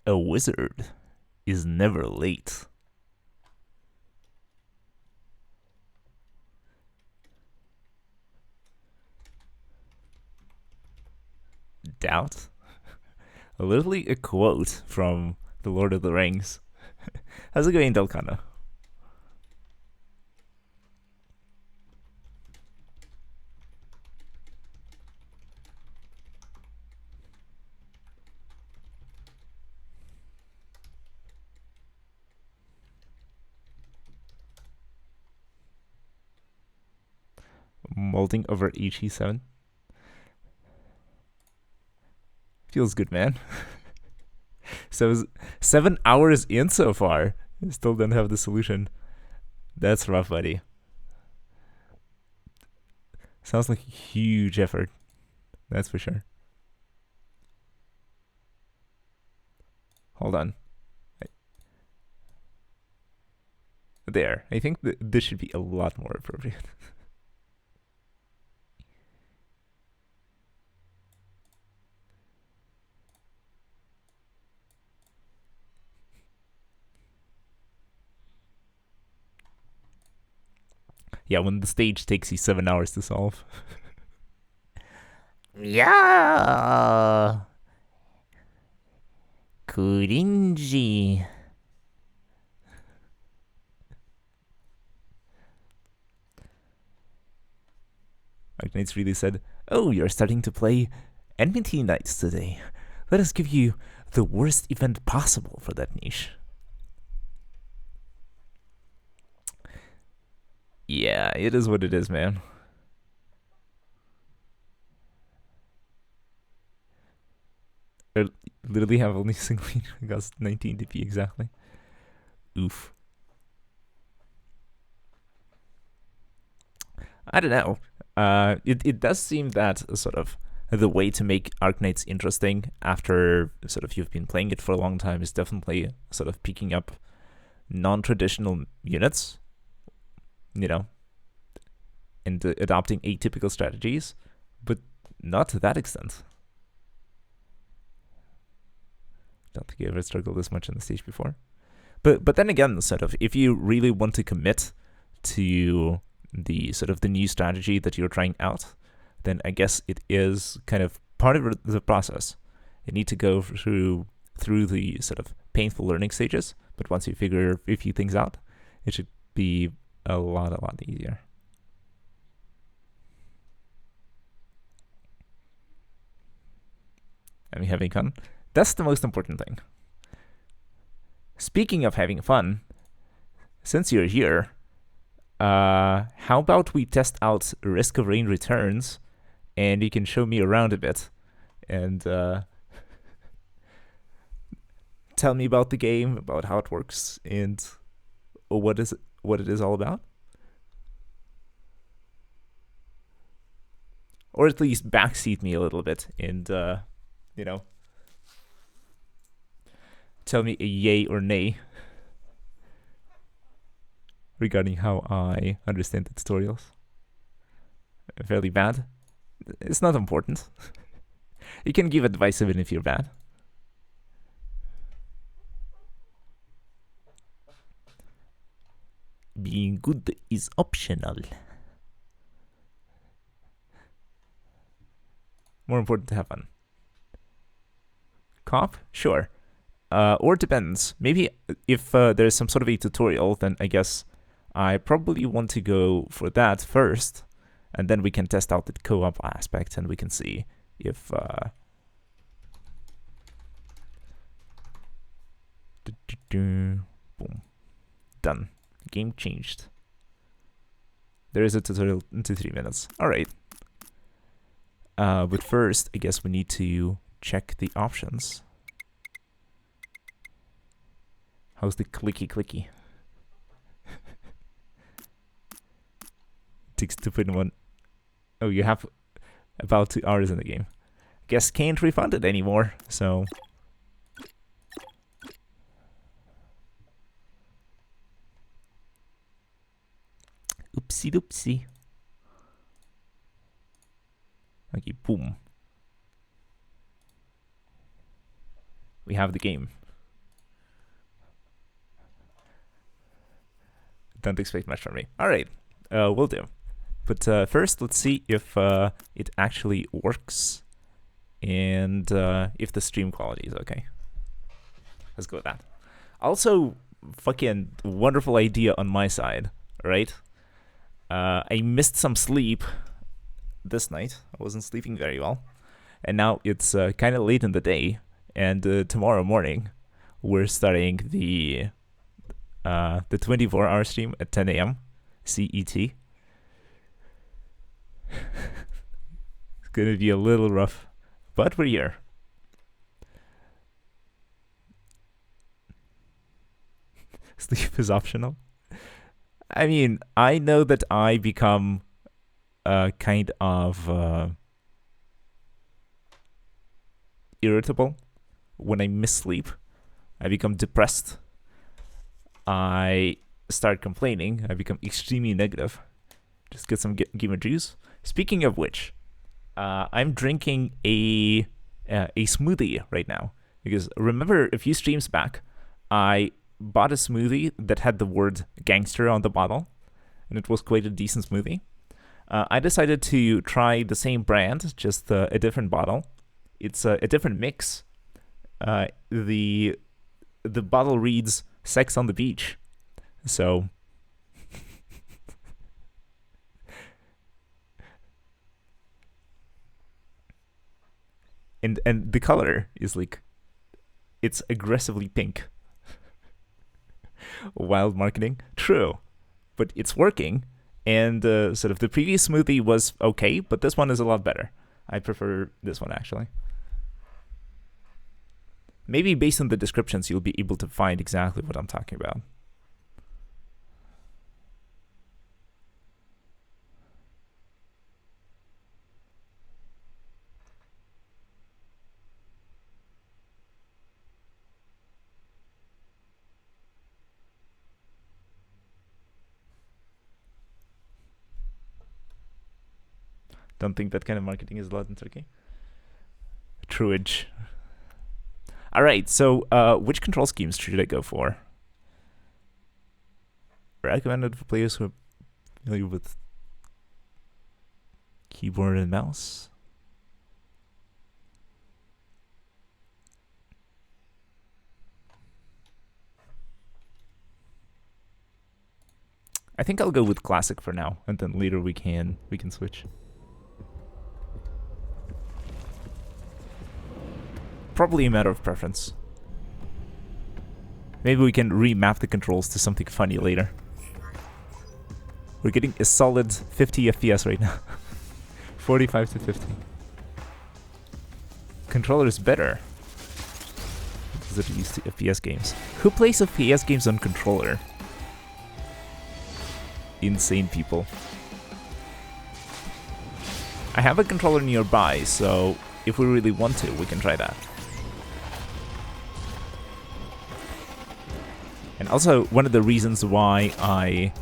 A wizard is never late. Doubt? Literally a quote from The Lord of the Rings. How's it going, Delcana? Molding over HE7. Feels good, man. So 7 hours in so far. Still don't have the solution. That's rough, buddy. Sounds like a huge effort. That's for sure. Hold on. There. I think this should be a lot more appropriate. Yeah, when the stage takes you 7 hours to solve. Yeah. Kurinji. Arknights really said, "Oh, you're starting to play Enmity Knights today. Let us give you the worst event possible for that niche." Yeah, it is what it is, man. I literally have only single cost 19 DP exactly. Oof. I don't know. It does seem that sort of the way to make Arknights interesting after sort of you've been playing it for a long time is definitely sort of picking up non-traditional units, you know, and adopting atypical strategies, but not to that extent. Don't think I ever struggled this much on the stage before. But then again, sort of, if you really want to commit to the sort of the new strategy that you're trying out, then I guess it is kind of part of the process. You need to go through the sort of painful learning stages, but once you figure a few things out, it should be a lot easier. I mean, having fun. That's the most important thing. Speaking of having fun, since you're here, how about we test out Risk of Rain Returns, and you can show me around a bit, and tell me about the game, about how it works, and what it is all about, or at least backseat me a little bit, and you know, tell me a yay or nay regarding how I understand the tutorials. Fairly bad. It's not important. You can give advice even if you're bad. Being good is optional. More important to have fun. Cop? Sure. Or it depends. Maybe if there's some sort of a tutorial, then I guess I probably want to go for that first, and then we can test out the co-op aspect, and we can see if boom, done. Game changed. There is a tutorial into 3 minutes. All right. But first, I guess we need to check the options. How's the clicky? Takes 2.1. Oh, you have about 2 hours in the game. Guess can't refund it anymore, so. Oopsie doopsie. Okay, boom. We have the game. Don't expect much from me. All right, will do. But first, let's see if it actually works and if the stream quality is okay. Let's go with that. Also, fucking wonderful idea on my side, right? I missed some sleep this night. I wasn't sleeping very well. And now it's kind of late in the day. And tomorrow morning, we're starting the 24-hour stream at 10 a.m. CET. It's going to be a little rough, but we're here. Sleep is optional. I mean, I know that I become kind of irritable when I miss sleep. I become depressed. I start complaining. I become extremely negative. Just get some gamer juice. Speaking of which, I'm drinking a smoothie right now. Because remember, a few streams back, I bought a smoothie that had the word gangster on the bottle, and it was quite a decent smoothie. I decided to try the same brand, just a different bottle. It's a different mix. The bottle reads "Sex on the Beach," so and the color is like, it's aggressively pink. Wild marketing, true, but it's working. And sort of the previous smoothie was okay, but this one is a lot better. I prefer this one, actually. Maybe based on the descriptions, you'll be able to find exactly what I'm talking about. Don't think that kind of marketing is allowed in Turkey. Truage. All right, so which control schemes should I go for? Recommended for players who are familiar with keyboard and mouse. I think I'll go with classic for now, and then later we can switch. Probably a matter of preference. Maybe we can remap the controls to something funny later. We're getting a solid 50 FPS right now. 45 to 50. Controller is better. Because it used to FPS games. Who plays FPS games on controller? Insane people. I have a controller nearby, so if we really want to, we can try that. And also, one of the reasons why I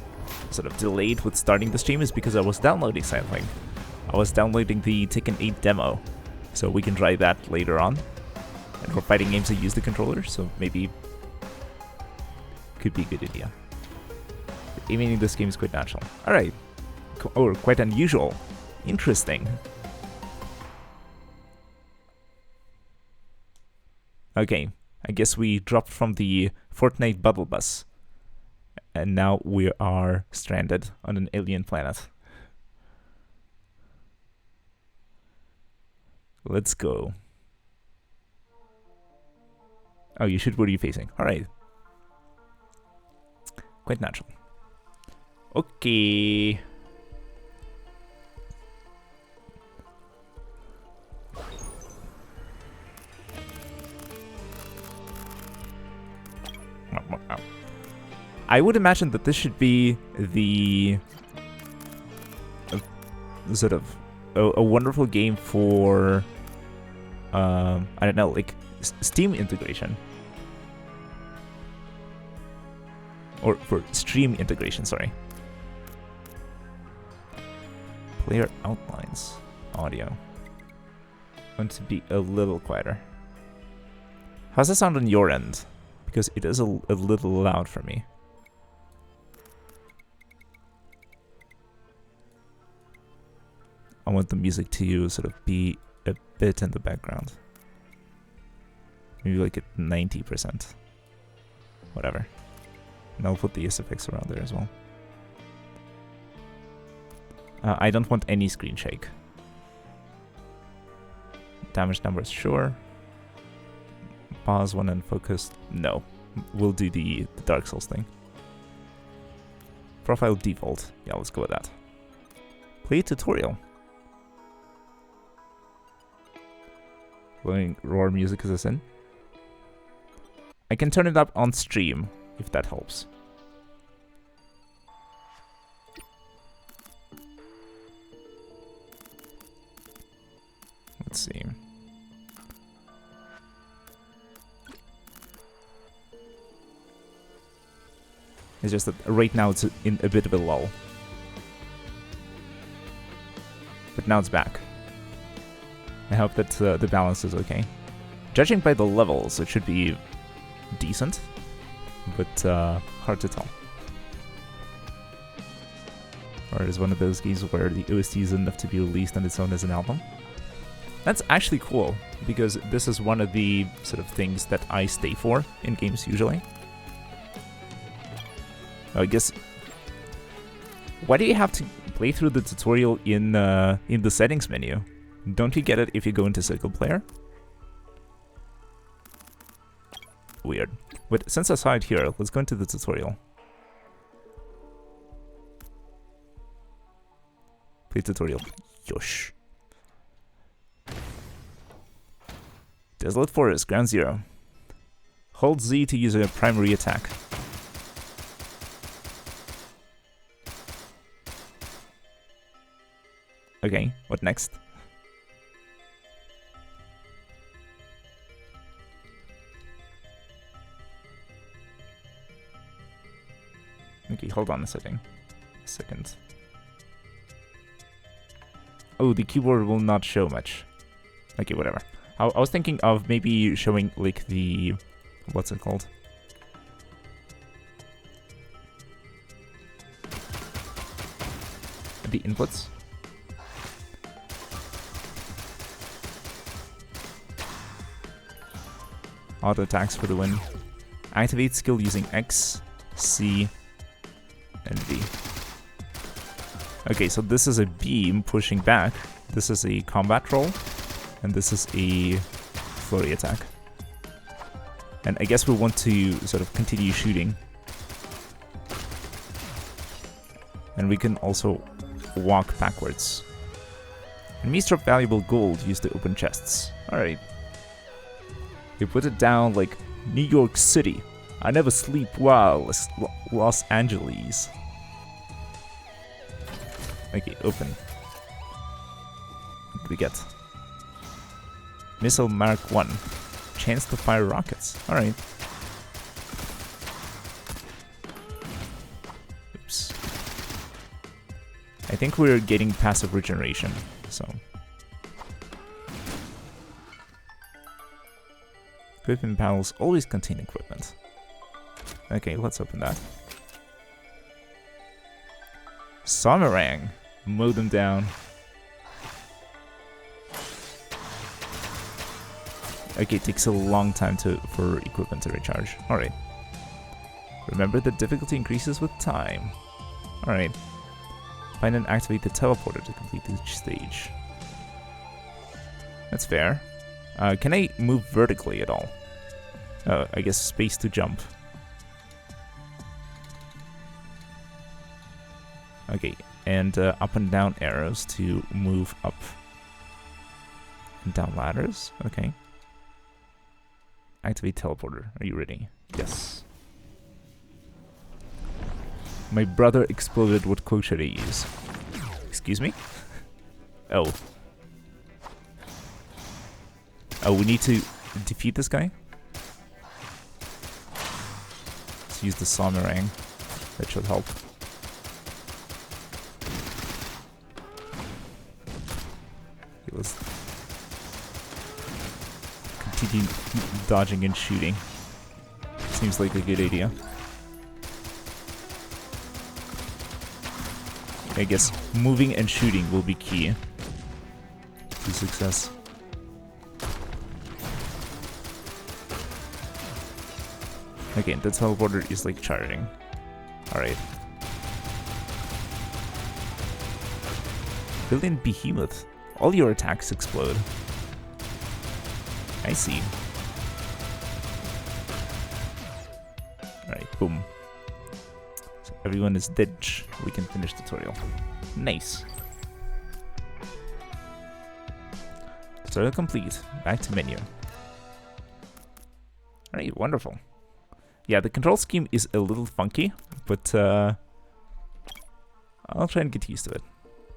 sort of delayed with starting the stream is because I was downloading something. I was downloading the Tekken 8 demo, so we can try that later on. And for fighting games, I use the controller, so maybe could be a good idea. Aiming in this game is quite natural. All right, or quite unusual. Interesting. Okay. I guess we dropped from the Fortnite bubble bus, and now we are stranded on an alien planet. Let's go. Oh, you shoot where you're facing. All right. Quite natural. Okay. I would imagine that this should be the sort of a wonderful game for I don't know, like Steam integration, or for stream integration. Sorry. Player outlines audio. I want to be a little quieter. How's that sound on your end? Because it is a little loud for me. want the music to sort of be a bit in the background. Maybe like at 90%. Whatever. And I'll put the SFX around there as well. I don't want any screen shake. Damage numbers, sure. Pause one and focus, no. We'll do the Dark Souls thing. Profile default, yeah, let's go with that. Play tutorial. Playing raw music is a sin. I can turn it up on stream, if that helps. Let's see. It's just that right now it's in a bit of a lull. But now it's back. I hope that the balance is okay. Judging by the levels, it should be decent, but hard to tell. Or it is one of those games where the OST is enough to be released on its own as an album. That's actually cool, because this is one of the sort of things that I stay for in games usually. I guess... Why do you have to play through the tutorial in the settings menu? Don't you get it if you go into single player? Weird. But since I saw it here, let's go into the tutorial. Play tutorial. Yosh. Desolate Forest, ground 0. Hold Z to use a primary attack. Okay, what next? Okay, hold on a second. Oh, the keyboard will not show much. Okay, whatever. I was thinking of maybe showing, like, the... What's it called? The inputs. Auto attacks for the win. Activate skill using X, C, and V. Okay, so this is a beam pushing back. This is a combat roll. And this is a flurry attack. And I guess we want to sort of continue shooting. And we can also walk backwards. And Enemies drop valuable gold used to open chests. Alright. They put it down like New York City. I never sleep well. Los Angeles. Okay, open. What do we get? Missile Mark 1. Chance to fire rockets. Alright. Oops. I think we're getting passive regeneration, so. Equipment panels always contain equipment. Okay, let's open that. Somerang. Mow them down. Okay, it takes a long time for equipment to recharge. Alright. Remember that difficulty increases with time. Alright. Find and activate the teleporter to complete each stage. That's fair. Can I move vertically at all? I guess space to jump. Okay, and up and down arrows to move up and down ladders. Okay. Activate teleporter. Are you ready? Yes. My brother exploded. What quote should I use? Excuse me? Oh. Oh, we need to defeat this guy? Let's use the Somerang. That should help. Okay, let's continue dodging and shooting. Seems like a good idea. I guess moving and shooting will be key. to success. Okay, the teleporter is like charging. Alright. Billion Behemoth. All your attacks explode. I see. Alright, boom. So everyone is dead. We can finish tutorial. Nice. Tutorial complete. Back to menu. Alright, wonderful. Yeah, the control scheme is a little funky, but I'll try and get used to it.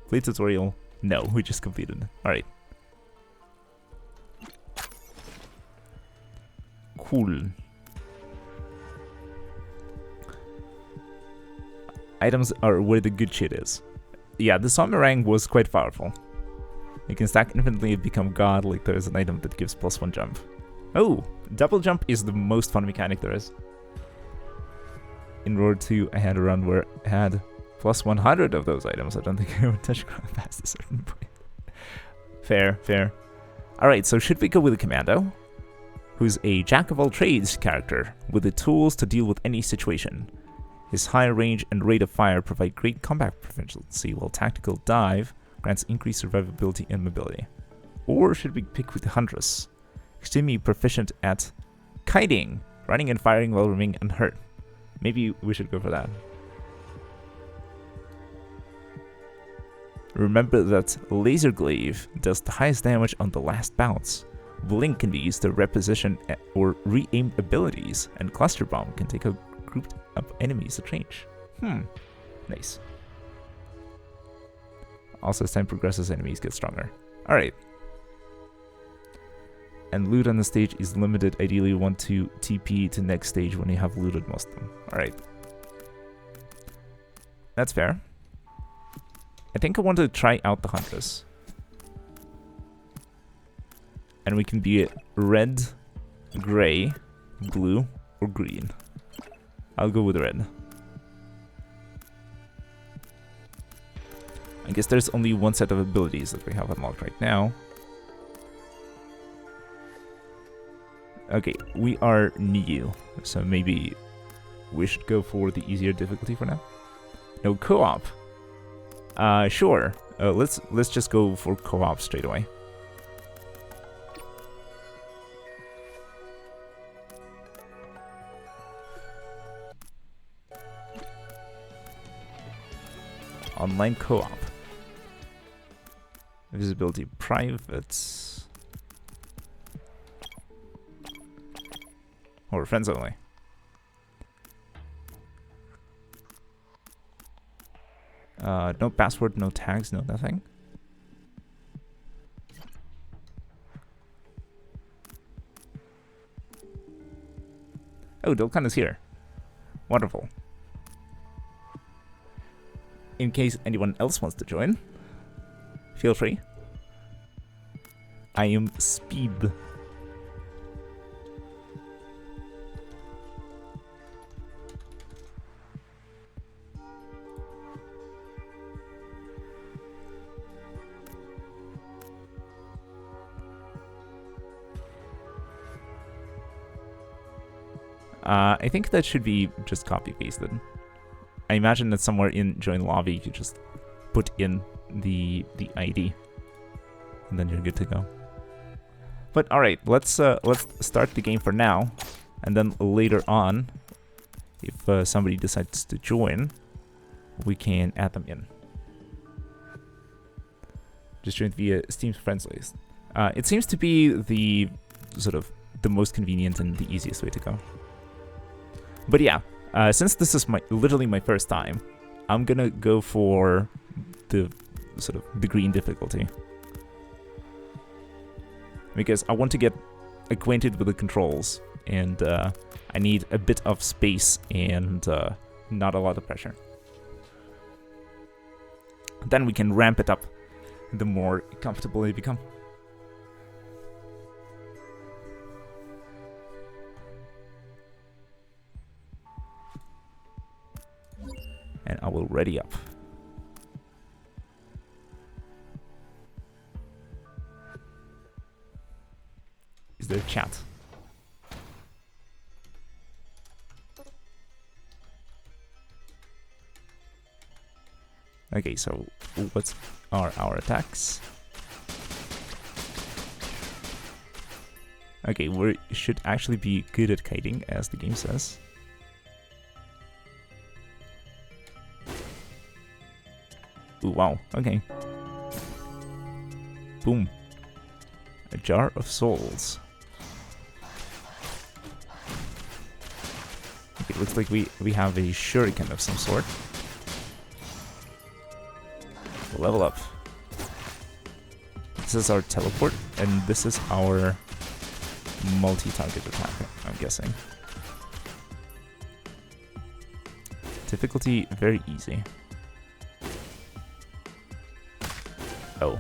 Play tutorial. No, we just completed. Alright. Cool. Items are where the good shit is. Yeah, the Somerang was quite powerful. You can stack infinitely and become god, like there's an item that gives +1 jump. Oh, double jump is the most fun mechanic there is. In Roar 2, I had a run where I had +100 of those items. I don't think I would touch ground past a certain point. Fair, fair. Alright, so should we go with a Commando? Who's a jack-of-all-trades character with the tools to deal with any situation. His high range and rate of fire provide great combat proficiency, while tactical dive grants increased survivability and mobility. Or should we pick with the Huntress? Extremely proficient at kiting, running and firing while remaining unhurt. Maybe we should go for that. Remember that Laser Glaive does the highest damage on the last bounce. Blink can be used to reposition or re-aim abilities, and Cluster Bomb can take a grouped up enemies at range. Nice. Also, as time progresses, enemies get stronger. Alright. And loot on the stage is limited. Ideally, you want to TP to next stage when you have looted most of them. Alright. That's fair. I think I want to try out the Huntress. And we can be red, gray, blue, or green. I'll go with red. I guess there's only one set of abilities that we have unlocked right now. Okay, we are new, so maybe we should go for the easier difficulty for now. No, co-op. Sure. Let's just go for co-op straight away. Online co-op. Visibility private. Or friends only. No password, no tags, no nothing. Oh, Dolkan is here. Wonderful. In case anyone else wants to join, feel free. I am Speed. I think that should be just copy-pasted. I imagine that somewhere in join lobby, you could just put in the ID, and then you're good to go. But all right, let's start the game for now, and then later on, if somebody decides to join, we can add them in. Just join via Steam's friends list. It seems to be the sort of the most convenient and the easiest way to go. But yeah, since this is literally my first time, I'm gonna go for the sort of the green difficulty. Because I want to get acquainted with the controls, and I need a bit of space and not a lot of pressure. Then we can ramp it up the more comfortable they become. And I will ready up. Is there chat? Okay, so what are our attacks? Okay, we should actually be good at kiting, as the game says. Ooh, wow, okay. Boom. A jar of souls. Okay, looks like we have a shuriken of some sort. Level up. This is our teleport, and this is our multi-target attack, I'm guessing. Difficulty, very easy. Oh.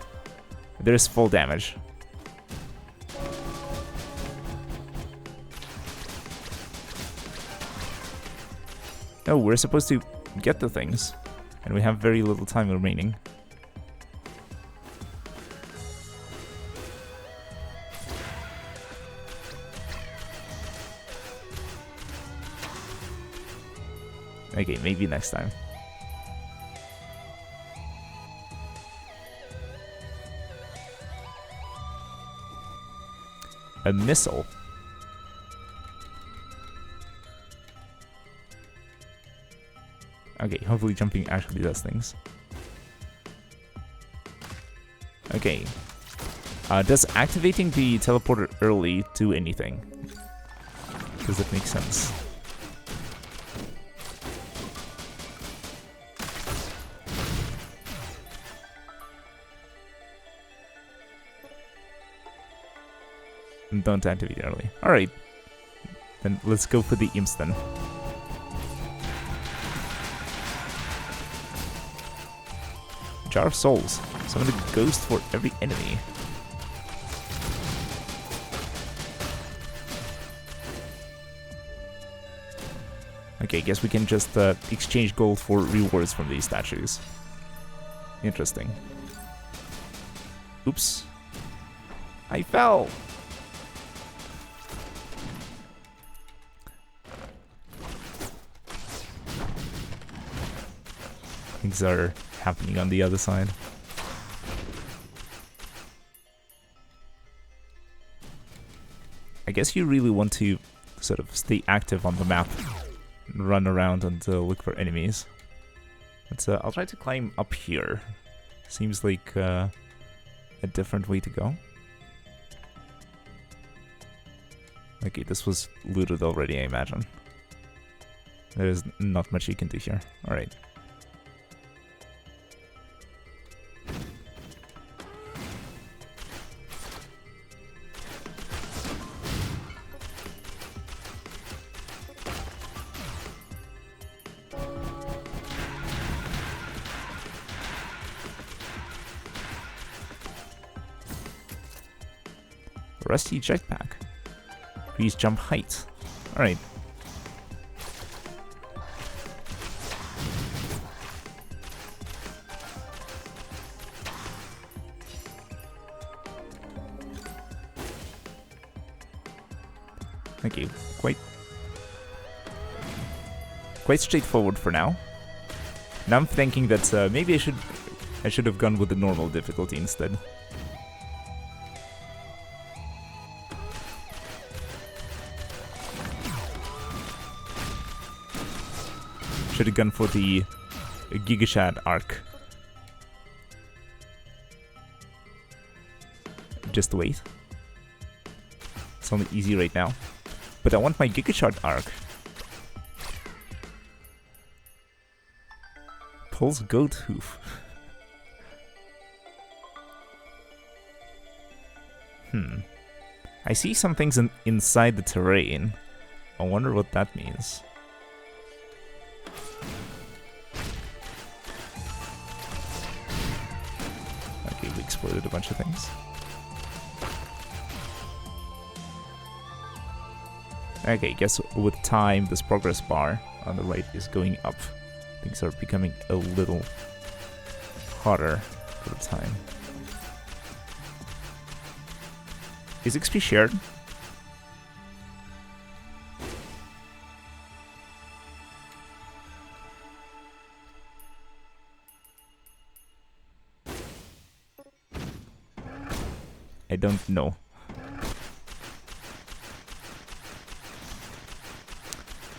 There's full damage. Oh, we're supposed to get the things, and we have very little time remaining. Okay, maybe next time. A missile. Okay, hopefully jumping actually does things. Okay. Does activating the teleporter early do anything? Does it make sense? Don't activate it early. Alright. Then let's go for the imps then. Jar of Souls. Summon a ghost for every enemy. Okay, guess we can just exchange gold for rewards from these statues. Interesting. Oops. I fell! Things are happening on the other side. I guess you really want to sort of stay active on the map, run around and look for enemies. But I'll try to climb up here. Seems like a different way to go. Okay, this was looted already, I imagine. There's not much you can do here. Alright. Rusty jetpack. Increase jump height. Alright. Okay, quite straightforward for now. Now I'm thinking that maybe I should have gone with the normal difficulty instead. Should have gone for the Gigashad arc. Just wait. It's only easy right now. But I want my Gigashad arc. Pulse goat hoof. I see some things inside the terrain. I wonder what that means. Okay, we exploded a bunch of things. Okay, guess with time, this progress bar on the right is going up. Things are becoming a little hotter for the time. Is XP shared? I don't know.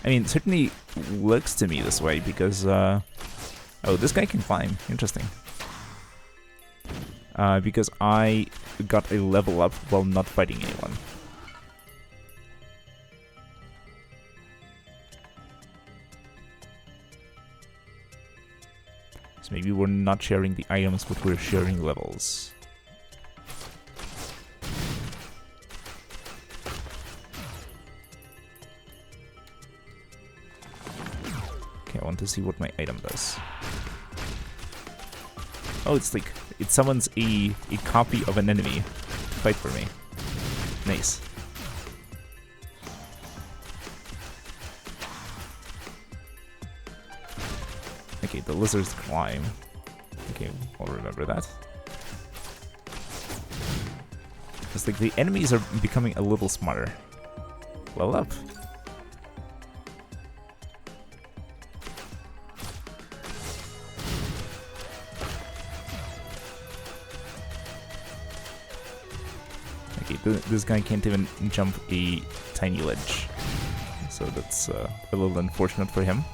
I mean, it certainly looks to me this way because, oh, this guy can climb. Interesting. Because I got a level up while not fighting anyone. So maybe we're not sharing the items, but we're sharing levels. Okay, I want to see what my item does. Oh, it's like, it summons a copy of an enemy to fight for me. Nice. Okay, the lizards climb. Okay, I'll remember that. It's like the enemies are becoming a little smarter. Level up. Okay, this guy can't even jump a tiny ledge. So that's a little unfortunate for him.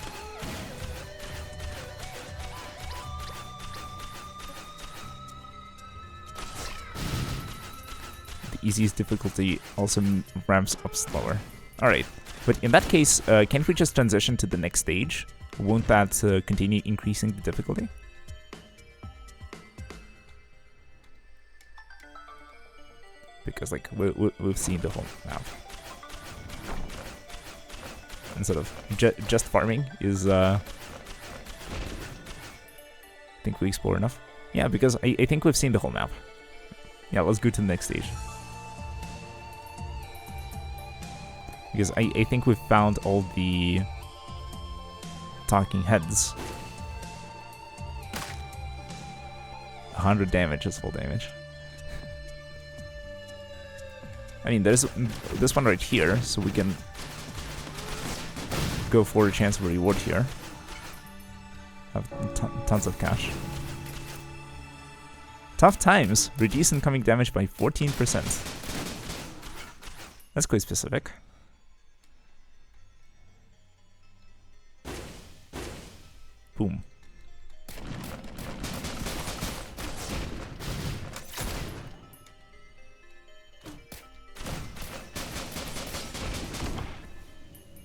Easiest difficulty also ramps up slower. Alright, but in that case, can't we just transition to the next stage? Won't that continue increasing the difficulty? Because, like, we've seen the whole map. And sort of just farming is, I think we explore enough. Yeah, because I think we've seen the whole map. Yeah, let's go to the next stage. Because I think we've found all the talking heads. 100 damage is full damage. I mean, there's this one right here, so we can go for a chance of a reward here. Have tons of cash. Tough times. Reduce incoming damage by 14%. That's quite specific. Boom.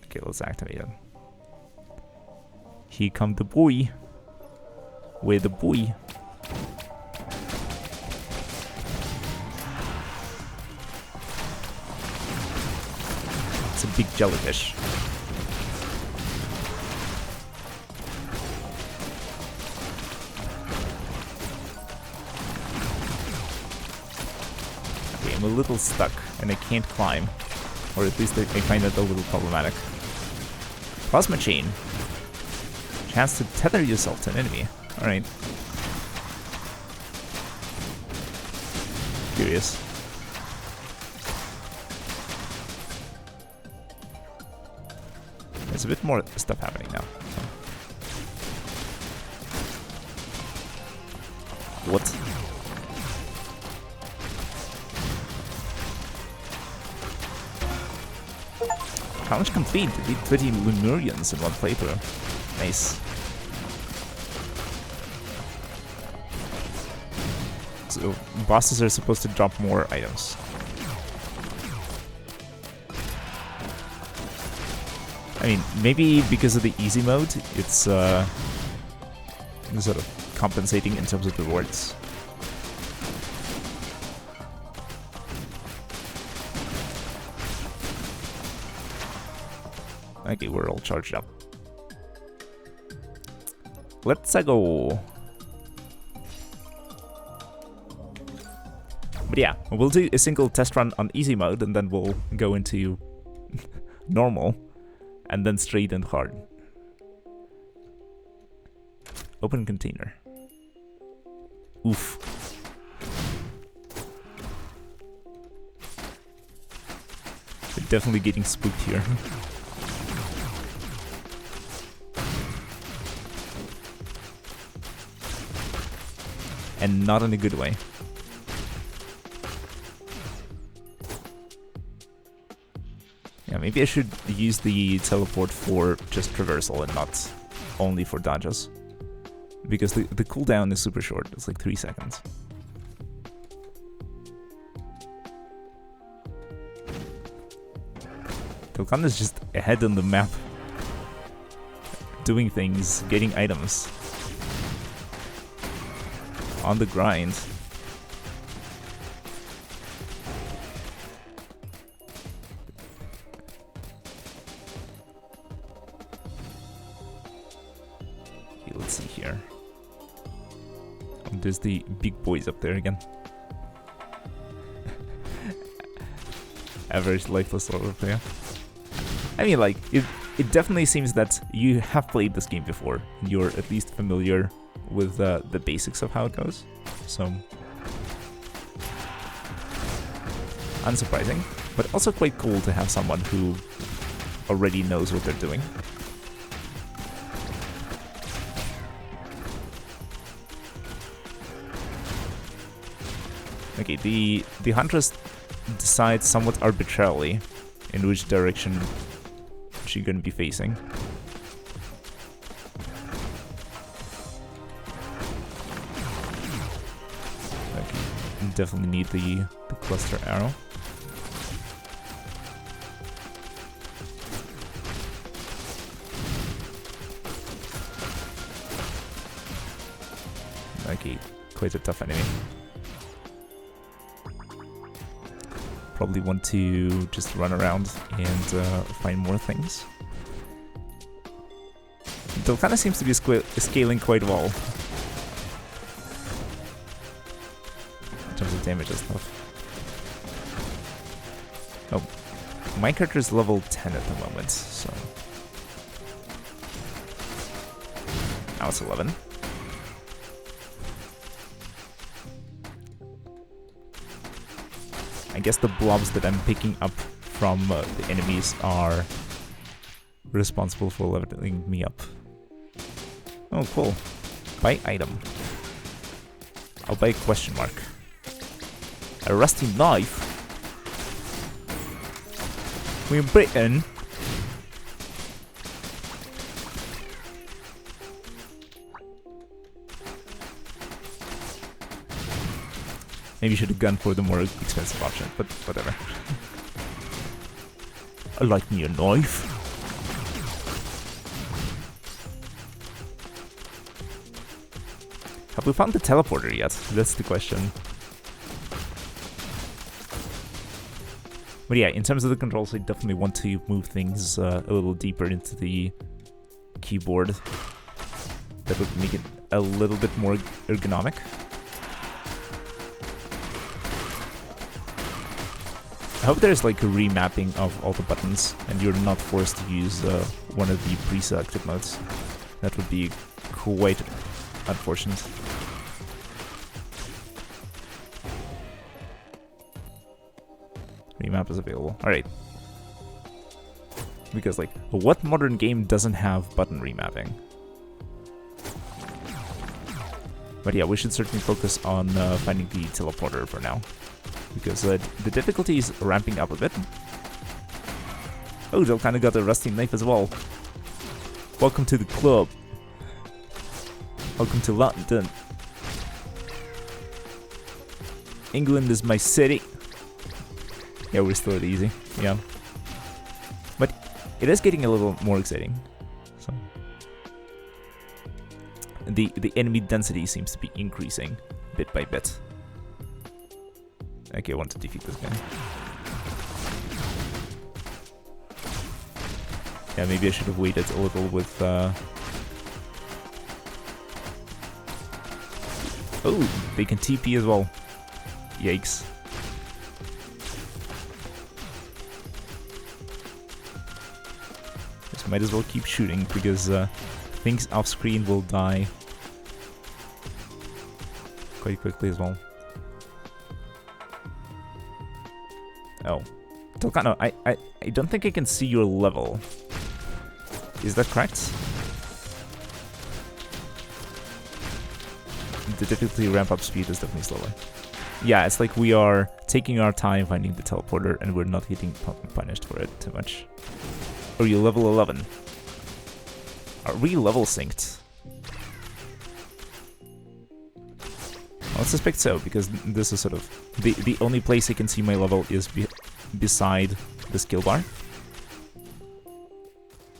Okay, let's activate it. Here come the boy. Where the boy? It's a big jellyfish. Okay, I'm a little stuck and I can't climb. Or at least I find that a little problematic. Plasma chain. Chance to tether yourself to an enemy. Alright. Curious. There's a bit more stuff happening now. So. What? Challenge complete. Defeat 30 Lemurians in one playthrough. Nice. So bosses are supposed to drop more items. I mean, maybe because of the easy mode, it's sort of compensating in terms of rewards. Okay, we're all charged up. Let's go. But yeah, we'll do a single test run on easy mode, and then we'll go into normal, and then straight and hard. Open container. Oof. We're definitely getting spooked here. And not in a good way. Yeah, maybe I should use the teleport for just traversal and not only for dodges. Because the cooldown is super short, it's like 3 seconds. Dokkan is just ahead on the map. Doing things, getting items. On the grind. Okay, let's see here. There's the big boys up there again. Average lifeless sort of player. I mean, like, it definitely seems that you have played this game before. You're at least familiar with the basics of how it goes. So, unsurprising, but also quite cool to have someone who already knows what they're doing. Okay, the Huntress decides somewhat arbitrarily in which direction she's gonna be facing. Okay, definitely need the cluster arrow. Okay, quite a tough enemy. Probably want to just run around and find more things. Though kind of seems to be scaling quite well in terms of damage and stuff. Oh, my character is level 10 at the moment, so now it's 11. I guess the blobs that I'm picking up from the enemies are responsible for leveling me up. Oh, cool. Buy item. I'll buy a question mark. A rusty knife? We're in Britain. Maybe you should have gone for the more expensive option, but whatever. I like me a knife. Have we found the teleporter yet? That's the question. But yeah, in terms of the controls, I definitely want to move things a little deeper into the keyboard. That would make it a little bit more ergonomic. I hope there's like a remapping of all the buttons and you're not forced to use one of the pre-selected modes. That would be quite unfortunate. Remap is available. Alright. Because like, what modern game doesn't have button remapping? But yeah, we should certainly focus on finding the teleporter for now. Because the difficulty is ramping up a bit. Oh, Joel kinda got a rusty knife as well. Welcome to the club. Welcome to London. England is my city. Yeah, we're still at easy. Yeah. But it is getting a little more exciting. So the enemy density seems to be increasing bit by bit. Okay, I want to defeat this guy. Yeah, maybe I should have waited a little with... Oh, they can TP as well. Yikes. Just might as well keep shooting, because things off-screen will die quite quickly as well. Oh. Tolkano, I don't think I can see your level. Is that correct? The difficulty ramp-up speed is definitely slower. Yeah, it's like we are taking our time finding the teleporter, and we're not getting punished for it too much. Are you level 11? Are we level synced? I would suspect so, because this is sort of the only place I can see my level is beside the skill bar.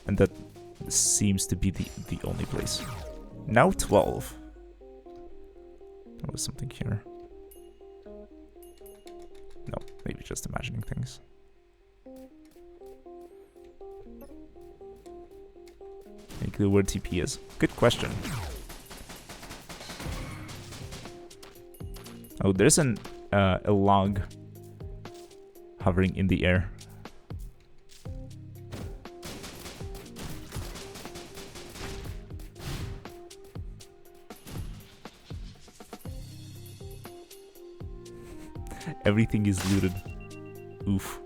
And that seems to be the only place. Now 12. There was something here. No, maybe just imagining things. Make the word TP is. Good question. Oh, there's a log hovering in the air. Everything is looted. Oof.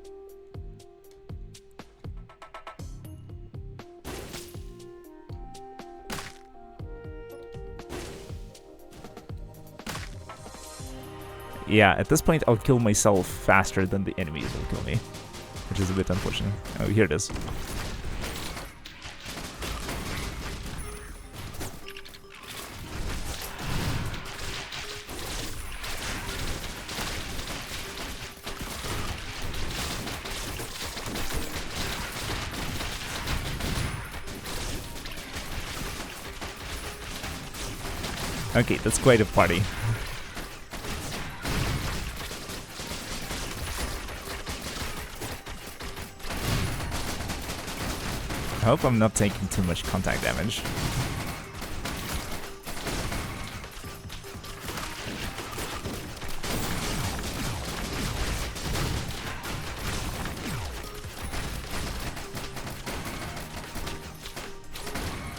Yeah, at this point I'll kill myself faster than the enemies will kill me, which is a bit unfortunate. Oh, here it is. Okay, that's quite a party. I hope I'm not taking too much contact damage.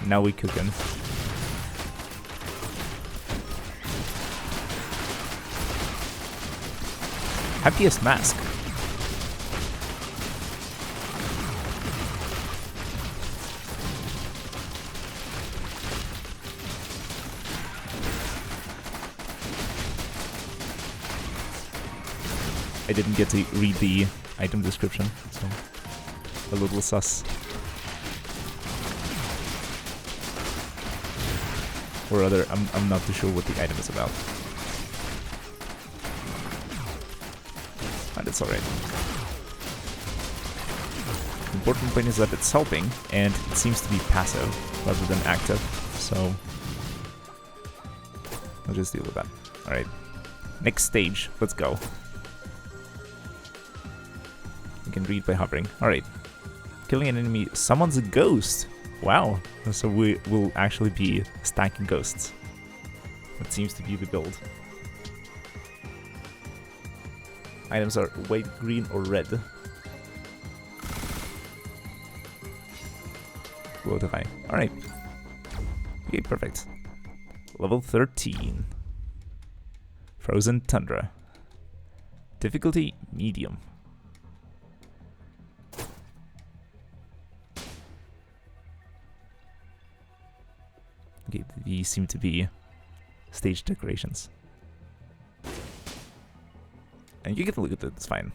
Now we cooking. Happiest mask. I didn't get to read the item description, so a little sus. Or rather, I'm not too sure what the item is about. But it's alright. The important point is that it's helping, and it seems to be passive rather than active, so I'll just deal with that. Alright. Next stage, let's go. You can read by hovering. Alright. Killing an enemy summons a ghost. Wow. So we will actually be stacking ghosts. That seems to be the build. Items are white, green, or red. Glowify. Alright. Okay, perfect. Level 13. Frozen Tundra. Difficulty medium. Okay, these seem to be stage decorations. And you get to look at it, it's fine.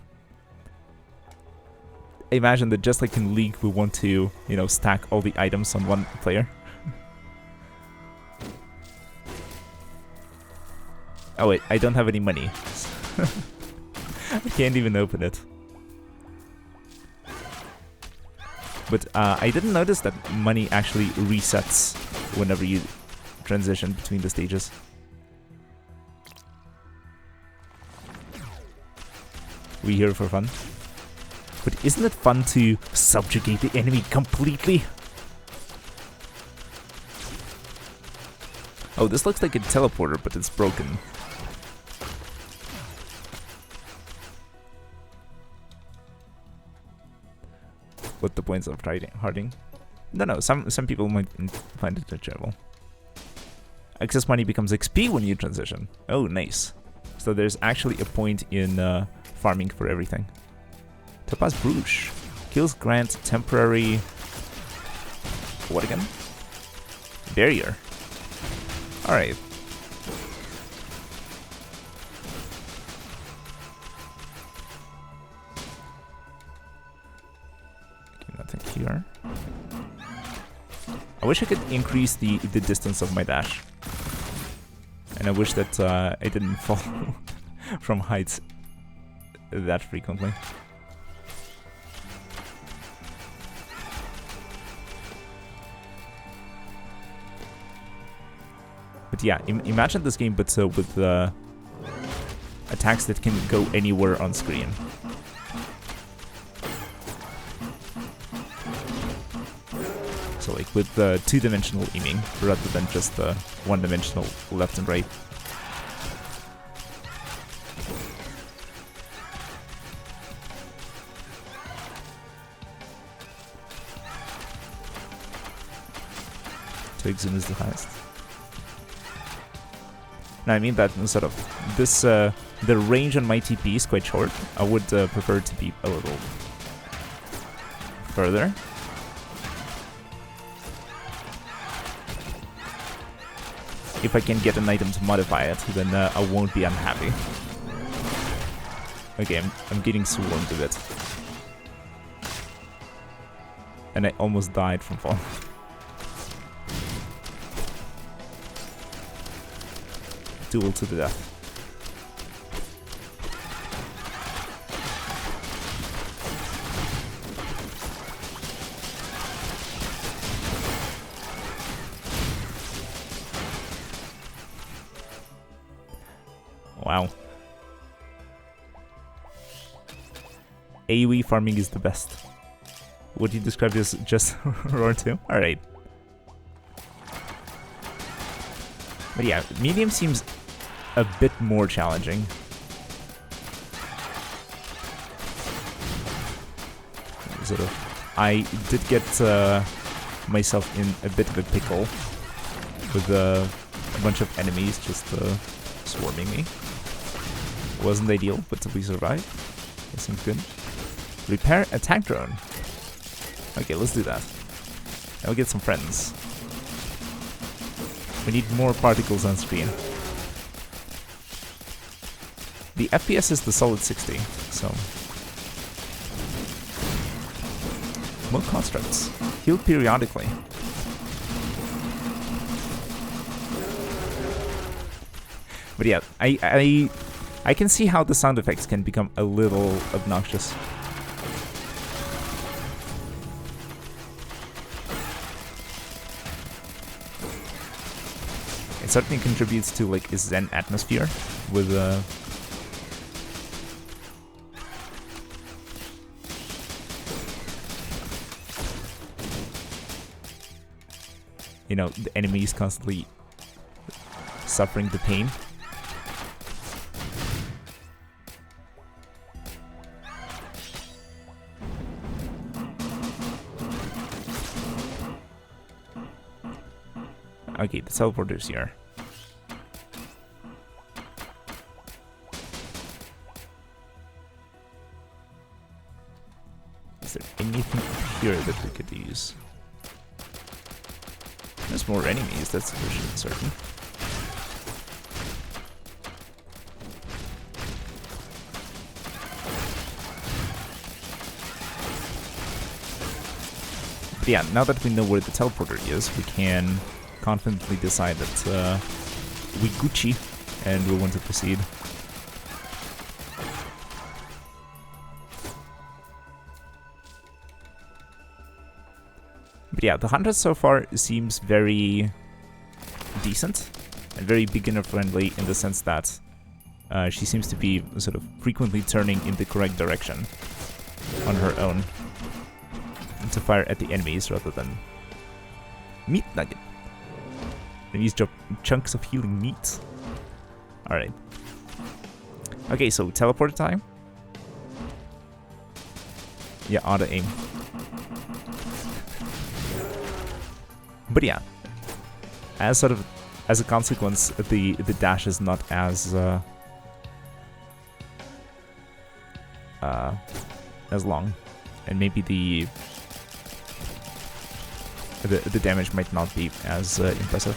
I imagine that just like in League, we want to, you know, stack all the items on one player. Oh wait, I don't have any money. I can't even open it. But I didn't notice that money actually resets whenever you transition between the stages. We here for fun. But isn't it fun to subjugate the enemy completely? Oh, this looks like a teleporter, but it's broken. What the points of harding? No, some people might find it enjoyable. Excess money becomes XP when you transition. Oh, nice. So there's actually a point in farming for everything. Topaz Brooch. Kills grant temporary... What again? Barrier. Alright. Nothing here. I wish I could increase the distance of my dash. And I wish that I didn't fall from heights that frequently. But yeah, imagine this game, but with attacks that can go anywhere on screen. So like with two-dimensional aiming, rather than just one-dimensional left and right. Zoom is the highest. Now, I mean that sort of this the range on my TP is quite short. I would prefer to be a little further. If I can get an item to modify it, then I won't be unhappy. Okay, I'm getting swarmed a bit. And I almost died from fall. Duel to the death. Wow. AoE farming is the best. Would you describe this just roar too? Alright. But yeah, medium seems a bit more challenging. Sort of. I did get myself in a bit of a pickle with a bunch of enemies just swarming me. Wasn't ideal, but we survived. That seems good. Repair attack drone. Okay, let's do that. Now we get some friends. We need more particles on screen. The FPS is the solid 60, so... More constructs. Heal periodically. But yeah, I can see how the sound effects can become a little obnoxious. It certainly contributes to like a zen atmosphere with you know, the enemies constantly suffering the pain. Okay, the teleporter's here. Is there anything up here that we could use? There's more enemies, that's for sure certain. But yeah, now that we know where the teleporter is, we can confidently decide that we Gucci and we want to proceed. But yeah, the hunter so far seems very decent and very beginner friendly in the sense that she seems to be sort of frequently turning in the correct direction on her own to fire at the enemies rather than meat nugget. Enemies drop chunks of healing meat. Alright. Okay, so teleport time. Yeah, auto aim. But yeah, as sort of as a consequence, the dash is not as long, and maybe the damage might not be as impressive.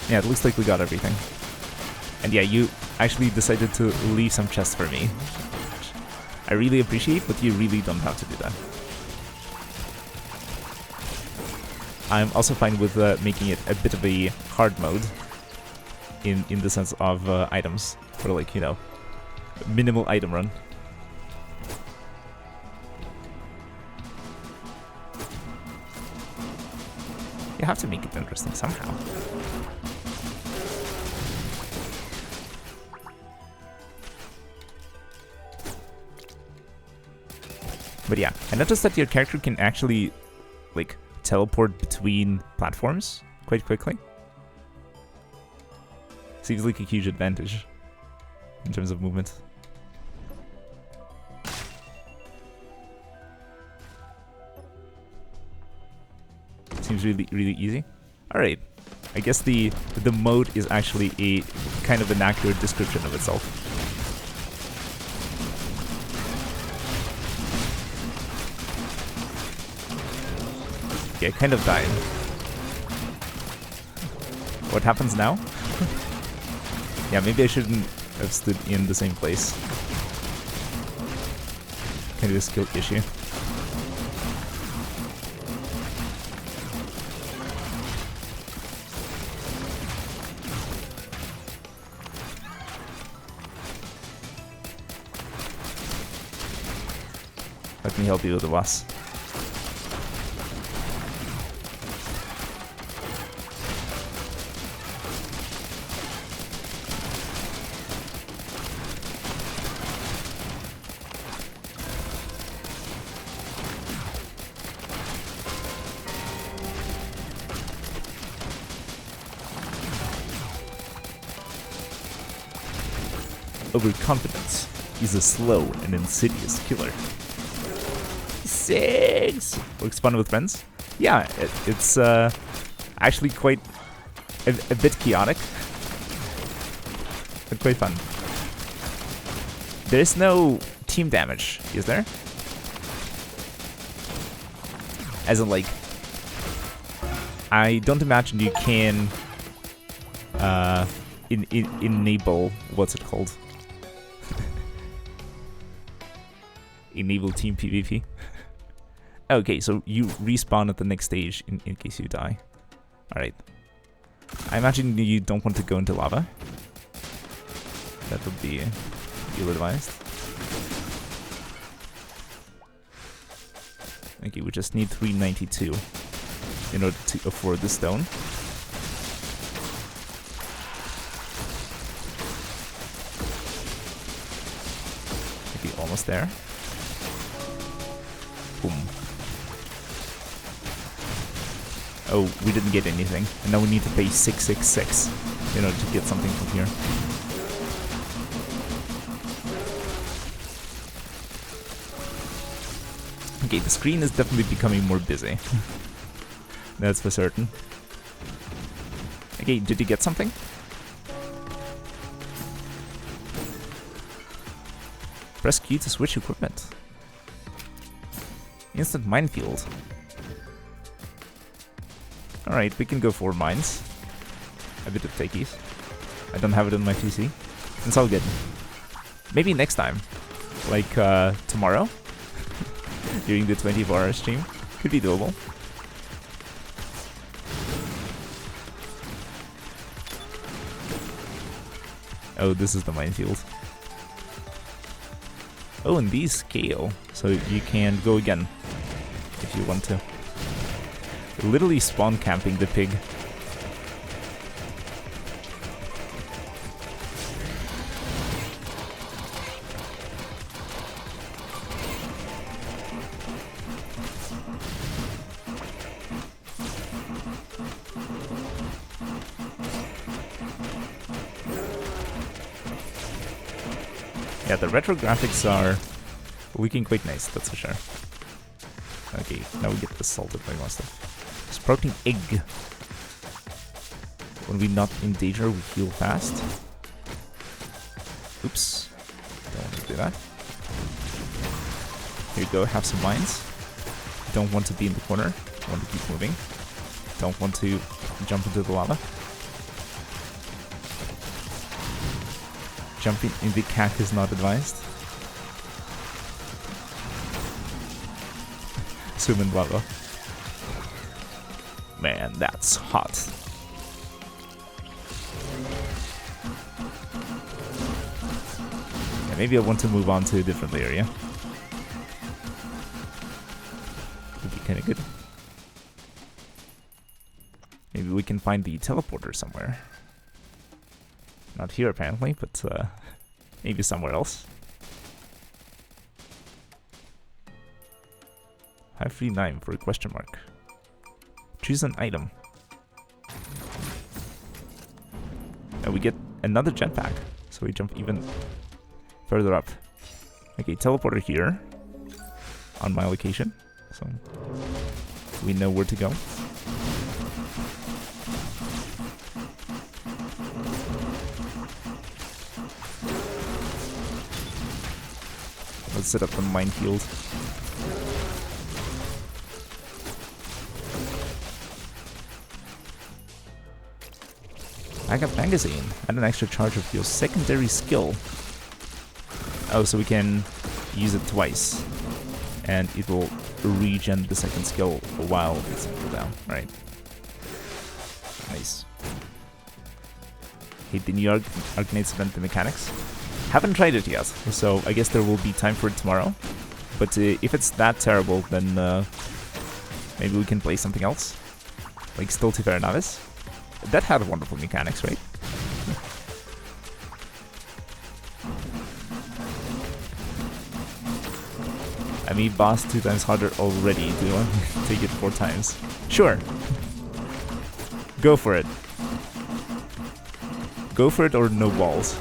Yeah, it looks like we got everything. And yeah, you actually decided to leave some chests for me. I really appreciate, but you really don't have to do that. I'm also fine with making it a bit of a hard mode in the sense of items, or like, you know, minimal item run. You have to make it interesting somehow. But yeah, I noticed that your character can actually, like, teleport between platforms quite quickly. Seems like a huge advantage in terms of movement. Seems really, really easy. Alright, I guess the mode is actually a kind of an accurate description of itself. Okay, I kind of died. What happens now? Yeah, maybe I shouldn't have stood in the same place. Kind of a skill issue. Let me help you with the boss. Overconfidence is a slow and insidious killer. 6! Looks fun with friends. Yeah, it's actually quite a bit chaotic, but quite fun. There is no team damage, is there? As in, like, I don't imagine you can enable, what's it called? Enable team PvP. Okay, so you respawn at the next stage in case you die. Alright. I imagine you don't want to go into lava. That would be ill-advised. Okay, we just need 392 in order to afford the stone. Okay, almost there. Boom. Oh, we didn't get anything. And now we need to pay 666 in order to get something from here. Okay, the screen is definitely becoming more busy. That's for certain. Okay, did you get something? Press Q to switch equipment. Instant minefield. Alright, we can go for mines. A bit of takies. I don't have it on my PC. It's all good. Maybe next time. Like, tomorrow? During the 24-hour stream. Could be doable. Oh, this is the minefield. Oh, and these scale. So you can go again. If you want to. Literally spawn camping the pig. Yeah, the retro graphics are looking quite nice, that's for sure. Okay, now we get assaulted by monster. Sprouting egg. When we're not in danger, we heal fast. Oops. Don't want to do that. Here you go, have some mines. Don't want to be in the corner. Want to keep moving. Don't want to jump into the lava. Jumping in the cack is not advised. Swim in lava. Man, that's hot. Yeah, maybe I want to move on to a different area. Would be kind of good. Maybe we can find the teleporter somewhere. Not here apparently, but maybe somewhere else. 539 for a question mark. Choose an item. And we get another jetpack, so we jump even further up. Okay, teleporter here on my location, so we know where to go. Let's set up the minefield. Backup magazine. Add an extra charge of your secondary skill. Oh, so we can use it twice. And it will regen the second skill while it's in cooldown. Right. Nice. Hate the new Arcanates event, the mechanics. Haven't tried it yet, so I guess there will be time for it tomorrow. But if it's that terrible, then maybe we can play something else. Like Stultifer Navis. That had wonderful mechanics, right? I mean, boss 2 times harder already. Do you want to take it 4 times? Sure. Go for it. Go for it or no balls.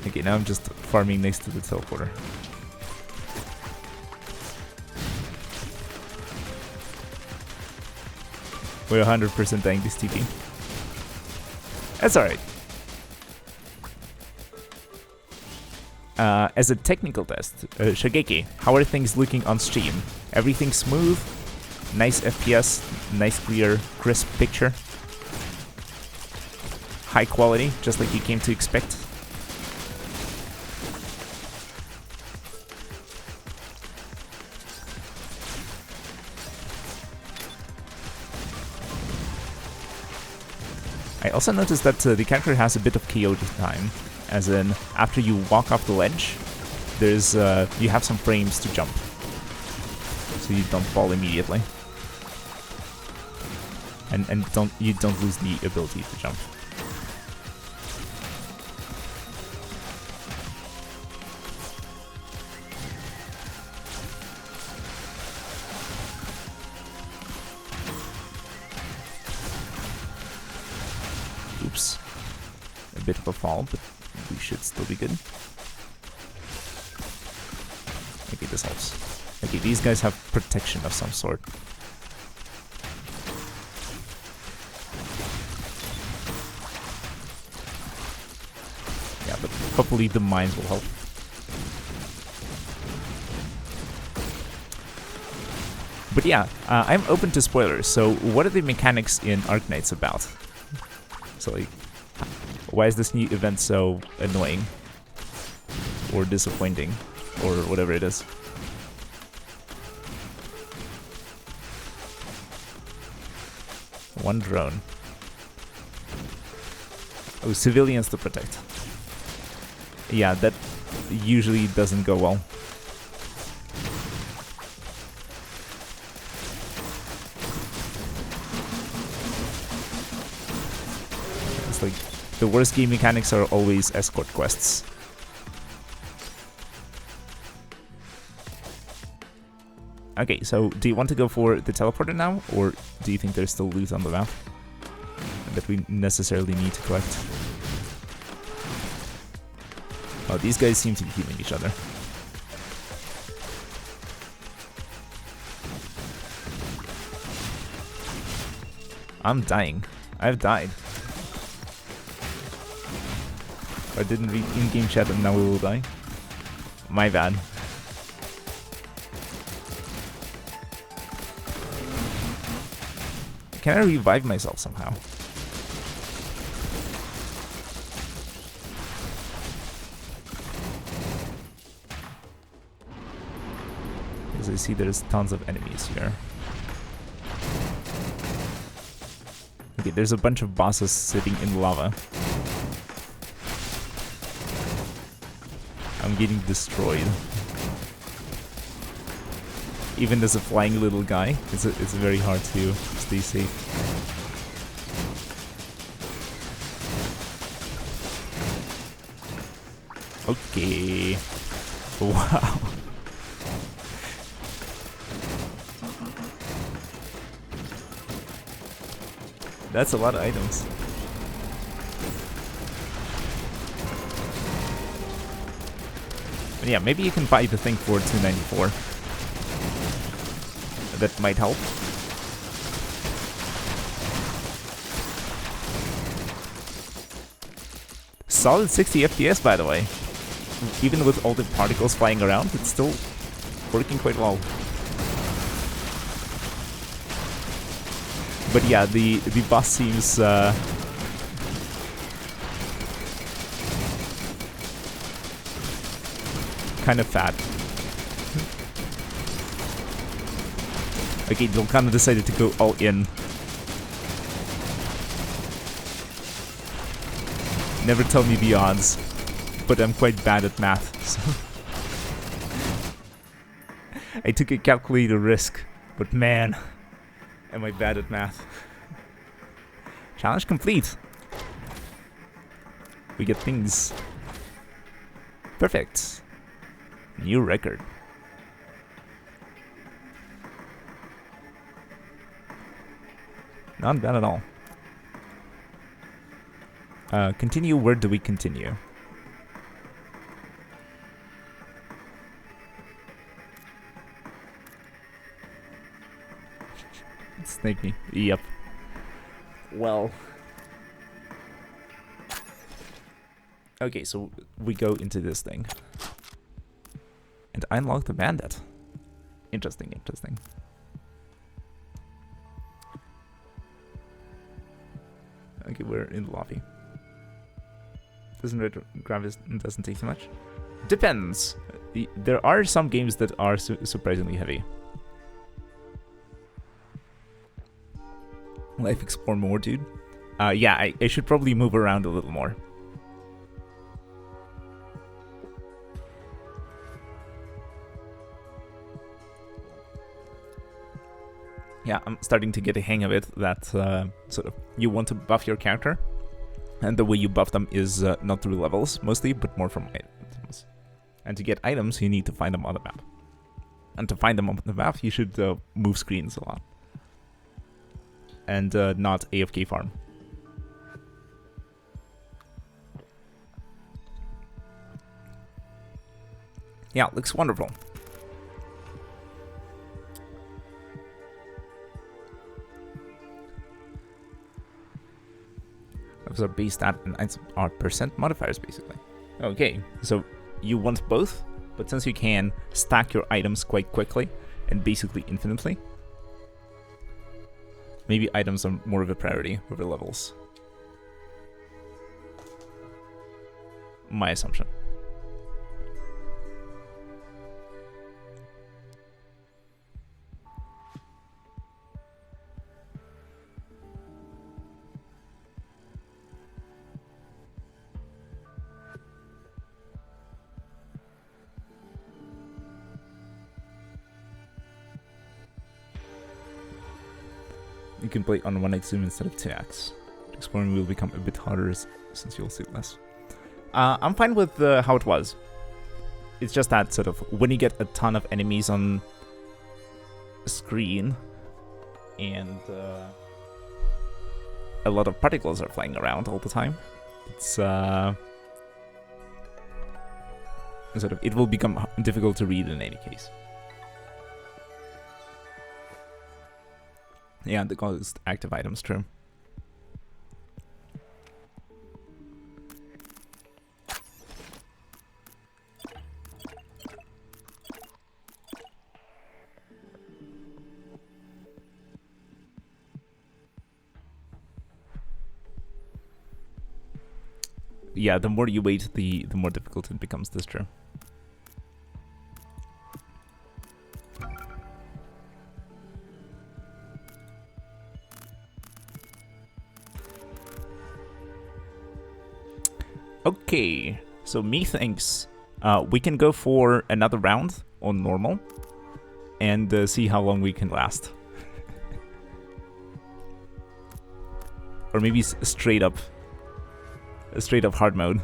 Okay, now I'm just farming next to the teleporter. We're 100% dying this TP. That's alright. As a technical test, Shageki, how are things looking on stream? Everything smooth? Nice FPS? Nice clear, crisp picture? High quality, just like you came to expect? I also noticed that the character has a bit of KO time, as in after you walk off the ledge, there's you have some frames to jump, so you don't fall immediately, and you don't lose the ability to jump. Oops. A bit of a fall, but we should still be good. Okay, this helps. Okay, these guys have protection of some sort. Yeah, but hopefully the mines will help. But yeah, I'm open to spoilers, so what are the mechanics in Arknights about? So like, why is this new event so annoying? Or disappointing? Or whatever it is. One drone. Oh, civilians to protect. Yeah, that usually doesn't go well. Like, the worst game mechanics are always escort quests. Okay, so do you want to go for the teleporter now, or do you think there's still loot on the map that we necessarily need to collect? Oh, these guys seem to be healing each other. I'm dying. I've died. I didn't read in-game chat and now we will die. My bad. Can I revive myself somehow? I see there's tons of enemies here. Okay, there's a bunch of bosses sitting in lava. I'm getting destroyed. Even as a flying little guy, it's very hard to stay safe. Okay. Wow. That's a lot of items. But yeah, maybe you can buy the thing for $2.94. That might help. Solid 60 FPS, by the way. Even with all the particles flying around, it's still working quite well. But yeah, the boss seems kind of fat. Okay, John kind of decided to go all in. Never tell me the odds, but I'm quite bad at math, so I took a calculated risk, but man, am I bad at math. Challenge complete. We get things. Perfect. New record. Not bad at all. Continue, where do we continue? Snake me. Yep. Well. Okay, so we go into this thing. And I unlock the bandit. Interesting, interesting. Okay, we're in the lobby. Doesn't take too much. Depends. There are some games that are surprisingly heavy. Life explore more, dude. Yeah, I should probably move around a little more. Yeah, I'm starting to get a hang of it, that sort of you want to buff your character, and the way you buff them is not through levels, mostly, but more from items. And to get items, you need to find them on the map. And to find them on the map, you should move screens a lot. And not AFK farm. Yeah, looks wonderful. Those are based at are percent modifiers, basically. Okay, so you want both, but since you can stack your items quite quickly and basically infinitely, maybe items are more of a priority over levels. My assumption. You can play on 1x zoom instead of 2x. Exploring will become a bit harder since you'll see less. I'm fine with how it was. It's just that sort of when you get a ton of enemies on a screen and a lot of particles are flying around all the time, it's sort of it will become difficult to read in any case. Yeah, the ghost active items, true. Yeah, the more you wait, the more difficult it becomes, that's true. Okay, so methinks we can go for another round on normal and see how long we can last. Or maybe straight up hard mode.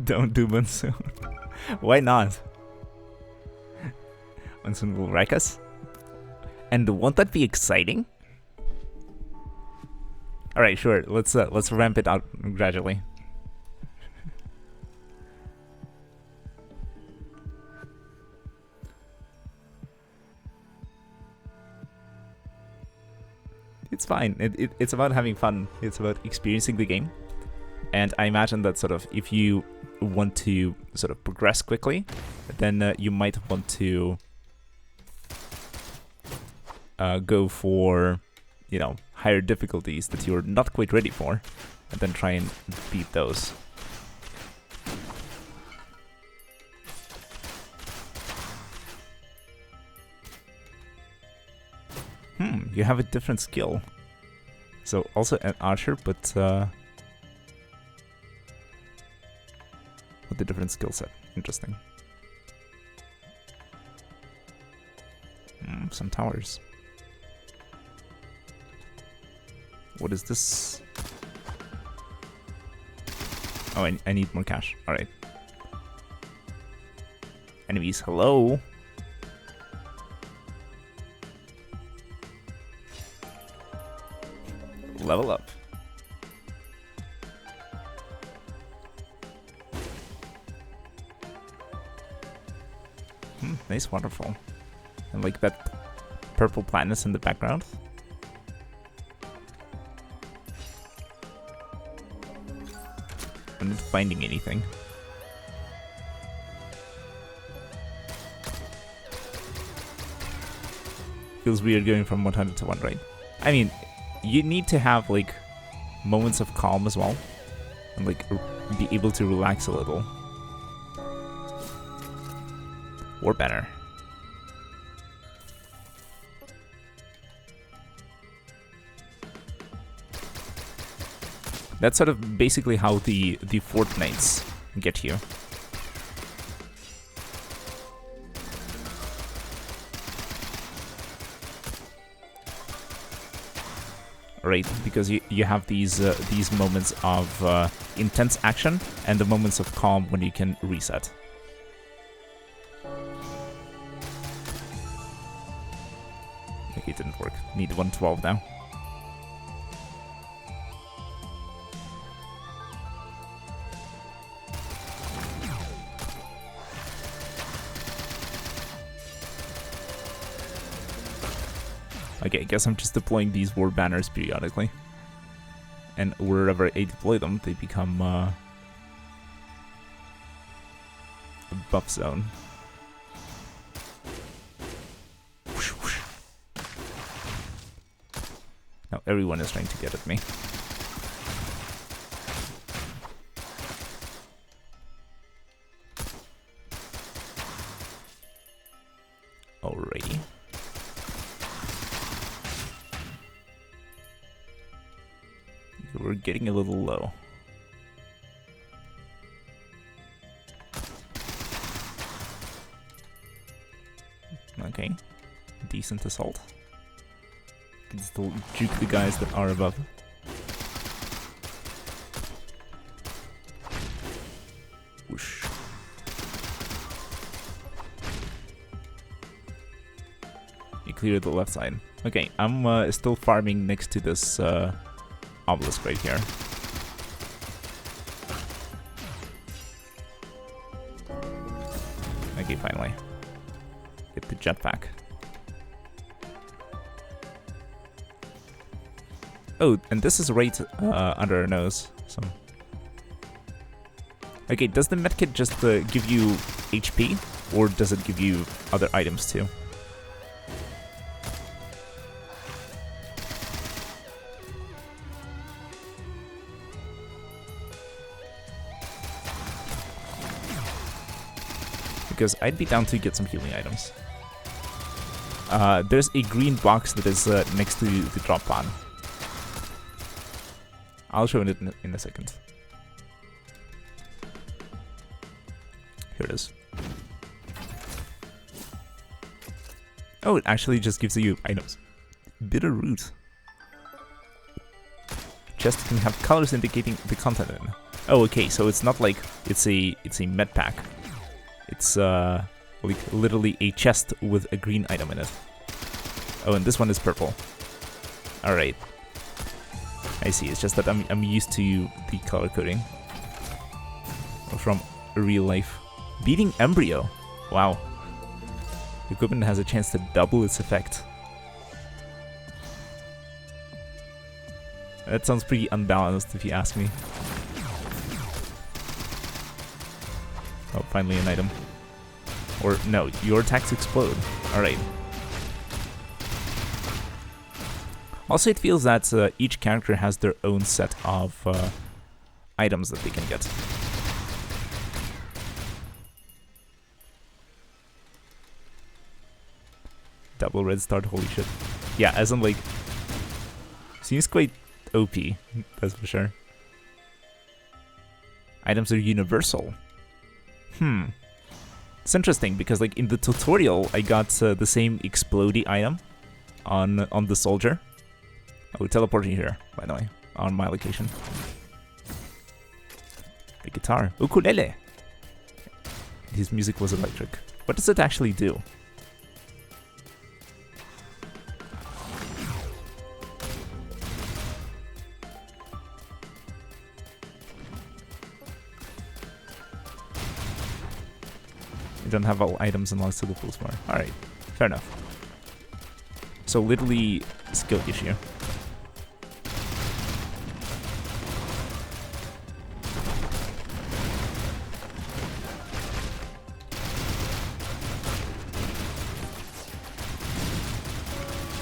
Don't do Monsoon. Why not? Monsoon will wreck us. And won't that be exciting? All right, sure. Let's ramp it out gradually. It's fine. It's about having fun. It's about experiencing the game. And I imagine that sort of if you want to sort of progress quickly, then you might want to go for, you know, higher difficulties that you're not quite ready for, and then try and beat those. You have a different skill. So also an archer, but with a different skill set. Interesting. Some towers. What is this? Oh, I need more cash. Alright. Enemies, hello? Level up. Nice waterfall. And like that purple planets in the background. I'm not finding anything. Feels weird going from 100 to 1, right? I mean, you need to have like moments of calm as well, and like be able to relax a little. War banner. That's sort of basically how the Fortnites get you. Right, because you have these moments of intense action and the moments of calm when you can reset. Okay, it didn't work. Need 112 now. Okay, I guess I'm just deploying these war banners periodically. And wherever I deploy them, they become a buff zone. Whoosh, whoosh. Now everyone is trying to get at me. Alrighty. We're getting a little low. Okay. Decent assault. Can still juke the guys that are above. Whoosh. You cleared the left side. Okay, I'm still farming next to this obelisk right here. Okay, finally. Get the jetpack. Oh, and this is right under our nose. So. Okay, does the medkit just give you HP, or does it give you other items too? Because I'd be down to get some healing items. There's a green box that is next to the drop pod. I'll show it in a second. Here it is. Oh, it actually just gives you items. Bitter root. Chest can have colors indicating the content in. Oh, okay, so it's not like it's a med pack. It's like literally a chest with a green item in it. Oh, and this one is purple. All right. I see. It's just that I'm used to the color coding from real life. Beating embryo. Wow. Equipment has a chance to double its effect. That sounds pretty unbalanced if you ask me. Oh, finally an item. Or no, your attacks explode. Alright. Also, it feels that each character has their own set of items that they can get. Double red start, holy shit. Yeah, as in like... Seems quite OP, that's for sure. Items are universal. It's interesting because like in the tutorial I got the same explodey item on the soldier. I will teleport you here, by the way, on my location. A guitar. Ukulele! His music was electric. What does it actually do? You don't have all items unlocked to the full smart. Alright, fair enough. So literally skill issue.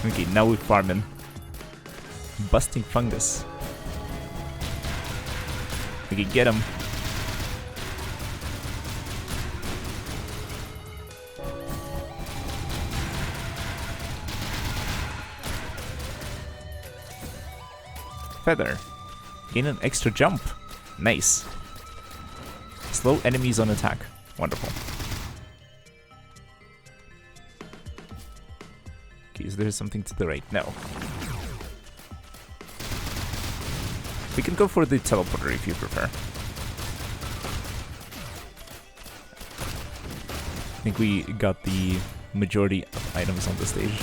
Okay, now we're farming. Busting fungus. We can get him. Feather. Gain an extra jump. Nice. Slow enemies on attack. Wonderful. Okay, is there something to the right? No. We can go for the teleporter if you prefer. I think we got the majority of items on the stage.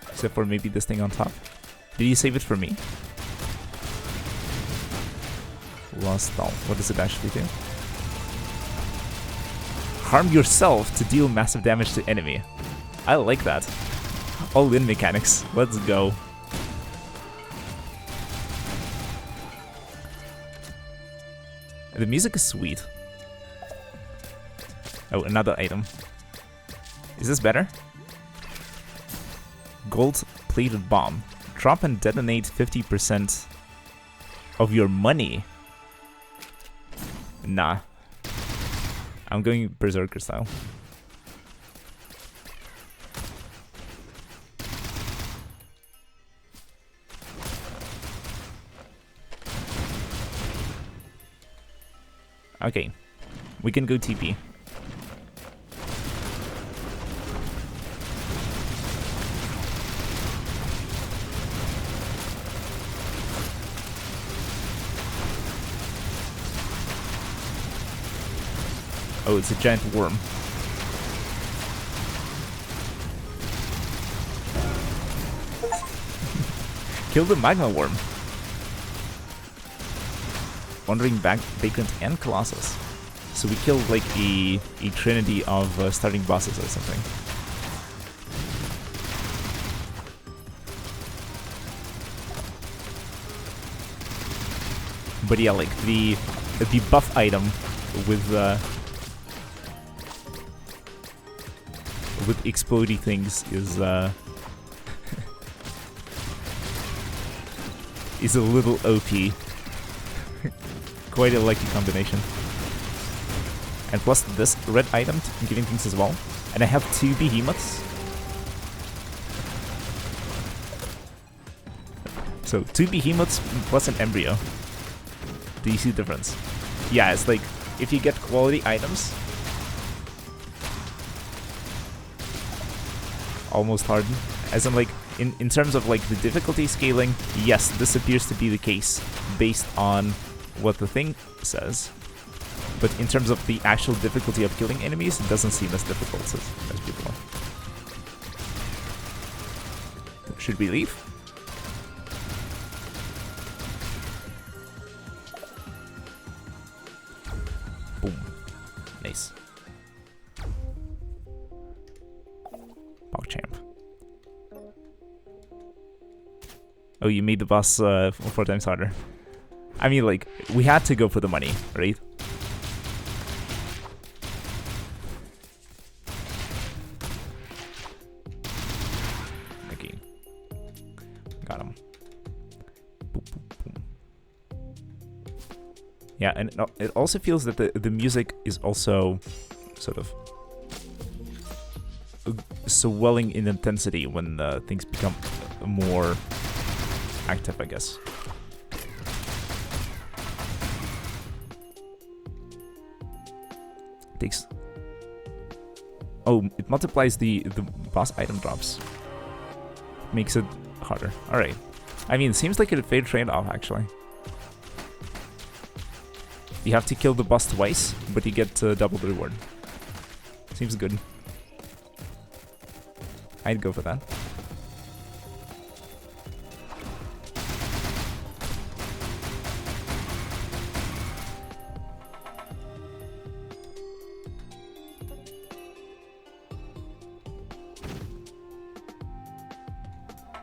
Except for maybe this thing on top. Did you save it for me? Lost all. What does it actually do? Harm yourself to deal massive damage to enemy. I like that. All-in mechanics. Let's go. The music is sweet. Oh, another item. Is this better? Gold-plated bomb. Drop and detonate 50% of your money. Nah. I'm going Berserker style. Okay. We can go TP. Oh, it's a giant worm. Kill the magma worm. Wandering Vagrant and Colossus. So we killed like a trinity of starting bosses or something. But yeah, like the buff item with explodey things is is a little OP. Quite a lucky combination. And plus this red item giving things as well. And I have 2 behemoths. So 2 behemoths plus an embryo. Do you see the difference? Yeah, it's like if you get quality items, almost hardened. As in, like, in terms of like the difficulty scaling, yes, this appears to be the case based on what the thing says. But in terms of the actual difficulty of killing enemies, it doesn't seem as difficult as before. Should we leave? Boom. Nice. PogChamp. Oh, you made the boss 4 times harder. I mean, like, we had to go for the money, right? Okay. Got him. Boop, boop, boom. Yeah, and it also feels that the music is also sort of swelling in intensity when things become more active, I guess. Takes. Oh, it multiplies the boss item drops. Makes it harder. All right. I mean, it seems like a fair trade-off, actually. You have to kill the boss twice, but you get double the reward. Seems good. I'd go for that.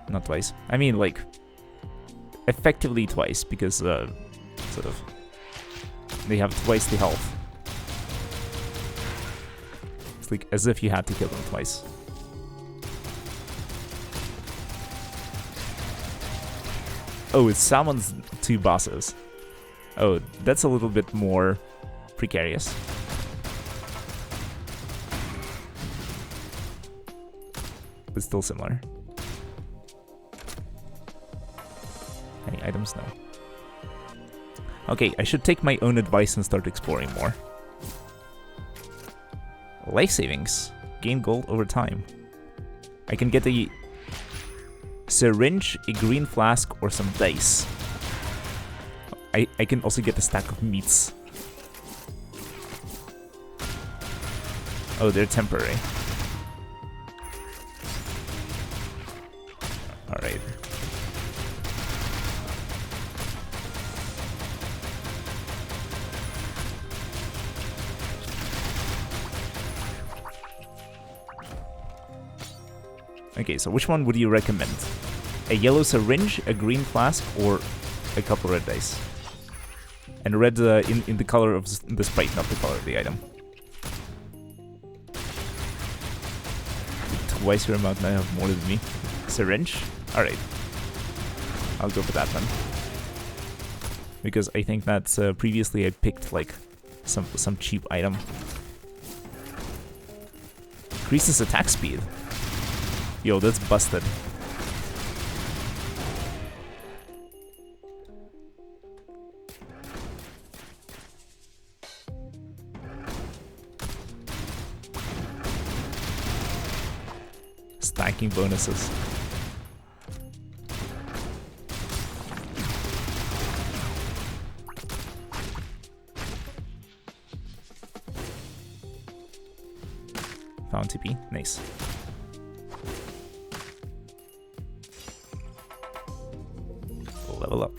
Not twice. I mean, like, effectively twice, because sort of they have twice the health. It's like as if you had to kill them twice. Oh, it summons 2 bosses. Oh, that's a little bit more precarious. But still similar. Any items? No. Okay, I should take my own advice and start exploring more. Life savings. Gain gold over time. I can get a syringe, a green flask, or some dice. I can also get a stack of meats. Oh, they're temporary. Alright. Okay, so which one would you recommend? A yellow syringe, a green flask, or a couple red dice? And red in the color of the sprite, not the color of the item. Twice your amount, now have more than me. Syringe? Alright. I'll go for that then. Because I think that previously I picked like some cheap item. Increases attack speed. Yo, that's busted. Stacking bonuses. Found TP. Nice. Level up.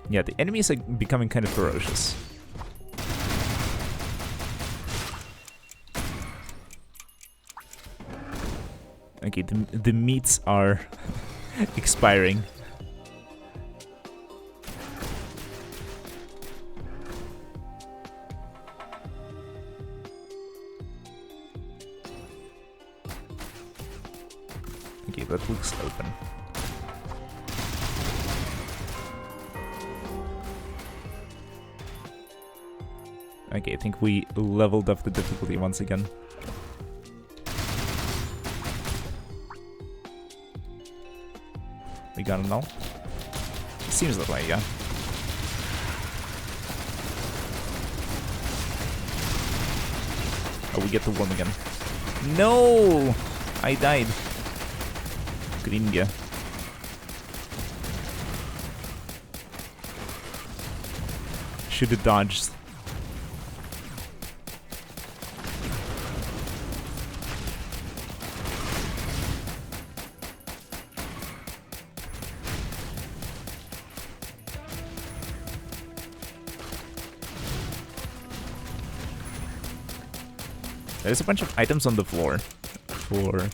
Yeah, the enemies are becoming kind of ferocious. Okay, the meats are expiring. Okay, that looks open. Okay, I think we leveled up the difficulty once again. We got him now? Seems that way, yeah. Oh, we get the worm again. No! I died. Gringa. Should have dodged. There's a bunch of items on the floor for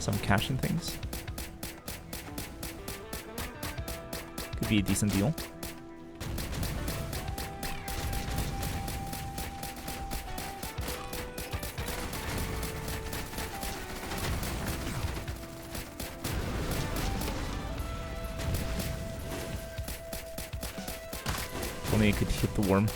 some cash and things. Could be a decent deal. If only I could hit the worm.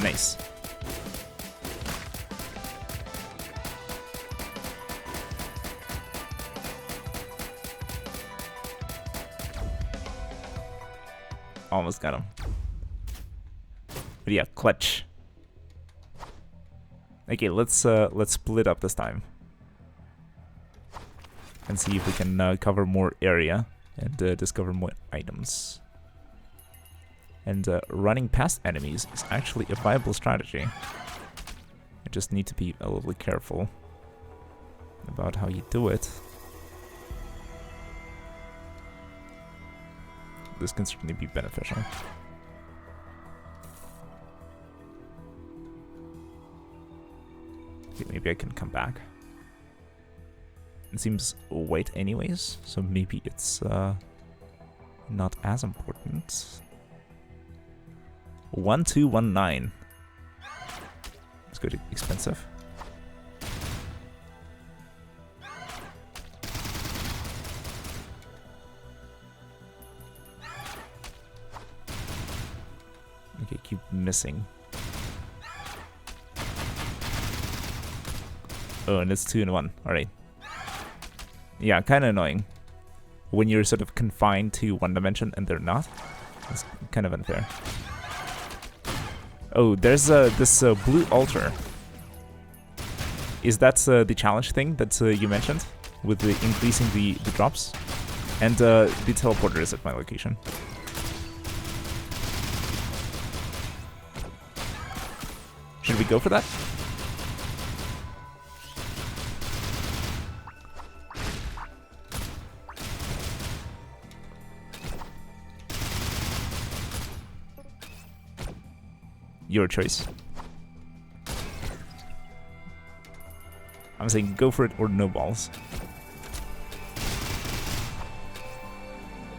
Nice. Almost got him. But yeah, clutch. Okay, let's split up this time and see if we can cover more area and discover more items. And running past enemies is actually a viable strategy. You just need to be a little bit careful about how you do it. This can certainly be beneficial. Okay, maybe I can come back. It seems white anyways, so maybe it's not as important. 1219. It's good, expensive. Okay, keep missing. Oh, and it's 2 in 1. Alright. Yeah, kind of annoying. When you're sort of confined to one dimension and they're not. It's kind of unfair. Oh, there's this blue altar. Is that the challenge thing that you mentioned? With the increasing the drops? And the teleporter is at my location. Should we go for that? Your choice. I'm saying go for it or no balls.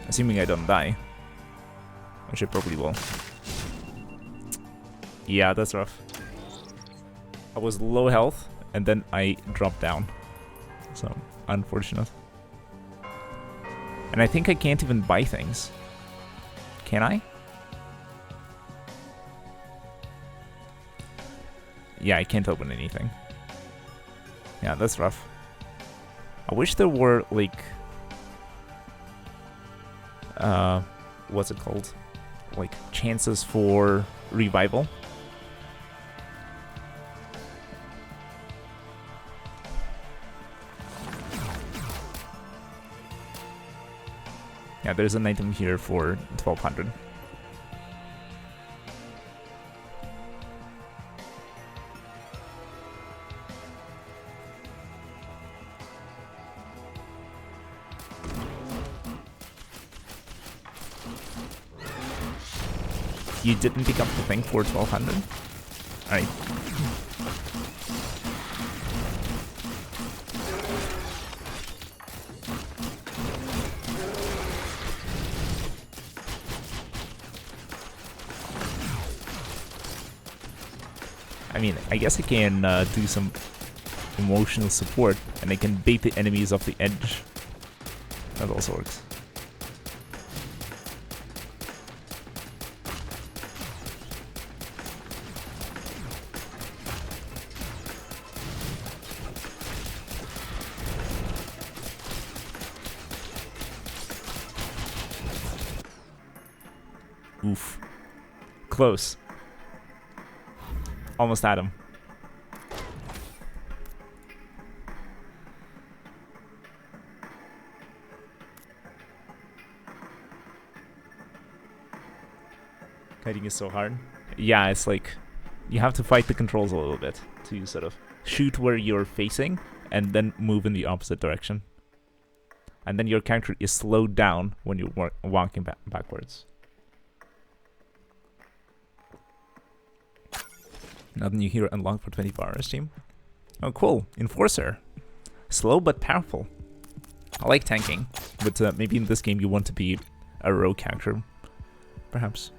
Assuming I don't die. Which I probably will. Yeah, that's rough. I was low health and then I dropped down. So, unfortunate. And I think I can't even buy things. Can I? Yeah, I can't open anything. Yeah, that's rough. I wish there were, like... what's it called? Like, chances for revival. Yeah, there's an item here for 1200. You didn't pick up the thing for 1200? Alright. I mean, I guess I can do some emotional support, and I can bait the enemies off the edge. That also works. Oof. Close. Almost had him. Kiting is so hard. Yeah, it's like you have to fight the controls a little bit to sort of shoot where you're facing and then move in the opposite direction. And then your character is slowed down when you're walking backwards. Another new hero unlocked for 24 hours, team. Oh, cool. Enforcer. Slow but powerful. I like tanking, but maybe in this game you want to be a rogue character. Perhaps.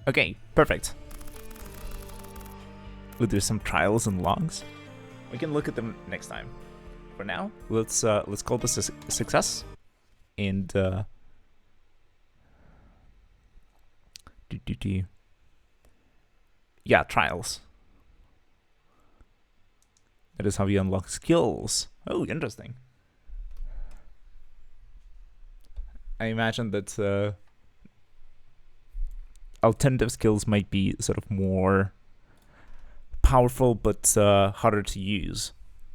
Okay, perfect. We'll do some trials and logs. We can look at them next time. For now, let's call this a success. And yeah, trials. That is how you unlock skills. Oh, interesting. I imagine that alternative skills might be sort of more powerful but harder to use.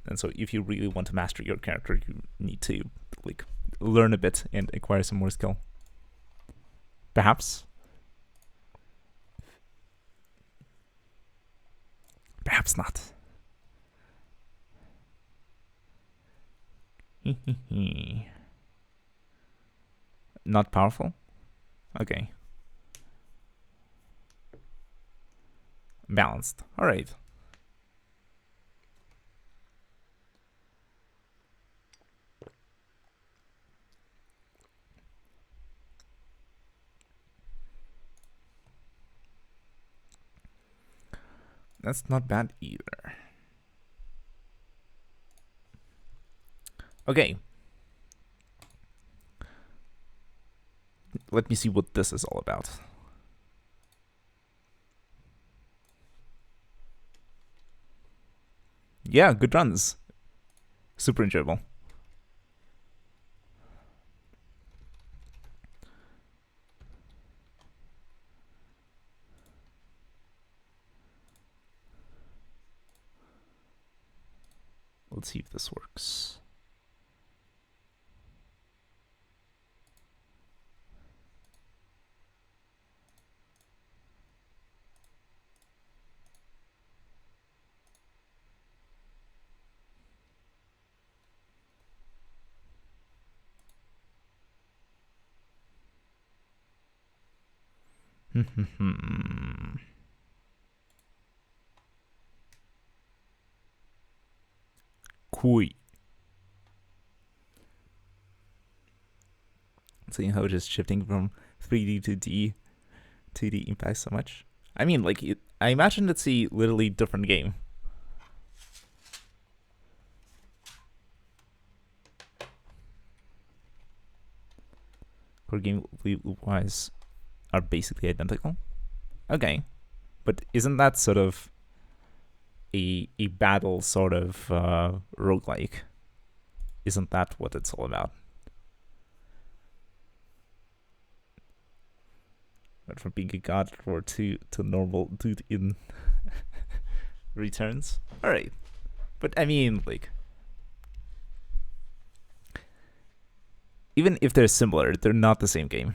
And so if you really want to master your character, you need to like learn a bit and acquire some more skill. Perhaps. Perhaps not. Not powerful? Okay. Balanced. All right. That's not bad either. Okay. Let me see what this is all about. Yeah, good runs. Super enjoyable. Let's see if this works. Cool. Seeing how just shifting from 3D to 2D impacts so much. I mean, like, I imagine it's a literally different game. Core game-wise are basically identical. Okay, but isn't that sort of a battle sort of roguelike? Isn't that what it's all about? But from being a god or to normal dude in returns. All right, but I mean, like, even if they're similar, they're not the same game.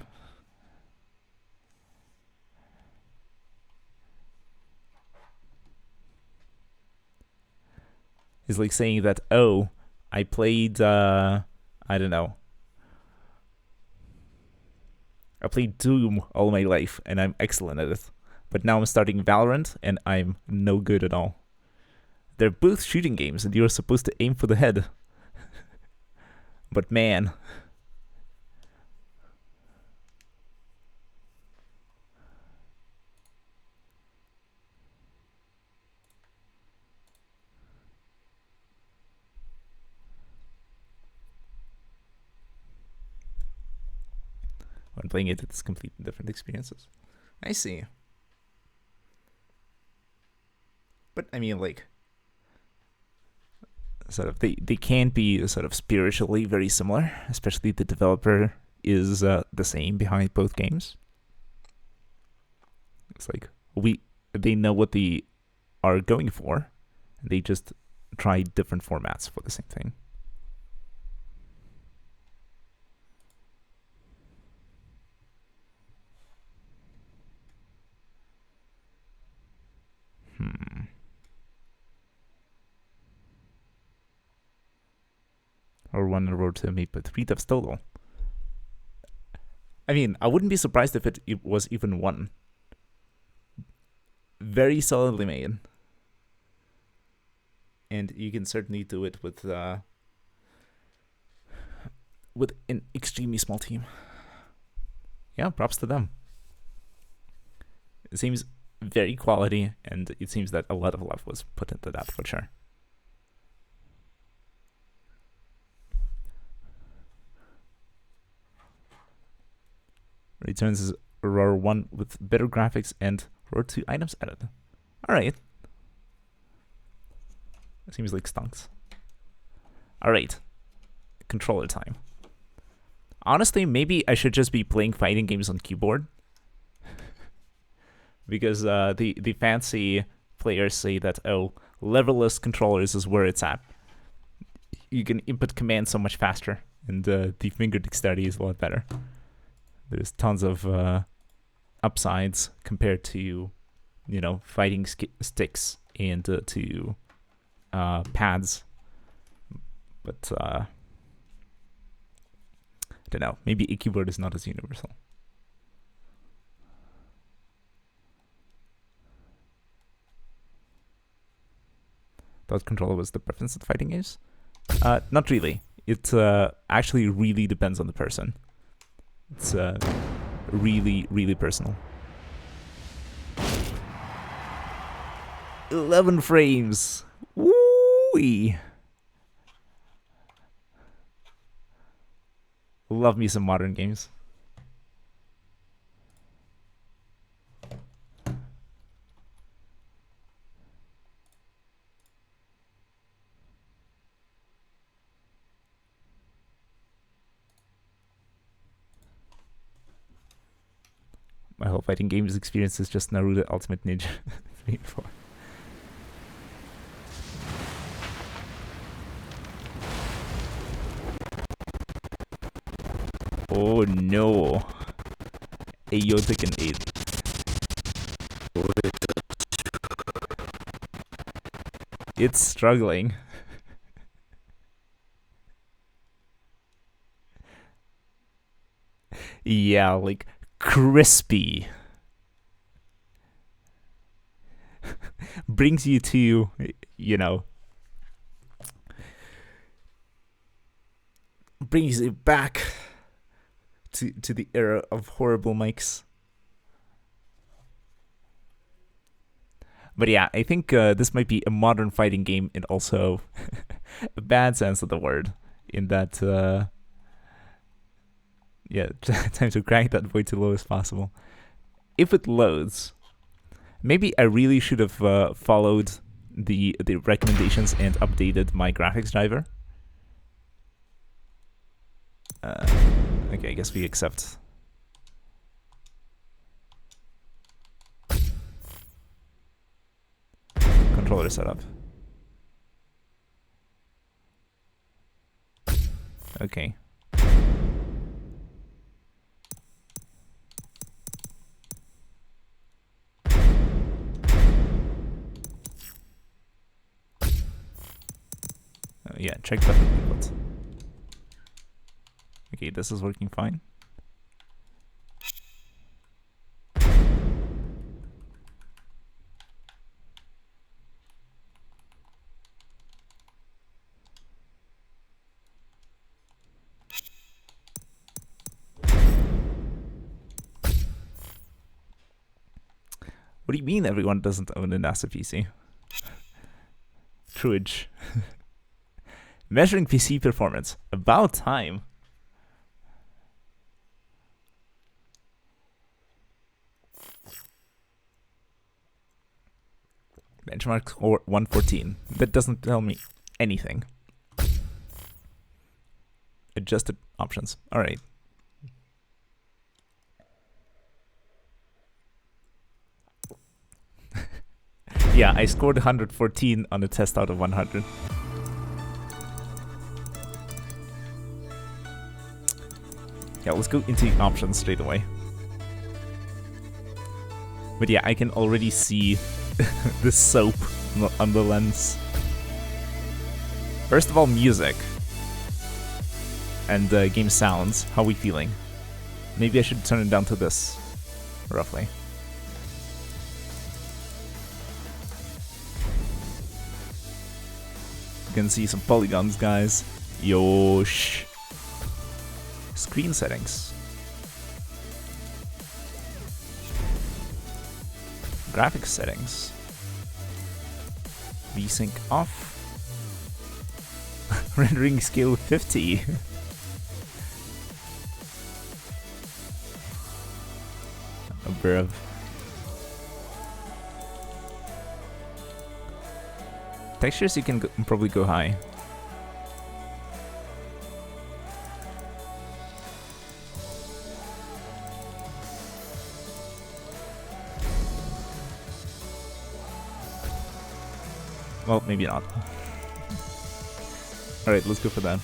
It's like saying that, oh, I played, I don't know. I played Doom all my life, and I'm excellent at it. But now I'm starting Valorant, and I'm no good at all. They're both shooting games, and you're supposed to aim for the head. But man. when playing it, it's completely different experiences. I see. But I mean, like, sort of they can be sort of spiritually very similar, especially the developer is the same behind both games. It's like they know what they are going for, and they just try different formats for the same thing. Or 1 road to me, but 3 devs total. I mean, I wouldn't be surprised if it was even 1. Very solidly made. And you can certainly do it with an extremely small team. Yeah, props to them. It seems very quality, and it seems that a lot of love was put into that for sure. Returns ROR 1 with better graphics and ROR 2 items added. Alright. Seems like stunks. Alright. Controller time. Honestly, maybe I should just be playing fighting games on keyboard. Because the fancy players say that, oh, leverless controllers is where it's at. You can input commands so much faster, and the finger dexterity is a lot better. There's tons of upsides compared to, fighting sticks and to pads. But I don't know. Maybe a keyboard is not as universal. Thought controller was the preference of fighting games? Not really. It actually really depends on the person. It's really, really personal. 11 frames. Woo-wee. Love me some modern games. My whole fighting games experience is just Naruto Ultimate Ninja 3 and 4. Oh no. Ayo Tekken 8. It's struggling. Yeah, like crispy. Brings you to, brings it back to the era of horrible mics. But yeah, I think this might be a modern fighting game in also a bad sense of the word, in that time to crank that void to low as possible. If it loads, maybe I really should have followed the recommendations and updated my graphics driver. Okay, I guess we accept. Controller setup. Okay. Yeah, check button input. Okay, this is working fine. What do you mean everyone doesn't own a NASA PC? Truage. Measuring PC performance. About time. benchmark score 114. That doesn't tell me anything. Adjusted options. All right. Yeah, I scored 114 on a test out of 100. Yeah, let's go into options straight away. But yeah, I can already see the soap on the lens. First of all, music. And game sounds. How are we feeling? Maybe I should turn it down to this, roughly. You can see some polygons, guys. Yosh. Screen settings. Graphics settings. VSync off. Rendering scale 50. Bruv. Textures you can probably go high. Well, maybe not. Alright, let's go for that.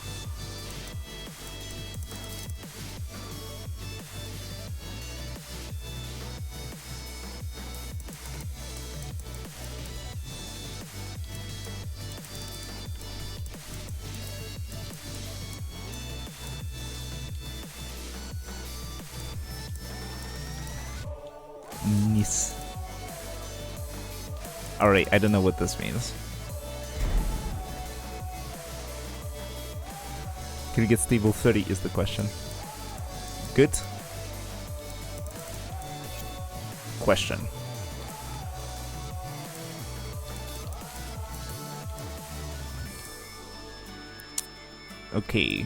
Nice. Alright, I don't know what this means. Can we get stable 30 is the question. Good. Question. Okay.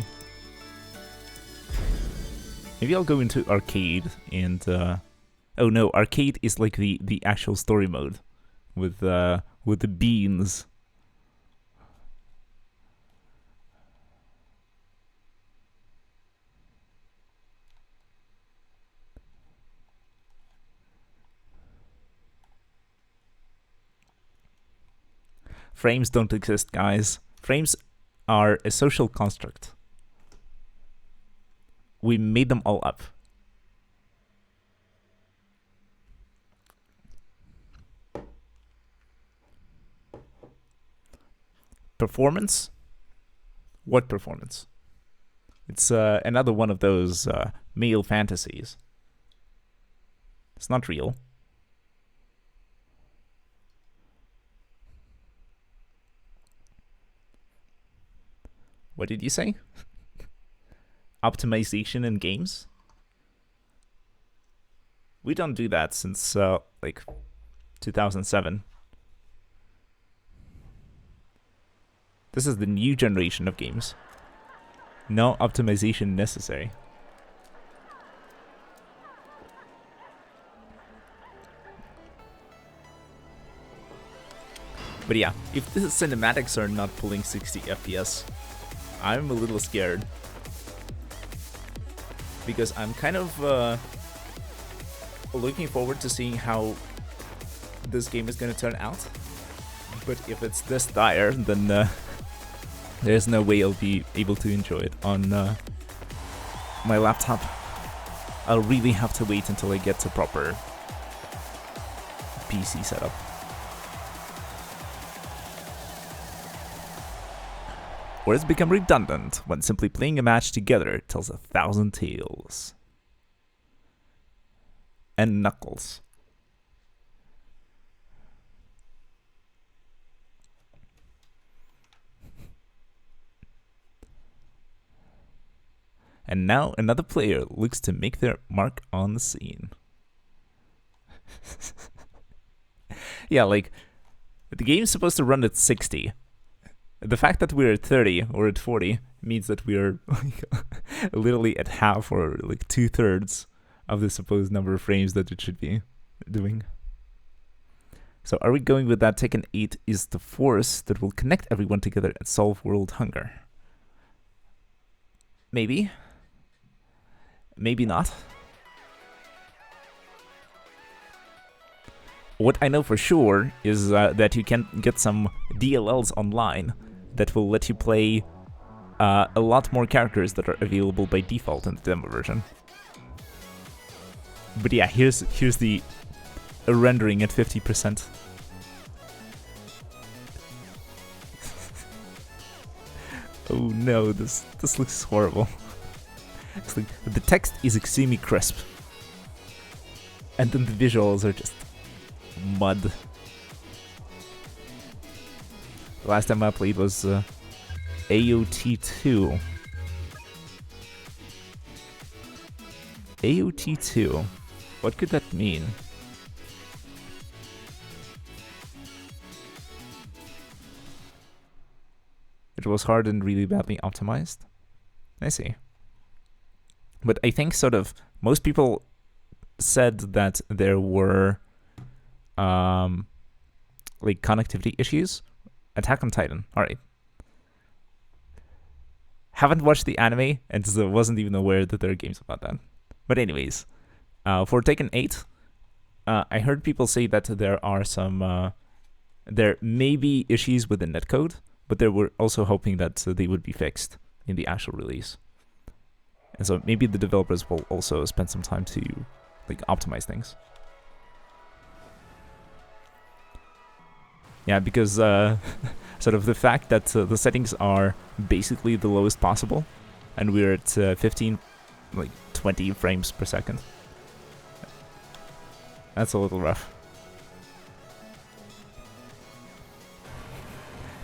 Maybe I'll go into arcade and oh no, arcade is like the actual story mode with the beans. Frames don't exist, guys. Frames are a social construct. We made them all up. Performance? What performance? It's another one of those male fantasies. It's not real. What did you say? Optimization in games? We don't do that since like 2007. This is the new generation of games. No optimization necessary. But yeah, if the cinematics are not pulling 60 FPS, I'm a little scared. Because I'm kind of looking forward to seeing how this game is going to turn out. But if it's this dire, then there's no way I'll be able to enjoy it on my laptop. I'll really have to wait until I get to proper PC setup. Or it's become redundant when simply playing a match together tells 1,000 tales. And Knuckles. And now another player looks to make their mark on the scene. Yeah, like, the game's supposed to run at 60. The fact that we're at 30 or at 40 means that we're literally at half or like 2/3 of the supposed number of frames that it should be doing. So are we going with that Tekken 8 is the force that will connect everyone together and solve world hunger? Maybe. Maybe not. What I know for sure is that you can get some DLLs online that will let you play a lot more characters that are available by default in the demo version. But yeah, here's the rendering at 50%. Oh no, this looks horrible. It's like, the text is extremely crisp, and then the visuals are just mud. The last time I played was AOT2. AOT2. What could that mean? It was hard and really badly optimized. I see. But I think sort of most people said that there were like connectivity issues. Attack on Titan. All right. Haven't watched the anime and so wasn't even aware that there are games about that. But anyways, for Tekken 8, I heard people say that there are some there may be issues with the netcode, but they were also hoping that they would be fixed in the actual release. And so maybe the developers will also spend some time to like optimize things. Yeah, because sort of the fact that the settings are basically the lowest possible, and we're at 15, like 20 frames per second. That's a little rough.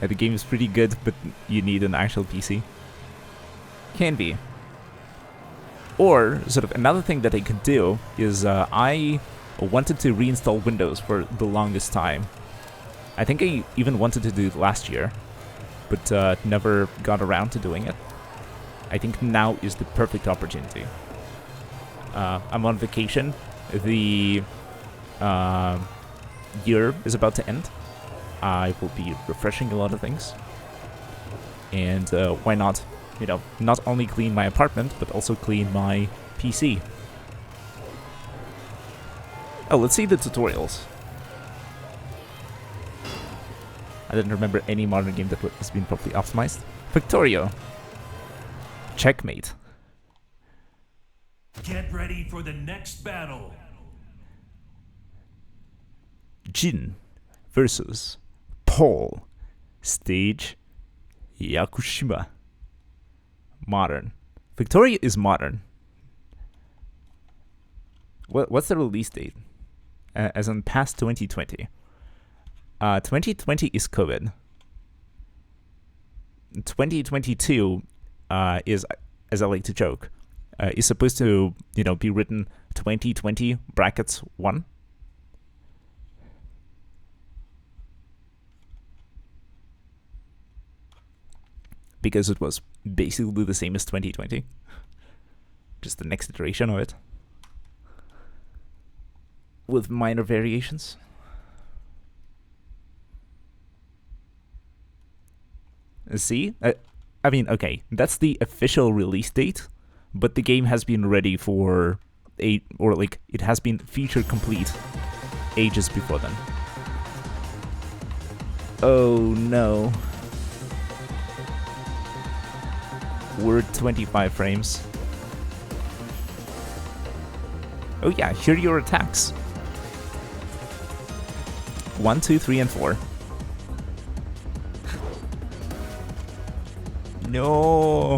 Yeah, the game is pretty good, but you need an actual PC. Can be. Or, sort of another thing that I could do is I wanted to reinstall Windows for the longest time. I think I even wanted to do it last year, but never got around to doing it. I think now is the perfect opportunity. I'm on vacation. The year is about to end. I will be refreshing a lot of things. And why not, you know, not only clean my apartment, but also clean my PC. Oh, let's see the tutorials. I didn't remember any modern game that has been properly optimized. Victorio. Checkmate. Get ready for the next battle. Jin versus Paul. Stage Yakushima. Modern. Victoria is modern. What's the release date? As in past 2020. 2020 is COVID. 2022 is, as I like to joke, is supposed to, you know, be written 2020 brackets 1. Because it was basically the same as 2020. Just the next iteration of it. With minor variations. See? I mean, okay, that's the official release date, but the game has been ready for it has been feature complete ages before then. Oh no. We're at 25 frames. Oh yeah, here are your attacks. 1, 2, 3, and 4. No.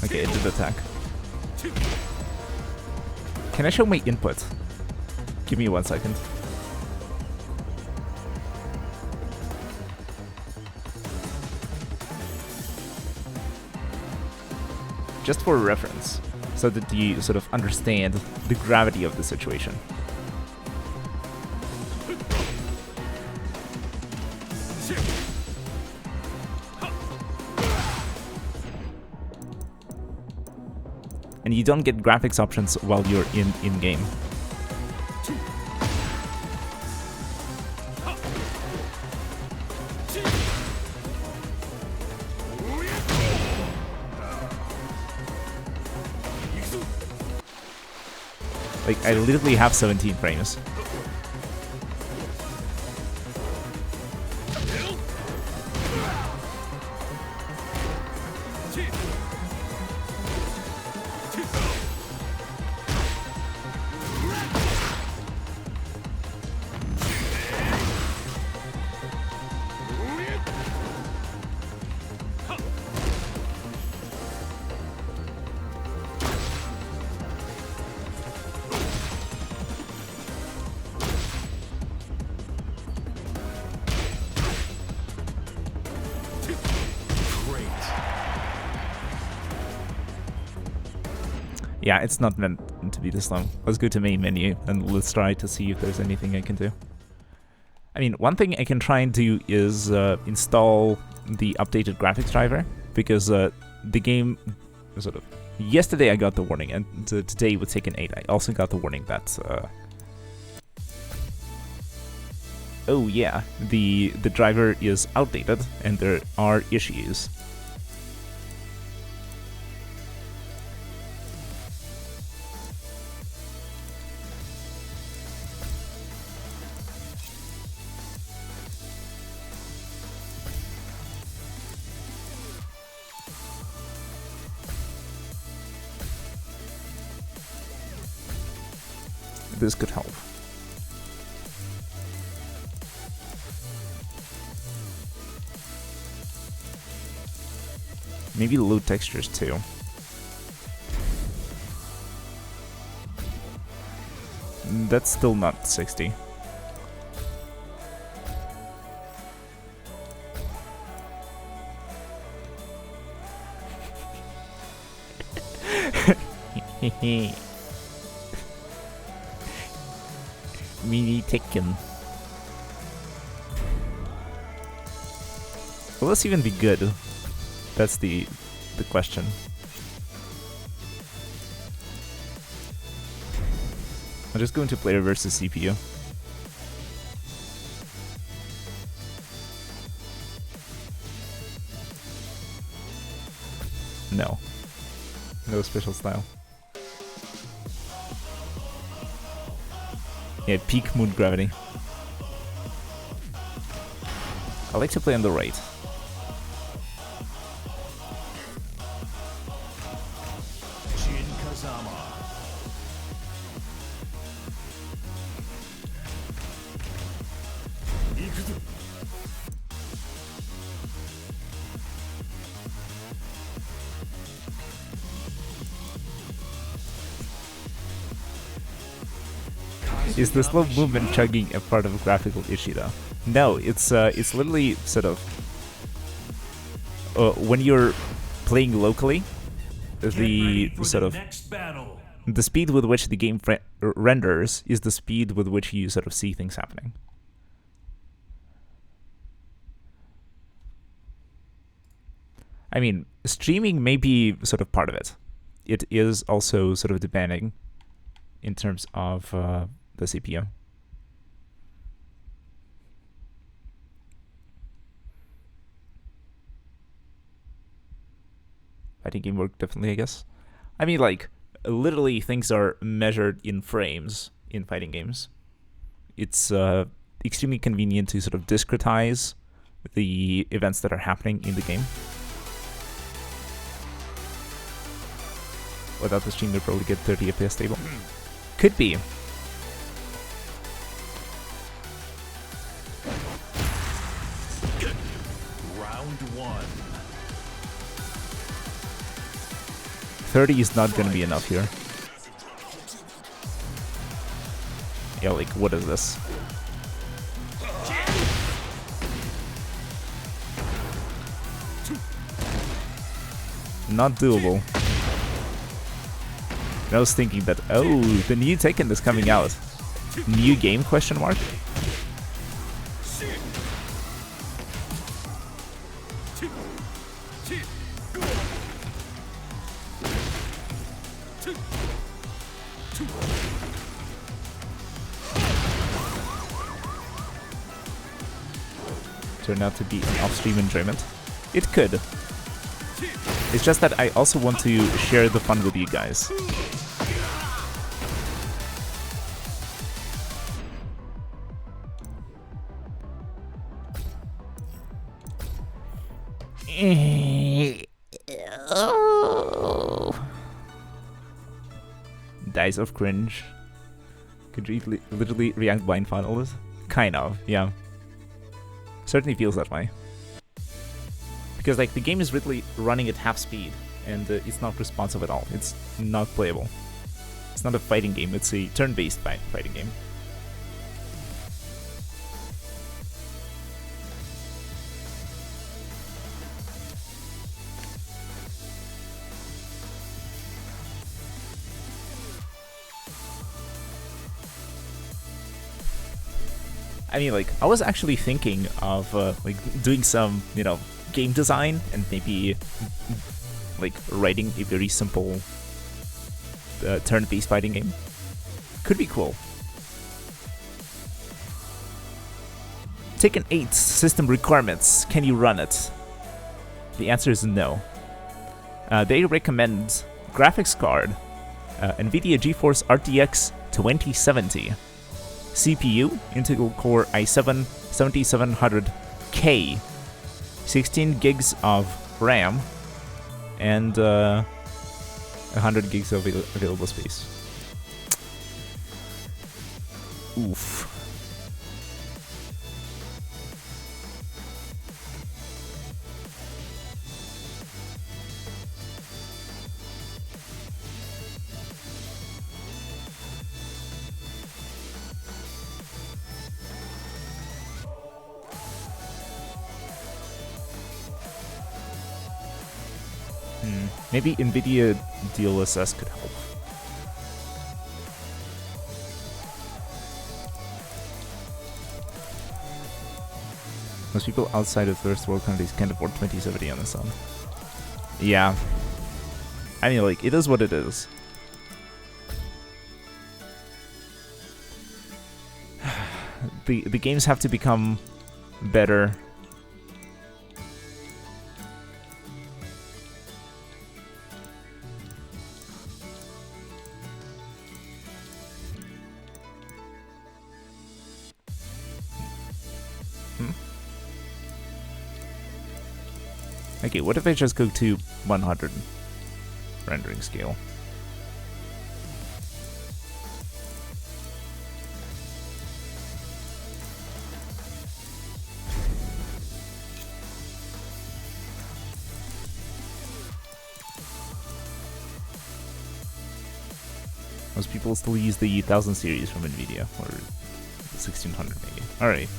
Okay, it did attack. Can I show my input? Give me 1 second. Just for reference, so that you sort of understand the gravity of the situation. and you don't get graphics options while you're in-game. Like, I literally have 17 frames. Yeah, it's not meant to be this long. Let's go to main menu and let's try to see if there's anything I can do. I mean, one thing I can try and do is install the updated graphics driver, because the game sort of... Yesterday I got the warning, and today with Tekken 8 I also got the warning that... oh yeah, the driver is outdated and there are issues. This could help. Maybe load textures too. That's still not 60. Mini Tekken. Will this even be good? That's the question. I'll just go into player versus CPU. No. No special style. Yeah, peak moon gravity. I like to play on the right. Is the slow movement chugging a part of a graphical issue though? No, it's literally sort of when you're playing locally, the sort of the speed with which the game renders is the speed with which you sort of see things happening. I mean, streaming may be sort of part of it. It is also sort of demanding in terms of the CPU. Fighting game work, definitely, I guess. I mean, like, literally things are measured in frames in fighting games. It's extremely convenient to sort of discretize the events that are happening in the game. Without the stream, they'll probably get 30 FPS stable. Could be. Round one. 30 is not going to be enough here. Yeah, like, what is this? Not doable. I was thinking that, oh, the new Tekken is coming out. New game, question mark? Turn out to be an off-stream enjoyment. It could. It's just that I also want to share the fun with you guys. Dice of cringe. Could you literally react blind finalists? Kind of, yeah. Certainly feels that way. Because like the game is really running at half speed and it's not responsive at all. It's not playable. It's not a fighting game, it's a turn-based fighting game. I mean, like, I was actually thinking of like doing some, you know, game design and maybe like writing a very simple turn-based fighting game. Could be cool. Tekken 8 system requirements. Can you run it? The answer is no. They recommend graphics card, NVIDIA GeForce RTX 2070. CPU, Intel Core i7 7700K, 16 gigs of RAM, and 100 gigs of available space. Oof. Maybe NVIDIA DLSS could help. Most people outside of first world countries can't afford 2070 on the sun. Yeah. I mean, like, it is what it is. The games have to become better. Okay, what if I just go to 100 rendering scale? Most people still use the 1000 series from NVIDIA, or the 1600 maybe. Alright.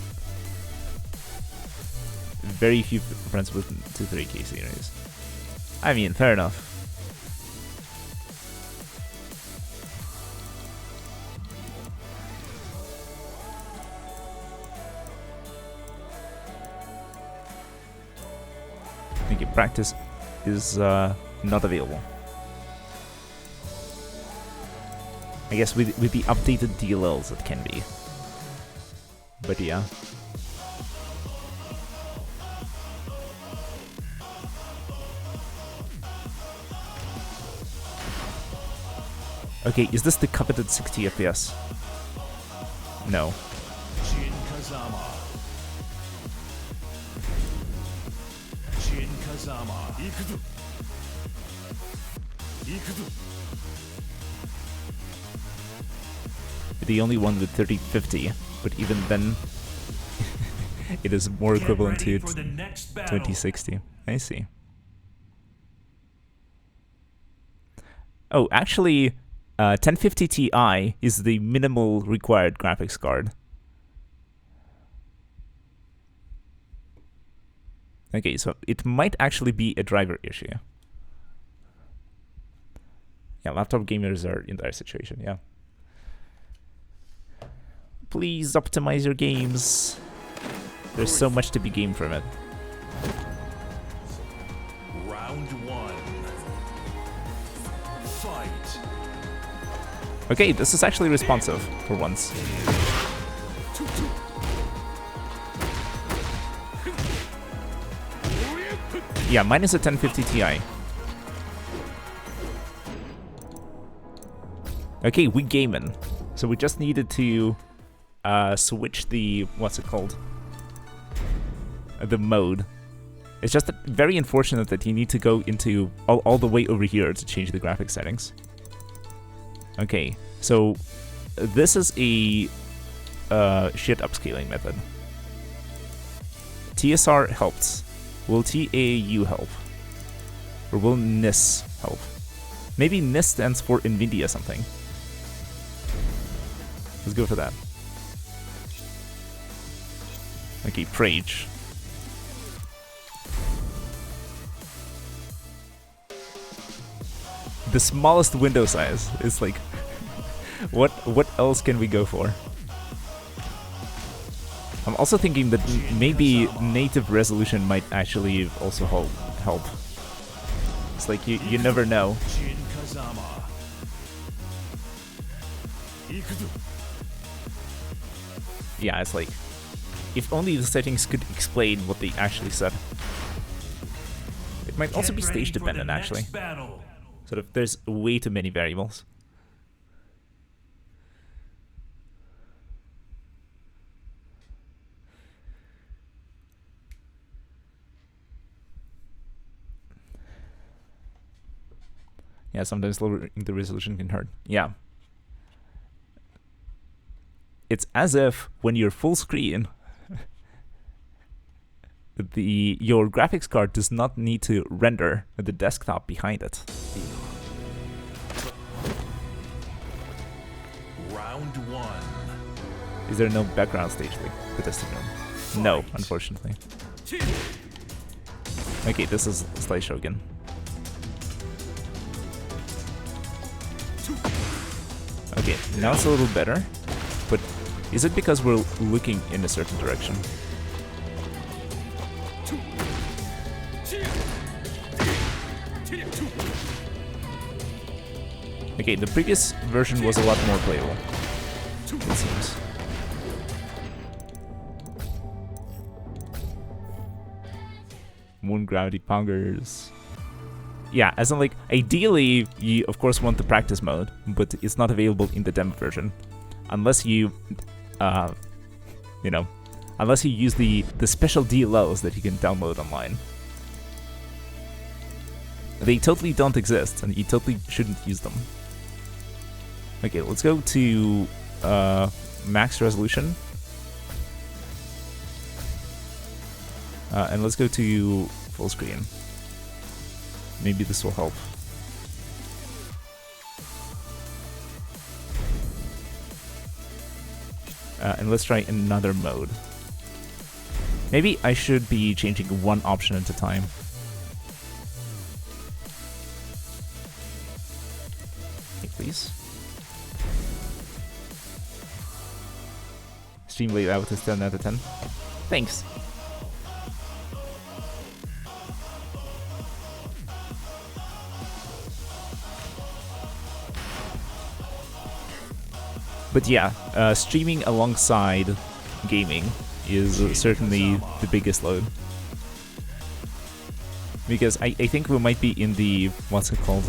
Very few friends with 230K series. I mean, fair enough. Okay, practice is not available. I guess with the updated DLLs it can be. But yeah. Okay, is this the coveted 60 FPS? No. The only one with 3050, but even then, it is more equivalent to 2060. I see. Oh, actually, 1050 Ti is the minimal required graphics card. Okay, so it might actually be a driver issue. Yeah, laptop gamers are in their situation, yeah. Please optimize your games. There's so much to be gained from it. Round one. Fight. Okay, this is actually responsive for once. Yeah, mine is a 1050 Ti. Okay, we gaming. So we just needed to switch the, what's it called? The mode. It's just very unfortunate that you need to go into all the way over here to change the graphics settings. Okay, so this is a shit upscaling method. TSR helped. Will TAU help? Or will NIS help? Maybe NIS stands for NVIDIA something. Let's go for that. Okay, Prage. The smallest window size is like, what else can we go for? I'm also thinking that maybe native resolution might actually also help. It's like you never know. Yeah, it's like, if only the settings could explain what they actually said. It might also be stage dependent, actually. Sort of, there's way too many variables. Yeah, sometimes lowering the resolution can hurt. Yeah. It's as if when you're full screen, your graphics card does not need to render the desktop behind it. Round one. Is there no background stage like the testing room? No, unfortunately. Okay, this is Slice Shogun. Okay, now it's a little better, but is it because we're looking in a certain direction? Okay, the previous version was a lot more playable, it seems. Moon gravity pongers. Yeah, as in, like, ideally, you of course want the practice mode, but it's not available in the demo version. Unless you, unless you use the special DLLs that you can download online. They totally don't exist, and you totally shouldn't use them. Okay, let's go to max resolution. And let's go to full screen. Maybe this will help. And let's try another mode. Maybe I should be changing one option at a time. Okay, please. Stream layout is 10 out of 10. Thanks. But yeah, streaming alongside gaming is certainly the biggest load. Because I think we might be in the, what's it called?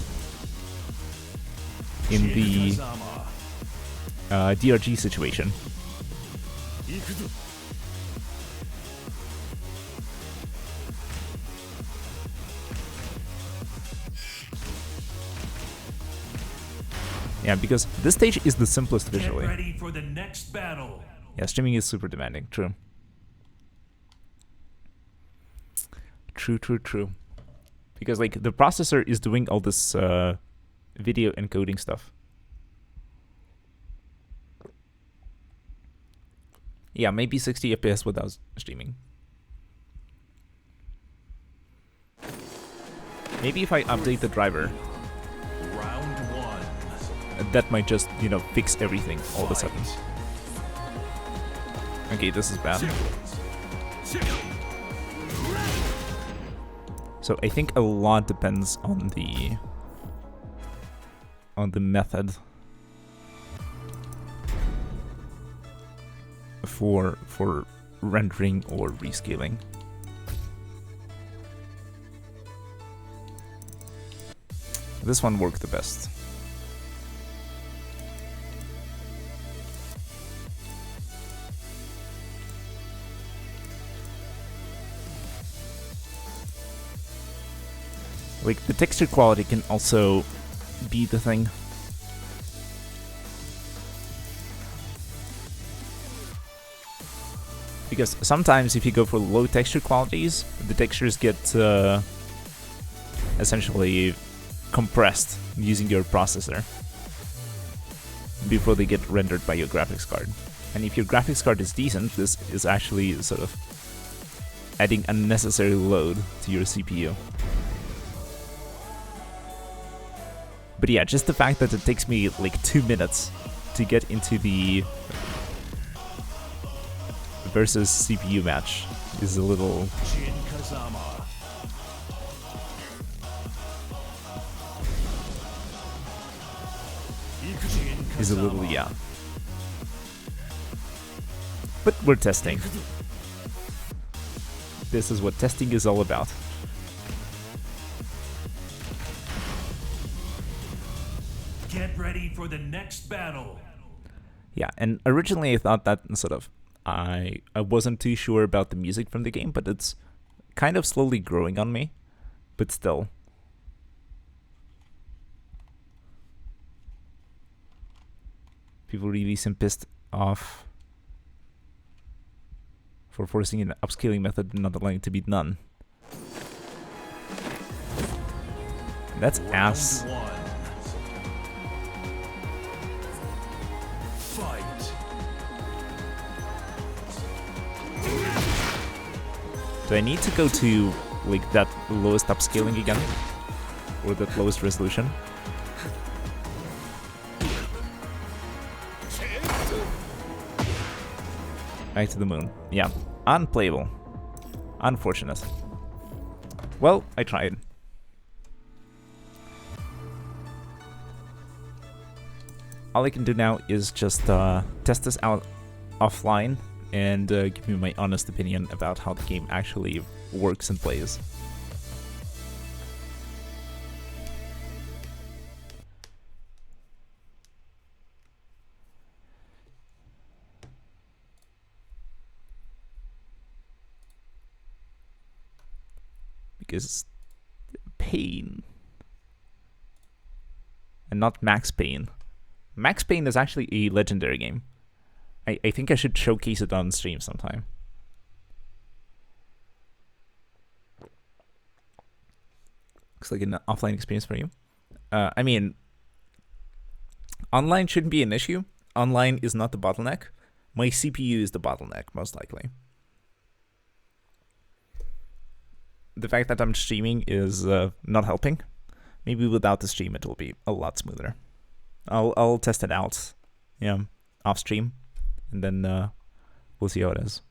In the DRG situation. Yeah, because this stage is the simplest visually. Get ready for the next battle. Yeah, streaming is super demanding. True. True. Because, like, the processor is doing all this video encoding stuff. Yeah, maybe 60 FPS without streaming. Maybe if I update the driver, that might just, fix everything all of a sudden. Okay, this is bad. So I think a lot depends on the on the method for rendering or rescaling. This one worked the best. Like, the texture quality can also be the thing. Because sometimes if you go for low texture qualities, the textures get essentially compressed using your processor before they get rendered by your graphics card. And if your graphics card is decent, this is actually sort of adding unnecessary load to your CPU. But yeah, just the fact that it takes me like 2 minutes to get into the versus CPU match is a little... yeah. But we're testing. This is what testing is all about. Get ready for the next battle. Yeah, and originally I thought that sort of I wasn't too sure about the music from the game, but it's kind of slowly growing on me. But still. People really seem pissed off for forcing an upscaling method and not allowing it to be done. That's ass. Do I need to go to like that lowest upscaling again? Or that lowest resolution? Back to the moon. Yeah. Unplayable. Unfortunate. Well, I tried. All I can do now is just test this out offline and give you my honest opinion about how the game actually works and plays. Because pain. And not Max Payne. Max Payne is actually a legendary game. I think I should showcase it on stream sometime. Looks like an offline experience for you. I mean, online shouldn't be an issue. Online is not the bottleneck. My CPU is the bottleneck, most likely. The fact that I'm streaming is not helping. Maybe without the stream it will be a lot smoother. I'll test it out, yeah, off stream, and then we'll see how it is.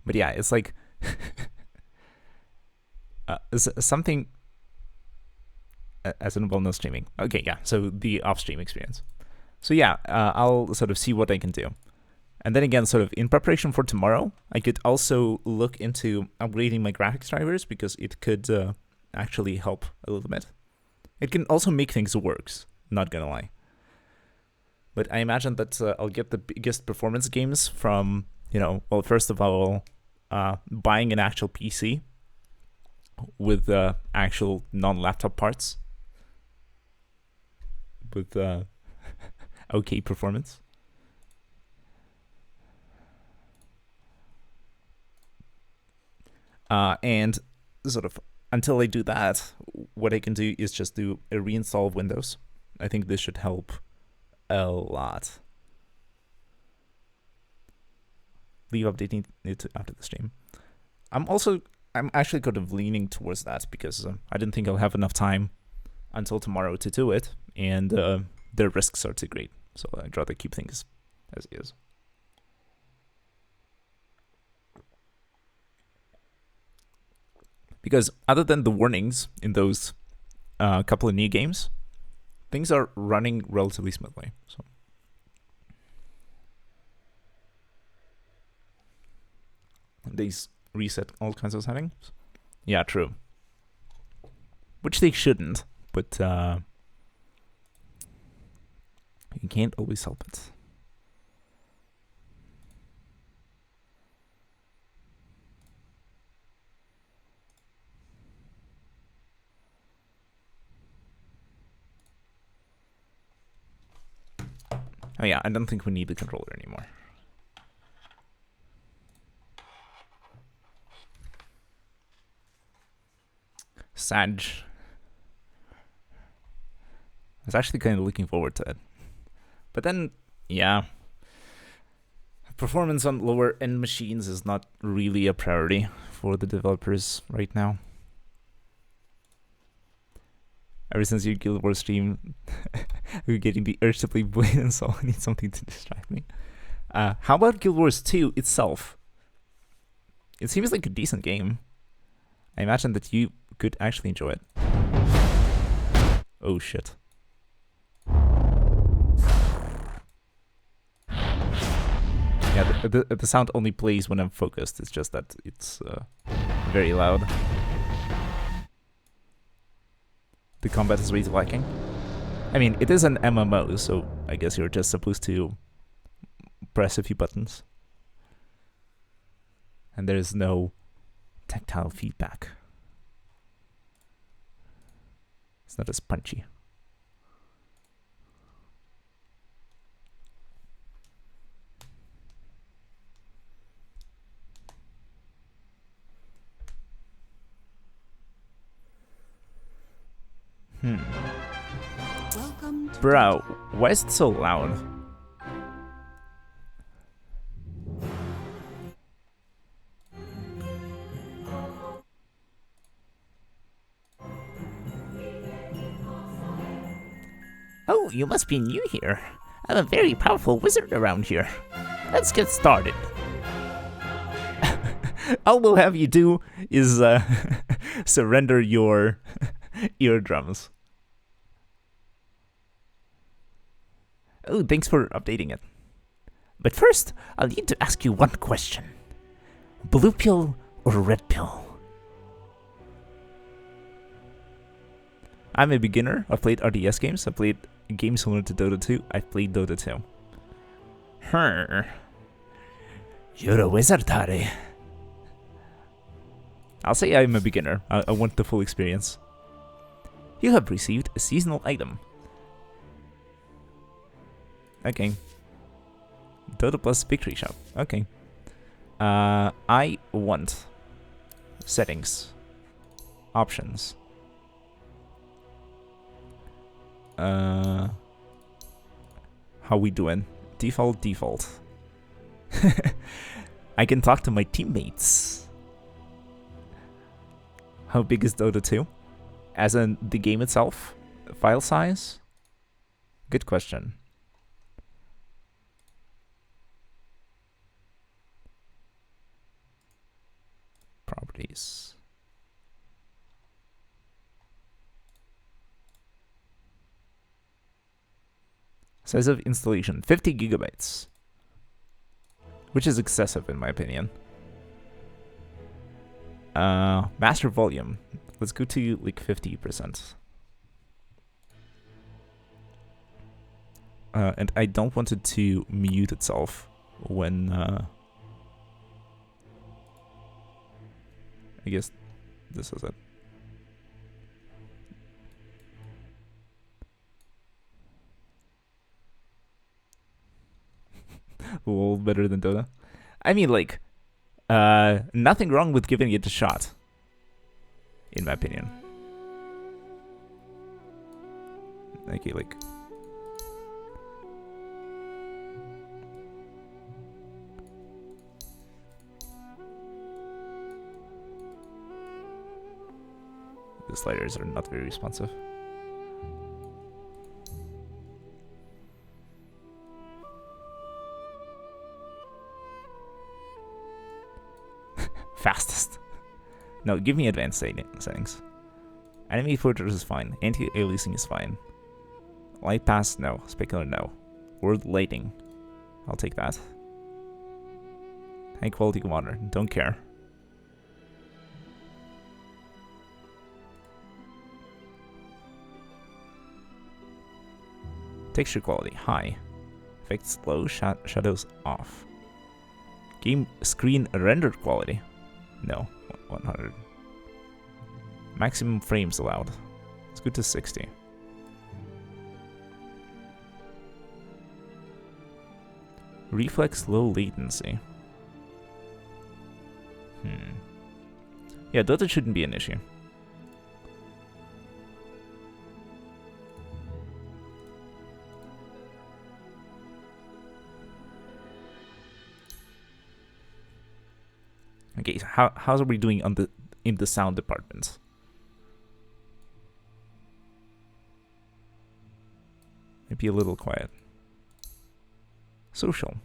But yeah, it's like something as in well, no streaming. Okay, yeah, so the off-stream experience. So yeah, I'll sort of see what I can do. And then again, sort of in preparation for tomorrow, I could also look into upgrading my graphics drivers because it could actually help a little bit. It can also make things worse, not gonna lie. But I imagine that I'll get the biggest performance gains from, you know, well, first of all, buying an actual PC with actual non-laptop parts with okay performance. And sort of until I do that, what I can do is just do a reinstall of Windows. I think this should help a lot. Leave updating it after the stream. I'm actually kind of leaning towards that because I didn't think I'll have enough time until tomorrow to do it, and the risks are too great. So I'd rather keep things as is. Because other than the warnings in those couple of new games, things are running relatively smoothly. So they reset all kinds of settings. Yeah, true. Which they shouldn't, but you can't always help it. Oh yeah, I don't think we need the controller anymore. Sag. I was actually kind of looking forward to it. But then, yeah, performance on lower end machines is not really a priority for the developers right now. Ever since your Guild Wars stream, we're getting the urge to play Blade, and so I need something to distract me. How about Guild Wars 2 itself? It seems like a decent game. I imagine that you could actually enjoy it. Oh shit. Yeah, the sound only plays when I'm focused. It's just that it's very loud. The combat is really lacking. I mean, it is an MMO, so I guess you're just supposed to press a few buttons. And there's no tactile feedback. It's not as punchy. Bro, why is it so loud? Oh, you must be new here. I'm a very powerful wizard around here. Let's get started. All we'll have you do is surrender your eardrums. Oh, thanks for updating it. But first, I'll need to ask you one question. Blue pill or red pill? I'm a beginner. I've played RTS games. I've played games similar to Dota 2. I've played Dota 2. You're a wizard, Harry. I'll say I'm a beginner. I want the full experience. You have received a seasonal item. Okay. Dota Plus Victory Shop. Okay. I want settings. Options. How we doing? Default. I can talk to my teammates. How big is Dota 2? As in the game itself? File size? Good question. Properties. Size of installation, 50 gigabytes. Which is excessive in my opinion. Master volume. Let's go to like 50%. And I don't want it to mute itself when I guess this is it. A little better than Dota. I mean, like, nothing wrong with giving it a shot, in my opinion. Okay, like. The sliders are not very responsive. Fastest. No, give me advanced settings. Enemy filters is fine. Anti-aliasing is fine. Light pass, no. Specular, no. Word lighting. I'll take that. High quality water, don't care. Texture quality, high. Effects low, shadows off. Game screen rendered quality, no, 100. Maximum frames allowed. Let's go to 60. Reflex low latency. Yeah, Dota shouldn't be an issue. Okay, so how are we doing on in the sound department? Maybe a little quiet. Social.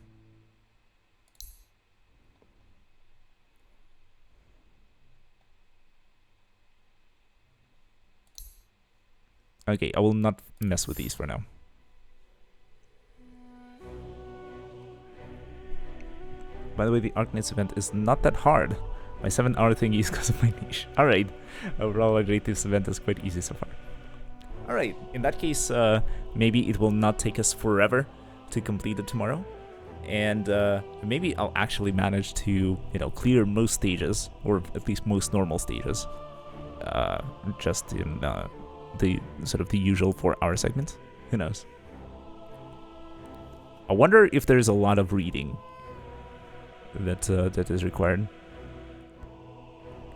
Okay, I will not mess with these for now. By the way, the Arknights event is not that hard. My 7-hour thingy is because of my niche. Alright, overall I rate this event as quite easy so far. Alright, in that case, maybe it will not take us forever to complete it tomorrow. And maybe I'll actually manage to, you know, clear most stages, or at least most normal stages, just in the sort of the usual 4-hour segment. Who knows? I wonder if there's a lot of reading that that is required.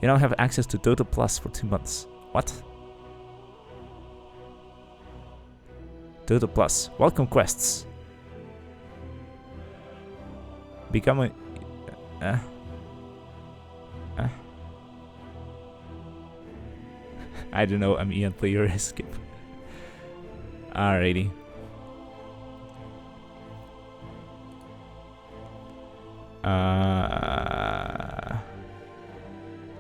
You now have access to Dota Plus for 2 months. What? Dota Plus. Welcome quests. Become a... I don't know, I'm Ian player, skip. Alrighty.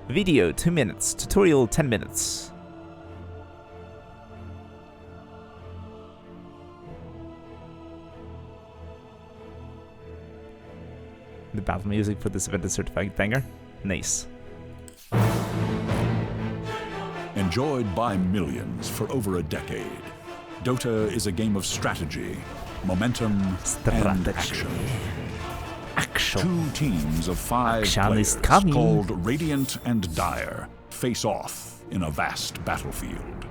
Video 2 minutes, tutorial 10 minutes. The battle music for this event is certified banger. Nice. Enjoyed by millions for over a decade, Dota is a game of strategy, momentum, and action. Two teams of 5 players called Radiant and Dire face off in a vast battlefield.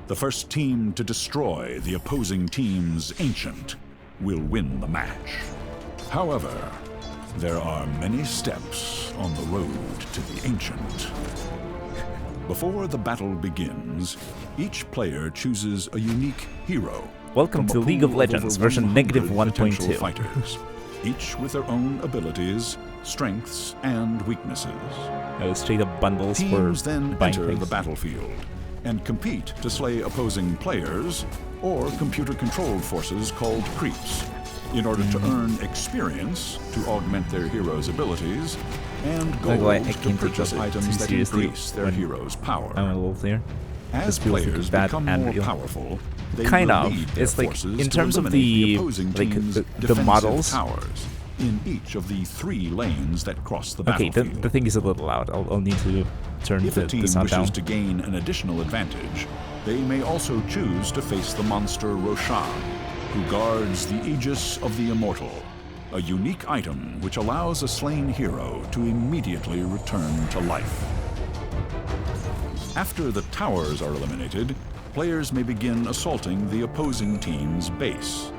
The first team to destroy the opposing team's Ancient will win the match. However, there are many steps on the road to the Ancient. Before the battle begins, each player chooses a unique hero. Welcome to League of Legends version -1.2. Fighters, each with their own abilities, strengths, and weaknesses. Straight up bundles Teams for then buying enter things. the battlefield and compete to slay opposing players or computer-controlled forces called creeps in order to earn experience to augment their heroes' abilities and gold to purchase items that increase their heroes' power. I'm a little clear. As players become more powerful, they kind will of. lead their It's like forces in to terms of eliminate the opposing like team's the defensive models. towers in each of the 3 lanes that cross the Okay, battlefield. the thing is a little loud. I'll need to turn If a the team sound wishes down. to gain an additional advantage, they may also choose to face the monster Roshan, who guards the Aegis of the Immortal, a unique item which allows a slain hero to immediately return to life. After the towers are eliminated, players may begin assaulting the opposing team's base.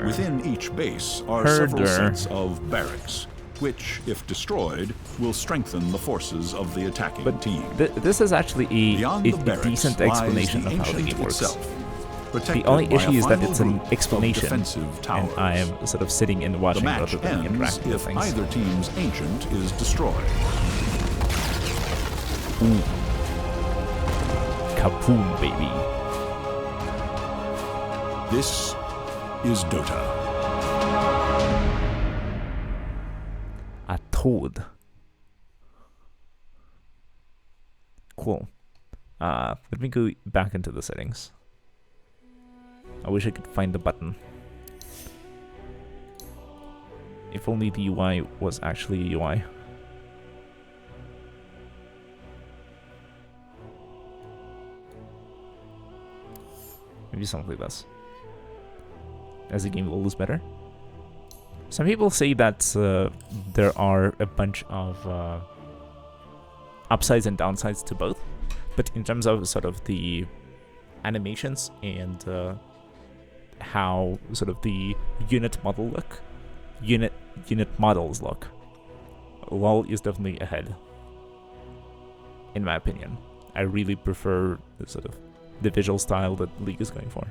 Within each base are several sets of barracks, which, if destroyed, will strengthen the forces of the attacking team. This is actually Beyond a the barracks decent lies explanation the of how the Ancient game works. itself, The protected only by issue a is that final it's an group of explanation, defensive and towers. I am sort of sitting and The watching match rather than ends interacting with if things. either team's Ancient is destroyed. Ooh. Kaboom, baby. This is Dota. A toad. Cool. Let me go back into the settings. I wish I could find the button. If only the UI was actually a UI. Maybe something like this. As the game will lose better. Some people say that there are a bunch of upsides and downsides to both, but in terms of sort of the animations and how sort of the unit models look, LoL is definitely ahead, in my opinion. I really prefer the sort of the visual style that League is going for.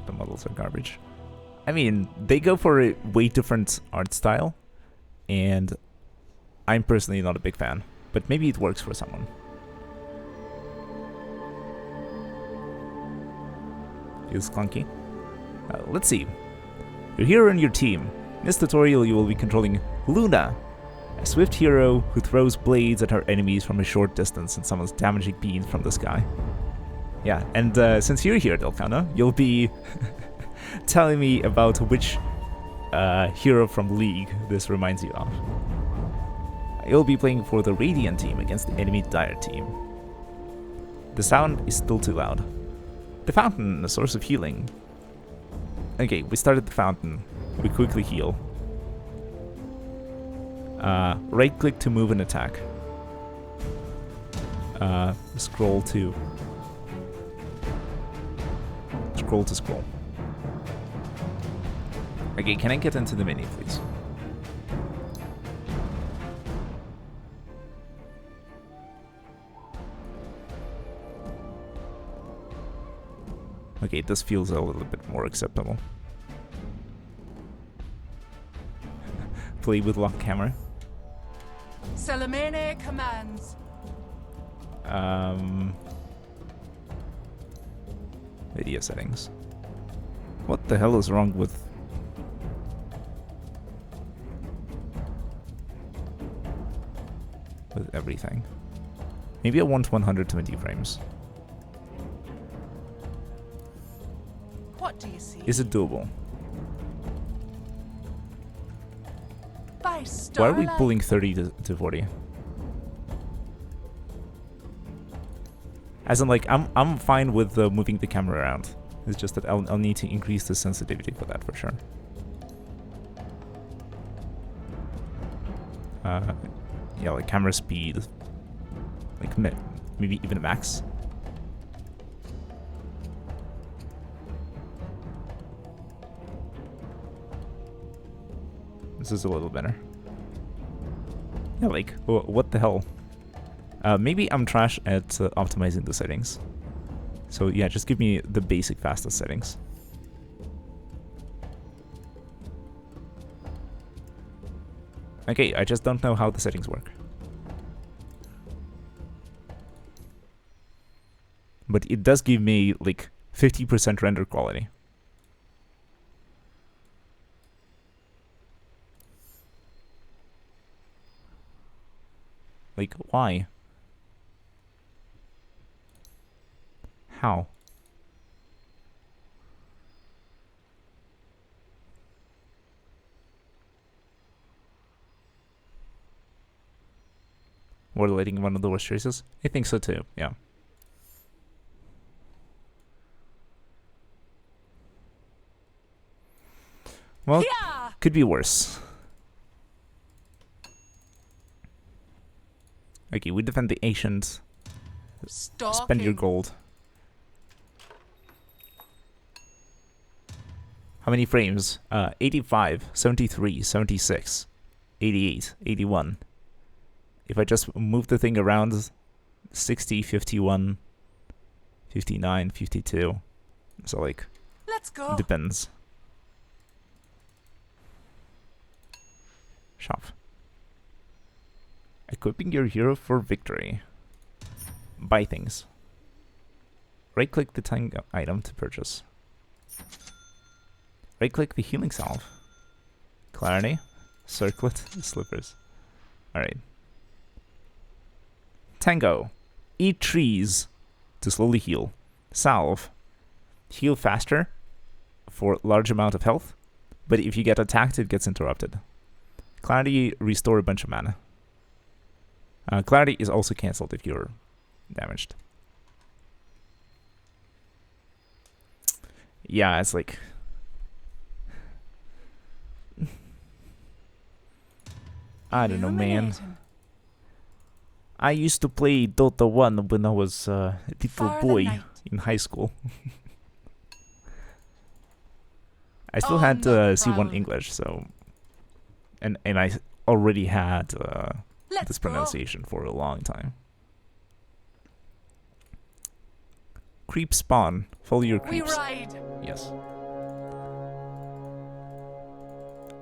The models are garbage. I mean, they go for a way different art style, and I'm personally not a big fan, but maybe it works for someone. Feels clunky. Let's see. Your hero and your team. In this tutorial, you will be controlling Luna, a swift hero who throws blades at her enemies from a short distance and summons damaging beams from the sky. Yeah, and since you're here, Delcana, you'll be telling me about which hero from League this reminds you of. You'll be playing for the Radiant team against the enemy Dire team. The sound is still too loud. The fountain, a source of healing. Okay, we started the fountain. We quickly heal. Right click to move and attack. Scroll to scroll. Okay, can I get into the menu, please? Okay, this feels a little bit more acceptable. Play with lock camera. Salamene commands. Video settings. What the hell is wrong with... everything? Maybe I want 120 frames. What do you see? Is it doable? By Why are we starlight. pulling 30 to 40? As in, like, I'm fine with moving the camera around. It's just that I'll need to increase the sensitivity for that for sure. Yeah, like camera speed, like maybe even max. This is a little better. Yeah, like, what the hell? Maybe I'm trash at optimizing the settings. So yeah, just give me the basic fastest settings. Okay, I just don't know how the settings work. But it does give me like 50% render quality. Like, why? How? Water lighting one of the worst choices? I think so too, yeah. Well, Yeah! could be worse. Okay, we defend the ancient. Spend your Stalking. gold. How many frames? 85, 73, 76, 88, 81. If I just move the thing around, 60, 51, 59, 52. So, like, Let's go. depends. Shop. Equipping your hero for victory. Buy things. Right-click the tank item to purchase. Right-click the healing salve. Clarity. Circlet slippers. Alright. Tango. Eat trees to slowly heal. Salve. Heal faster for large amount of health, but if you get attacked, it gets interrupted. Clarity. Restore a bunch of mana. Clarity is also cancelled if you're damaged. Yeah, it's like... I don't know, man. Illuminating. I used to play Dota 1 when I was a little For the boy night. in high school. I still On had the C1 prowl. English, so... And I already had Let's this go. pronunciation for a long time. Creep spawn. Follow your We creeps. ride. Yes.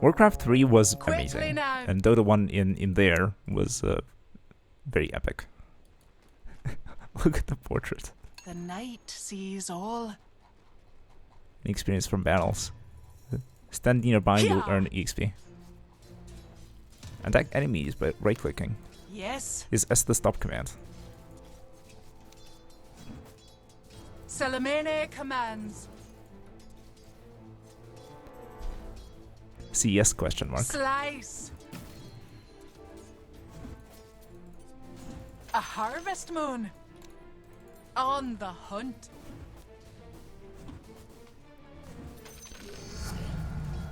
Warcraft 3 was Quickly amazing. now. And Dota 1 in there was very epic. Look at the portrait. The night sees all. Experience from battles. Stand nearby, you'll Yeah. earn EXP. Attack enemies by right-clicking. Yes. Is S the stop command. Salamene commands. CS question mark. Slice. A harvest moon. On the hunt.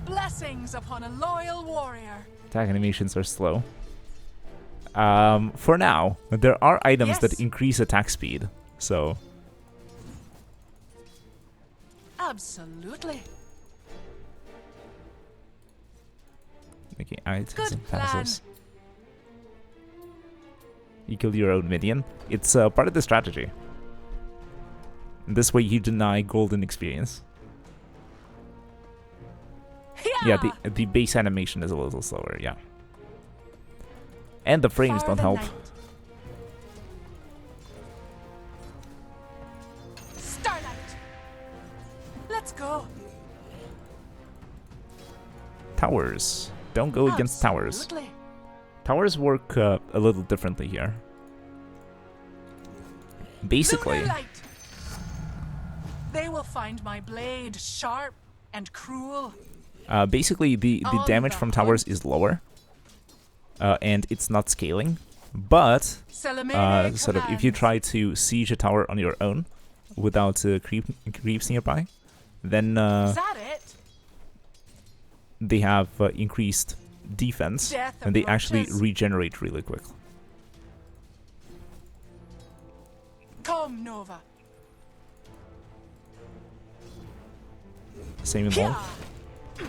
Blessings upon a loyal warrior. Attack animations are slow. For now, there are items that Yes. increase attack speed. So, Absolutely. making items Good and plan. passives. You kill your own minion. It's part of the strategy. This way you deny golden experience. Yeah, the base animation is a little slower, yeah. And the frames For don't the help. night. Starlight. Let's go. Towers. Don't go against towers. Absolutely. Towers work a little differently here. Basically, Lunar light. They will find my blade sharp and cruel. basically the On damage the from towers hunt. is lower. And it's not scaling. But, Salamene sort of, if you commands. try to siege a tower on your own without creeps nearby, then Is that it? they have increased defense, Death and they actually approaches. regenerate really quick. Come, Nova. Same in wall. Here.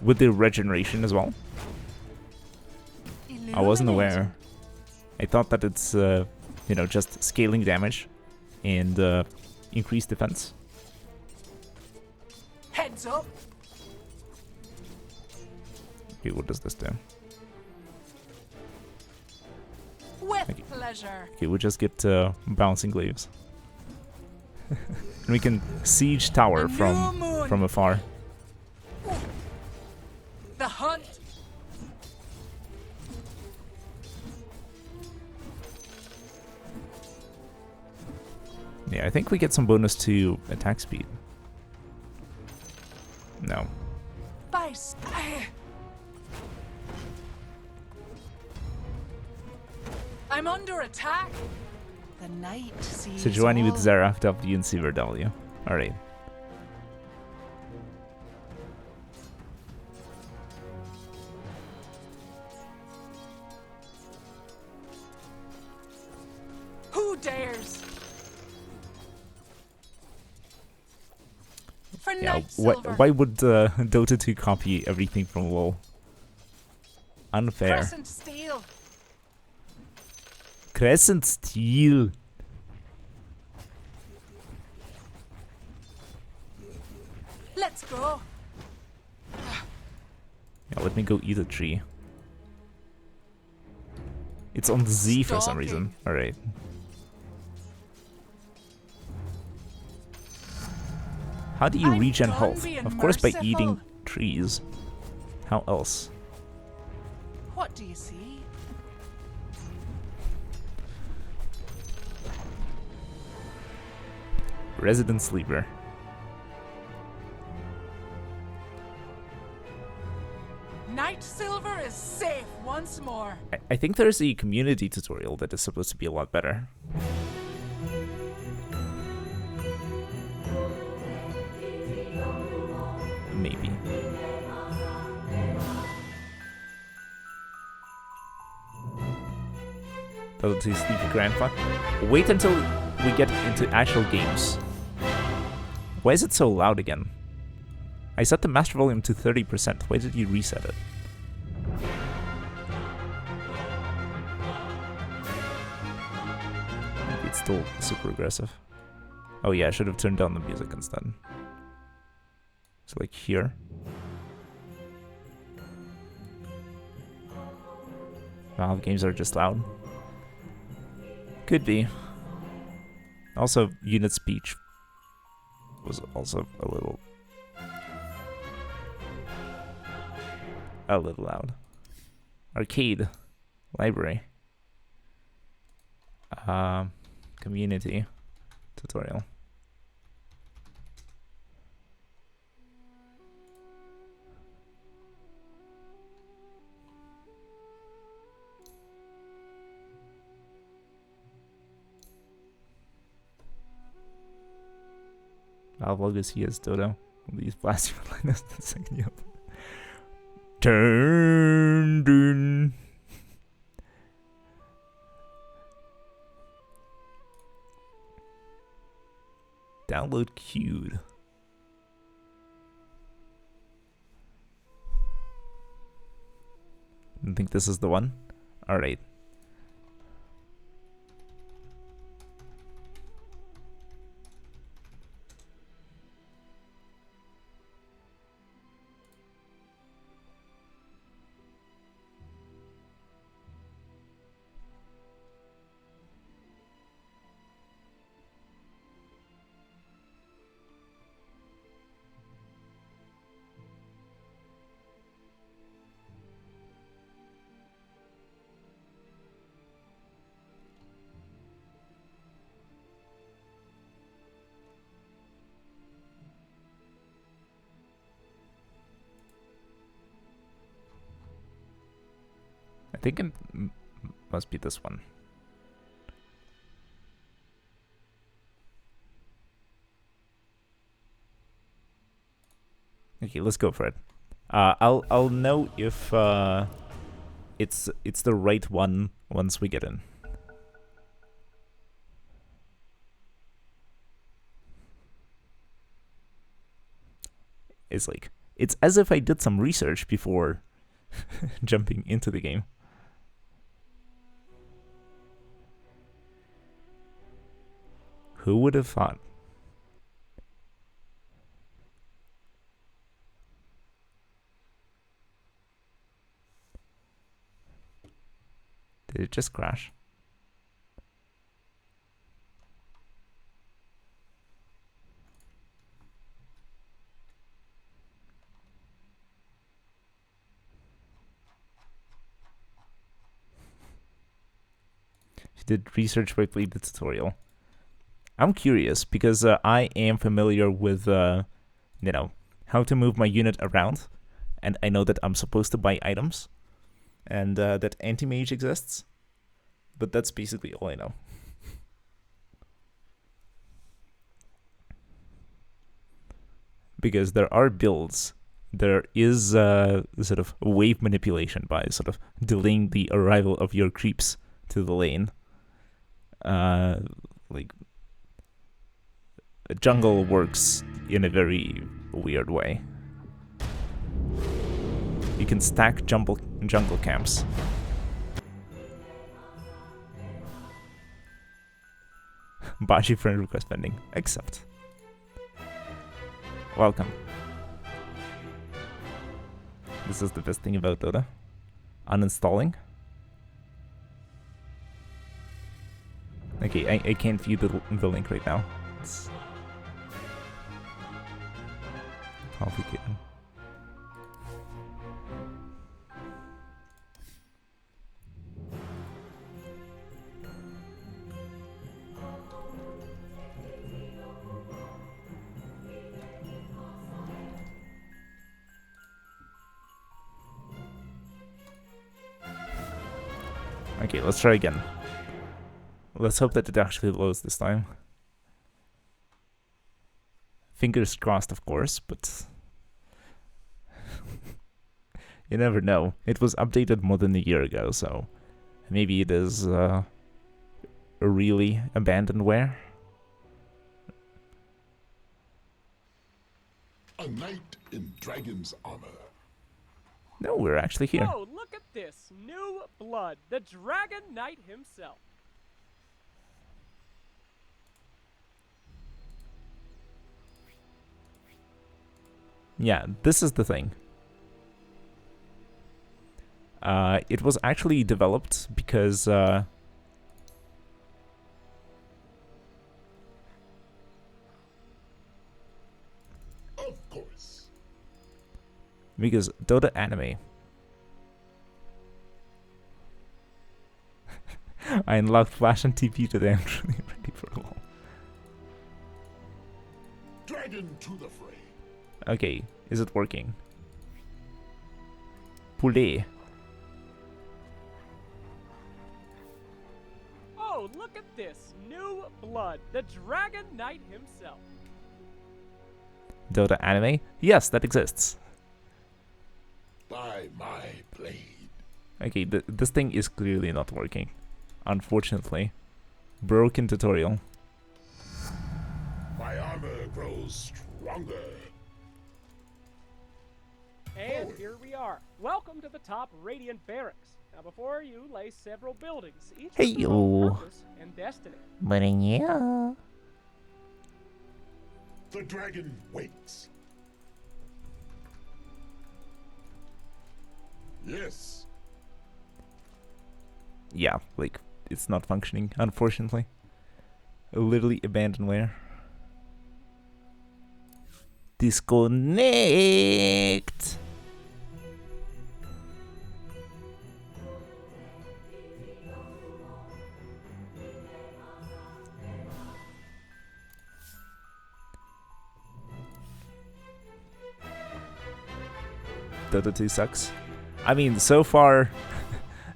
With the regeneration as well. I wasn't Illuminate. aware. I thought that it's, you know, just scaling damage and increased defense. Heads up. Okay, what does this do? With Thank you. pleasure. Okay, we just get bouncing glaives. And we can siege tower A new moon. from afar. The hunt. Yeah, I think we get some bonus to attack speed. No. Vice. I'm under attack. The night sees Sejuani with all. Zaraf W and Sever W. Alright. Who dares? For Yeah, night silver. why would Dota 2 copy everything from WoW? Unfair. Crescent steel. Crescent Steel. Let's go. Yeah, let me go eat a tree. It's on Z for some Stalking. reason. Alright. How do you I'm regen done health? being Of course by merciful. eating trees. How else? What do you see? Resident Sleeper. Night Silver is safe once more. I think there's a community tutorial that is supposed to be a lot better. Maybe. Doesn't say Sleepy Grandpa. Wait until we get into actual games. Why is it so loud again? I set the master volume to 30%. Why did you reset it? Maybe it's still super aggressive. Oh yeah, I should have turned down the music instead. So like here. Valve games are just loud. Could be. Also, unit speech was also a little loud. Arcade. Library. Community. Tutorial. Valve Legacy is Dota. These blasting liners to second you up. Turn dun. Download queued. I think this is the one. Alright. I think it must be this one. Okay, let's go for it. I'll know if it's the right one once we get in. It's as if I did some research before jumping into the game. Who would have thought? Did it just crash? If you did research, I played the tutorial. I'm curious because I am familiar with, you know, how to move my unit around, and I know that I'm supposed to buy items, and that anti-mage exists, but that's basically all I know. Because there are builds, there is sort of wave manipulation by sort of delaying the arrival of your creeps to the lane. Like, jungle works in a very weird way. You can stack jungle camps. Baji friend request pending. Accept. Welcome. This is the best thing about Dota. Uninstalling. Okay, I can't view the link right now. It's complicated. Okay, let's try again. Let's hope that it actually loads this time. Fingers crossed, of course, but you never know. It was updated more than a year ago, so maybe it is a really abandonware. A knight in dragon's armor. No, we're actually here. Oh, look at this. New blood. The Dragon Knight himself. Yeah, this is the thing. It was actually developed because Of course. Dota anime. I unlocked Flash and TP today. I'm truly ready for a while. Dragon to the fray. Okay, is it working? Poulet. Oh, look at this. New blood. The Dragon Knight himself. Dota anime? Yes, that exists. By my blade. Okay, this thing is clearly not working. Unfortunately. Broken tutorial. My armor grows stronger. And here we are. Welcome to the top Radiant Barracks. Now before you lay several buildings, each with their own Hey-yo. purpose and destiny. But yeah. The dragon wakes. Yes. Yeah, like, it's not functioning, unfortunately. Literally abandonware. Disconnect! Dota 2 sucks. I mean, so far,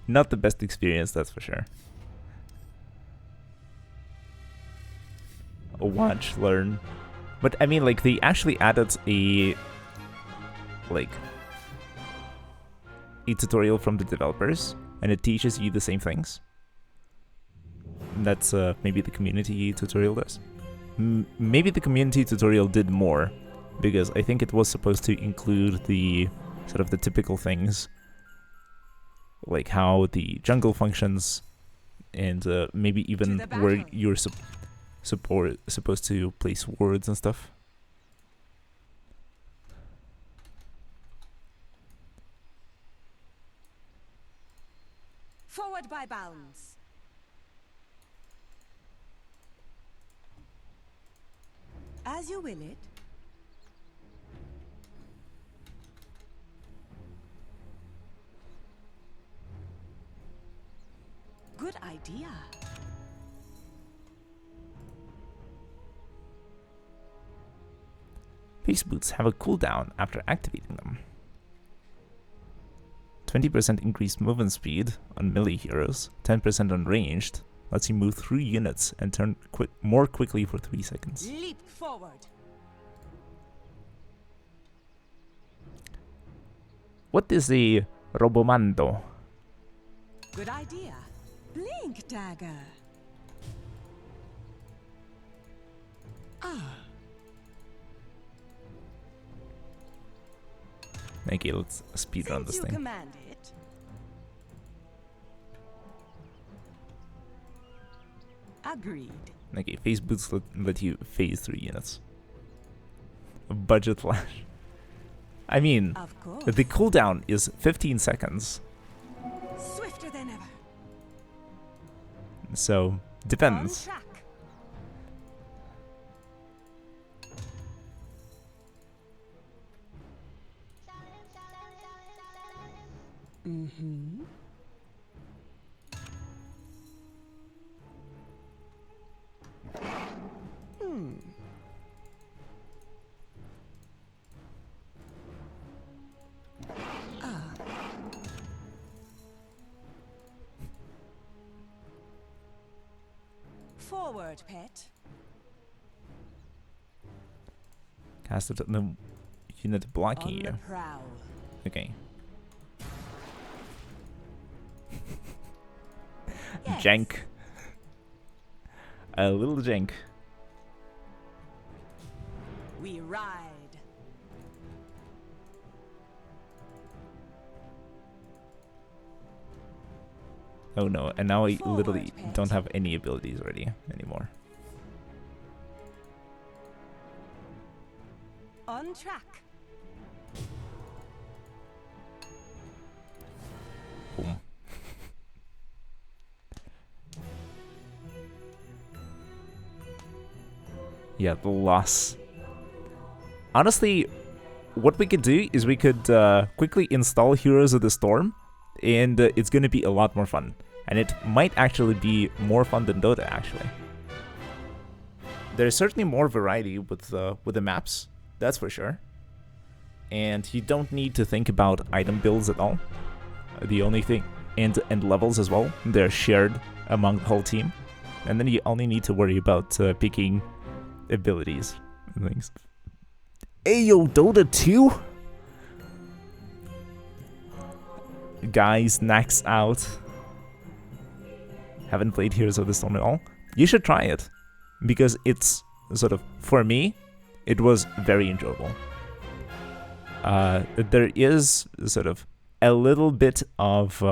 not the best experience, that's for sure. Watch, learn. But I mean, like, they actually added a tutorial from the developers, and it teaches you the same things. That's maybe the community tutorial does. Maybe the community tutorial did more, because I think it was supposed to include the sort of the typical things, like how the jungle functions, and maybe even where you're supposed to place wards and stuff. Forward by bounds. As you will it. Good idea. Face boots have a cooldown after activating them. 20% increased movement speed on melee heroes, 10% on ranged, lets you move through units and turn more quickly for 3 seconds. Leap forward. What is a Robomando? Good idea. Blink dagger. Ah. Okay, let's speedrun this Since you thing. command it. Agreed. Okay, phase boots let you phase through units. Budget flash. I mean, Of course. the cooldown is 15 seconds, Swifter than ever. so depends. On track. Mm-hmm. Forward, pet. Cast it on the unit blocking On you. the prowl. Okay. Yes. Jank. A little jank. We ride. Oh no, and now I Forward, literally pet. don't have any abilities ready anymore. On track. Boom. Yeah, the loss. Honestly, what we could do is we could quickly install Heroes of the Storm, and it's going to be a lot more fun. And it might actually be more fun than Dota, actually. There's certainly more variety with the maps, that's for sure. And you don't need to think about item builds at all. The only thing, and levels as well, they're shared among the whole team. And then you only need to worry about picking abilities and things. Ayo, Dota 2? Guys, Nax out. Haven't played Heroes of the Storm at all. You should try it, because it's sort of, for me, it was very enjoyable. There is sort of a little bit of,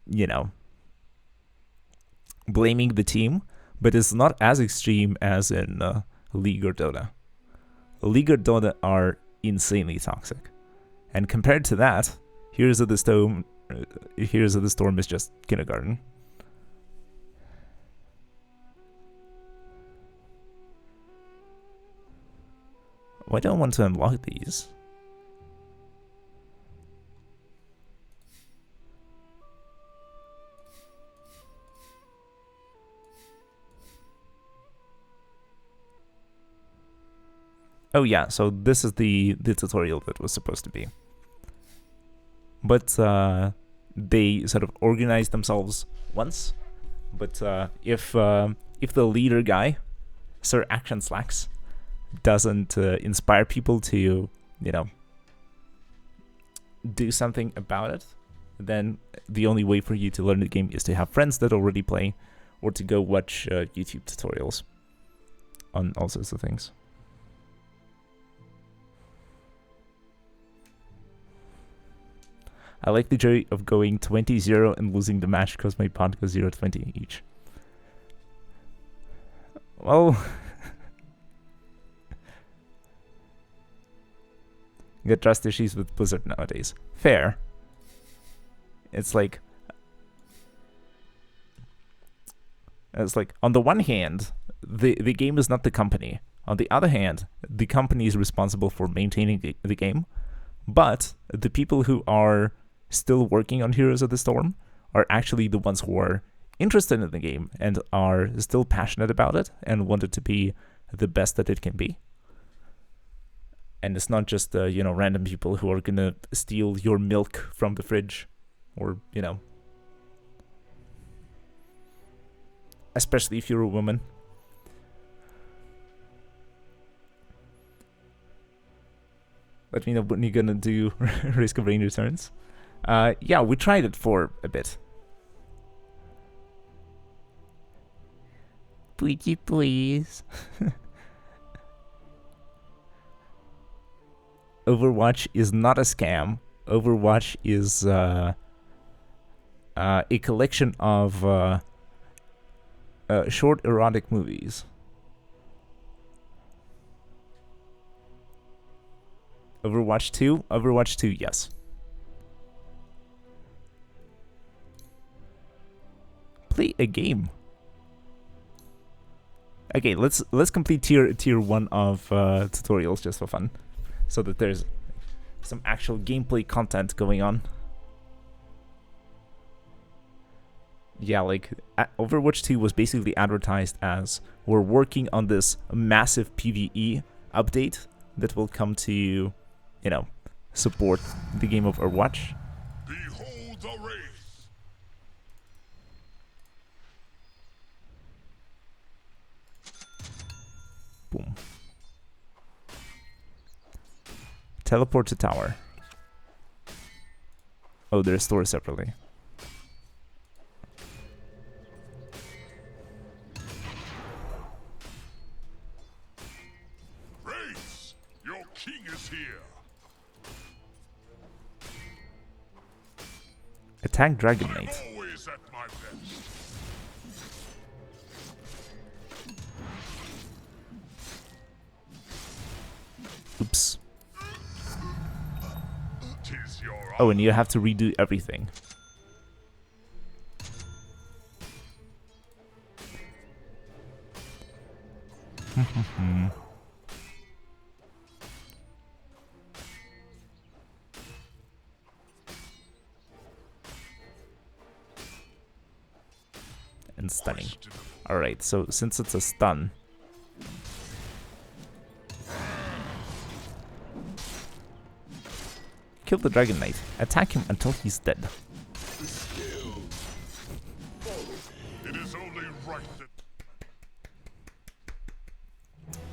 you know, blaming the team, but it's not as extreme as in League or Dota. League or Dota are insanely toxic, and compared to that, Heroes of the Storm is just kindergarten. Why don't I want to unlock these? Oh yeah, so this is the tutorial that was supposed to be. But they sort of organized themselves once. But if the leader guy, Sir Action Slacks, doesn't inspire people to, you know, do something about it, then the only way for you to learn the game is to have friends that already play, or to go watch YouTube tutorials on all sorts of things. I like the joy of going 20-0 and losing the match because my pot goes 0-20 each. Well, you get trust issues with Blizzard nowadays. Fair. It's like, on the one hand, the game is not the company. On the other hand, the company is responsible for maintaining the game, but the people who are still working on Heroes of the Storm are actually the ones who are interested in the game and are still passionate about it and want it to be the best that it can be. And it's not just you know, random people who are gonna steal your milk from the fridge, or, you know, especially if you're a woman. Let me know when you're gonna do Risk of Rain Returns. Yeah, we tried it for a bit. Please. Overwatch is not a scam. Overwatch is a collection of short erotic movies. Overwatch 2? Overwatch 2, yes. Play a game. Okay, let's complete tier 1 of tutorials just for fun, so that there's some actual gameplay content going on. Yeah, like Overwatch 2 was basically advertised as, we're working on this massive PvE update that will come to, you know, support the game of Overwatch. Behold the race. Teleport to tower. Oh, they're stored separately. Race! Your king is here! Attack Dragon Knight. Always at my best. Oops. 'Tis your Oh, and you have to redo everything. And stunning. Alright, so since it's a stun, kill the Dragon Knight. Attack him until he's dead. It is only right that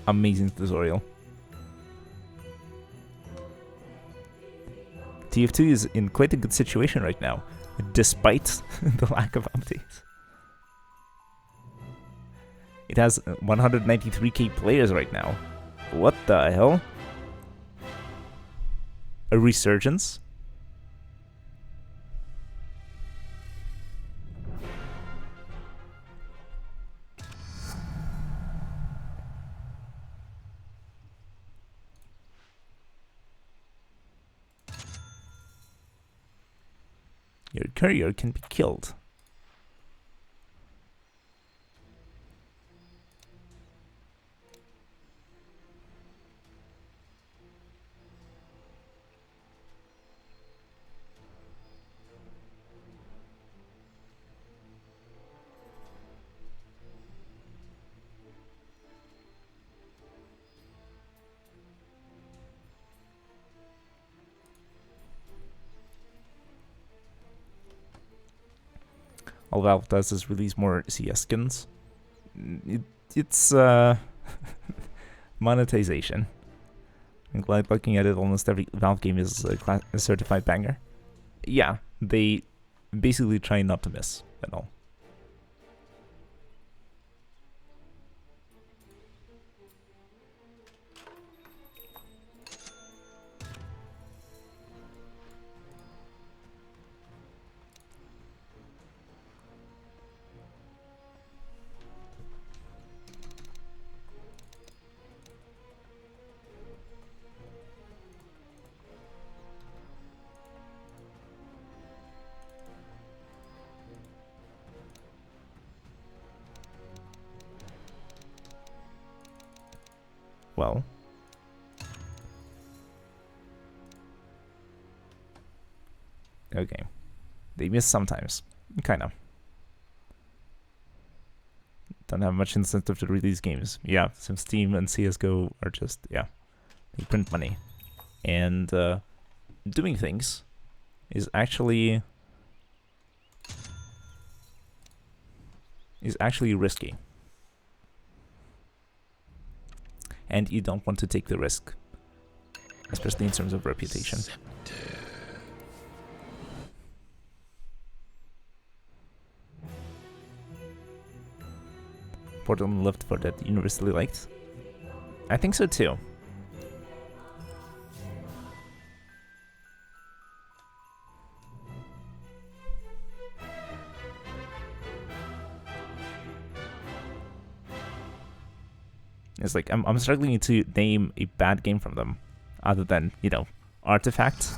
Amazing tutorial. TF2 is in quite a good situation right now, despite the lack of updates. It has 193k players right now. What the hell? A resurgence? Your courier can be killed. All Valve does is release more CS skins. It's monetization. I'm glad looking at it, almost every Valve game is a certified banger. Yeah, they basically try not to miss at all. Well, okay, they miss sometimes, kind of. Don't have much incentive to release games. Yeah, since Steam and CS:GO are just, yeah, they print money, and doing things is actually risky. And you don't want to take the risk, especially in terms of reputation. Portal and Left 4 Dead universally liked. I think so too. It's like I'm struggling to name a bad game from them, other than, you know, Artifact.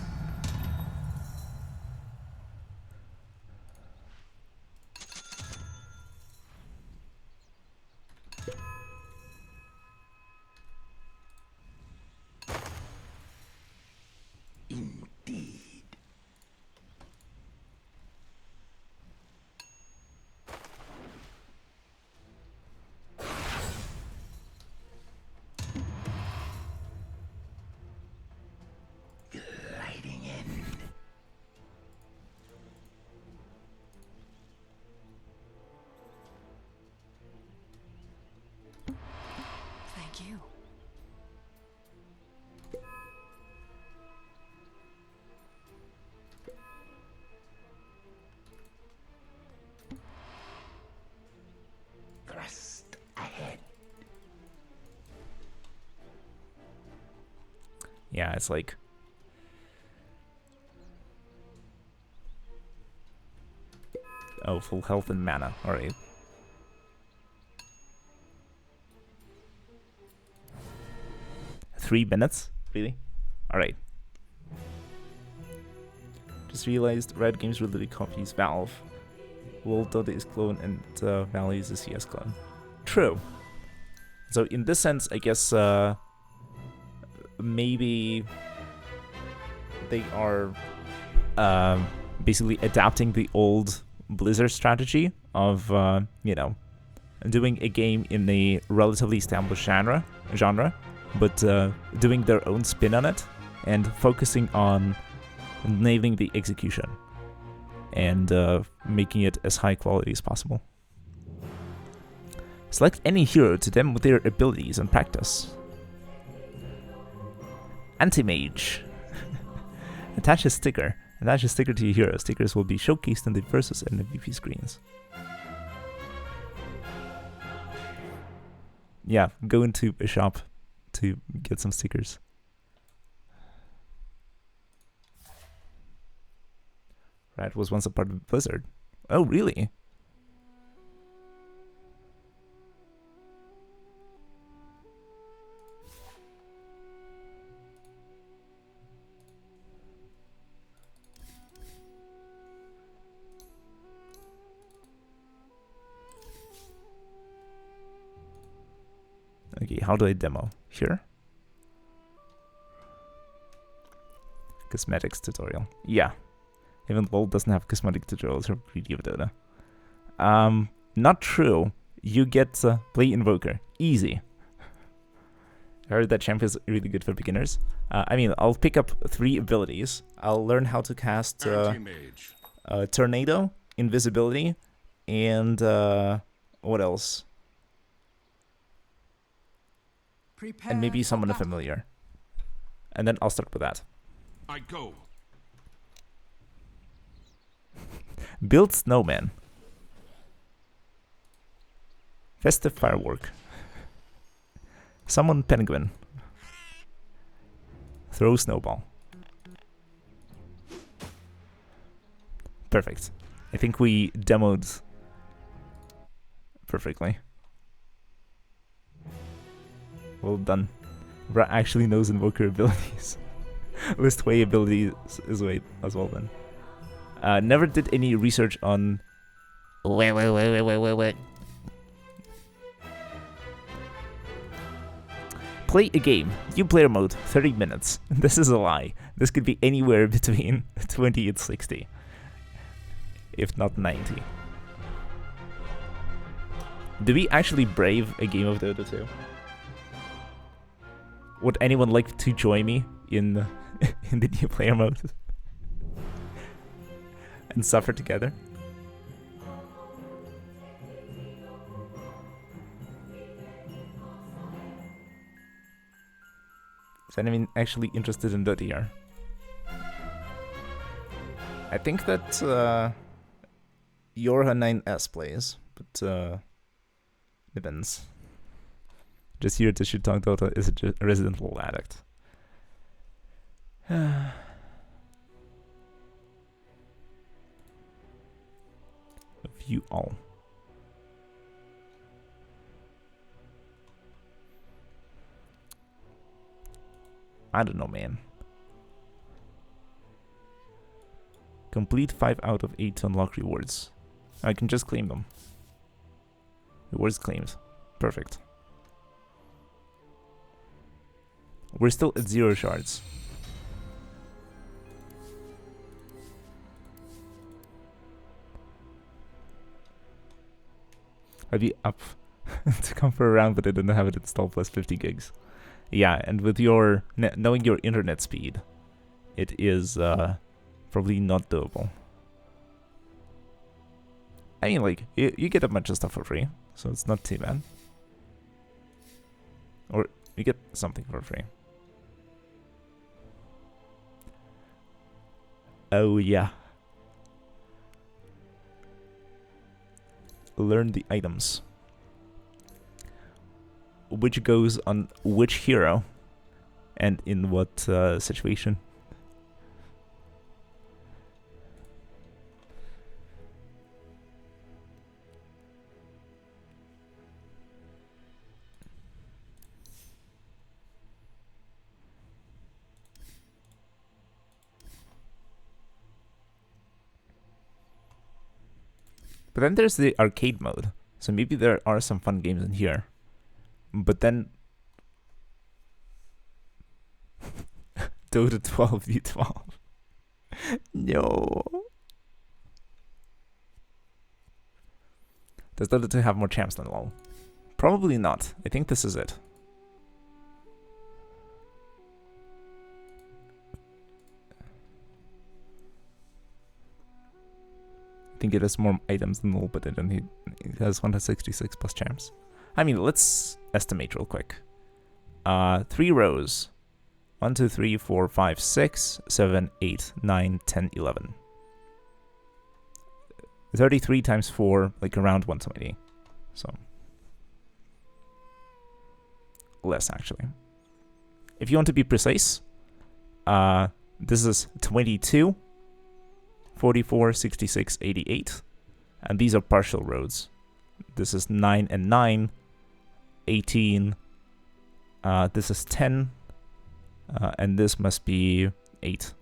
Yeah, it's like... Oh, full health and mana. Alright. Three minutes? Really? Alright. Just realized Riot Games really copies Valve. Well, Dota is clone and Valve is a CS clone. True. So in this sense, I guess maybe they are basically adapting the old Blizzard strategy of, you know, doing a game in a relatively established genre, but doing their own spin on it and focusing on nailing the execution and making it as high quality as possible. Select any hero to demo their abilities and practice. Anti-Mage. Attach a sticker. Attach a sticker to your hero. Stickers will be showcased in the Versus and MVP screens. Yeah, go into a shop to get some stickers. Riot was once a part of Blizzard. Oh, really? Okay, how do I demo? Here? Cosmetics tutorial. Yeah. Even WoW doesn't have cosmetic tutorials for Greedy of Dota. Not true. You get Play Invoker. Easy. I heard that champion is really good for beginners. I mean, I'll pick up 3 abilities. I'll learn how to cast Tornado, Invisibility, and what else? Prepare And maybe for summon a battle. familiar. And then I'll start with that. I go. Build Snowman. Festive Firework. Summon Penguin. Throw Snowball. Perfect. I think we demoed perfectly. Well done. Bra actually knows Invoker abilities. List way abilities is way as well then. Never did any research on... Wait. Play a game. New player mode, 30 minutes. This is a lie. This could be anywhere between 20 and 60. If not 90. Do we actually brave a game of Dota 2? Would anyone like to join me in in the new player mode? And suffer together? Is anyone actually interested in Dota here? I think that Yorha 9S plays, but depends. Just here to shoot talk Dota is a Resident Evil addict. View all. I don't know, man. Complete 5 out of 8 to unlock rewards. I can just claim them. Rewards claimed. Perfect. We're still at 0 shards. I'd be up to come for a round, but I don't have it installed plus 50 gigs. Yeah, and with your knowing your internet speed, it is probably not doable. I mean, like, you get a bunch of stuff for free, so it's not too bad. Or you get something for free. Oh yeah. Learn the items. Which goes on which hero and in what situation. But then there's the arcade mode, so maybe there are some fun games in here. But then Dota 12v12. No. Does Dota 2 have more champs than LoL? Probably not. I think this is it. I think it has more items than LoL, but it has 166 plus champs. I mean, let's estimate real quick. 3 rows. 1, 2, 3, 4, 5, 6, 7, 8, 9, 10, 11. 33 times 4, like around 120. So less, actually. If you want to be precise, this is 22, 44, 66, 88. And these are partial rows. This is 9 and 9, 18. This is 10. And this must be 8.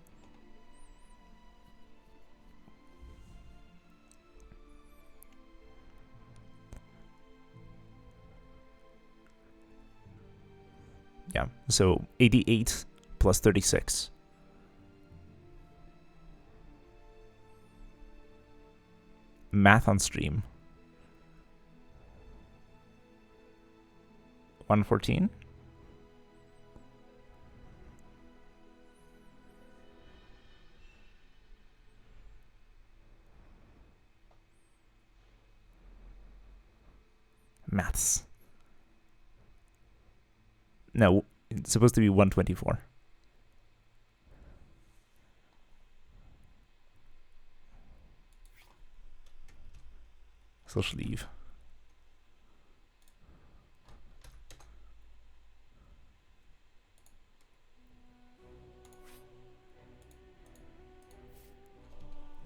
Yeah, so 88 plus 36. Math on stream. 114? Maths. No, it's supposed to be 124. Social leave.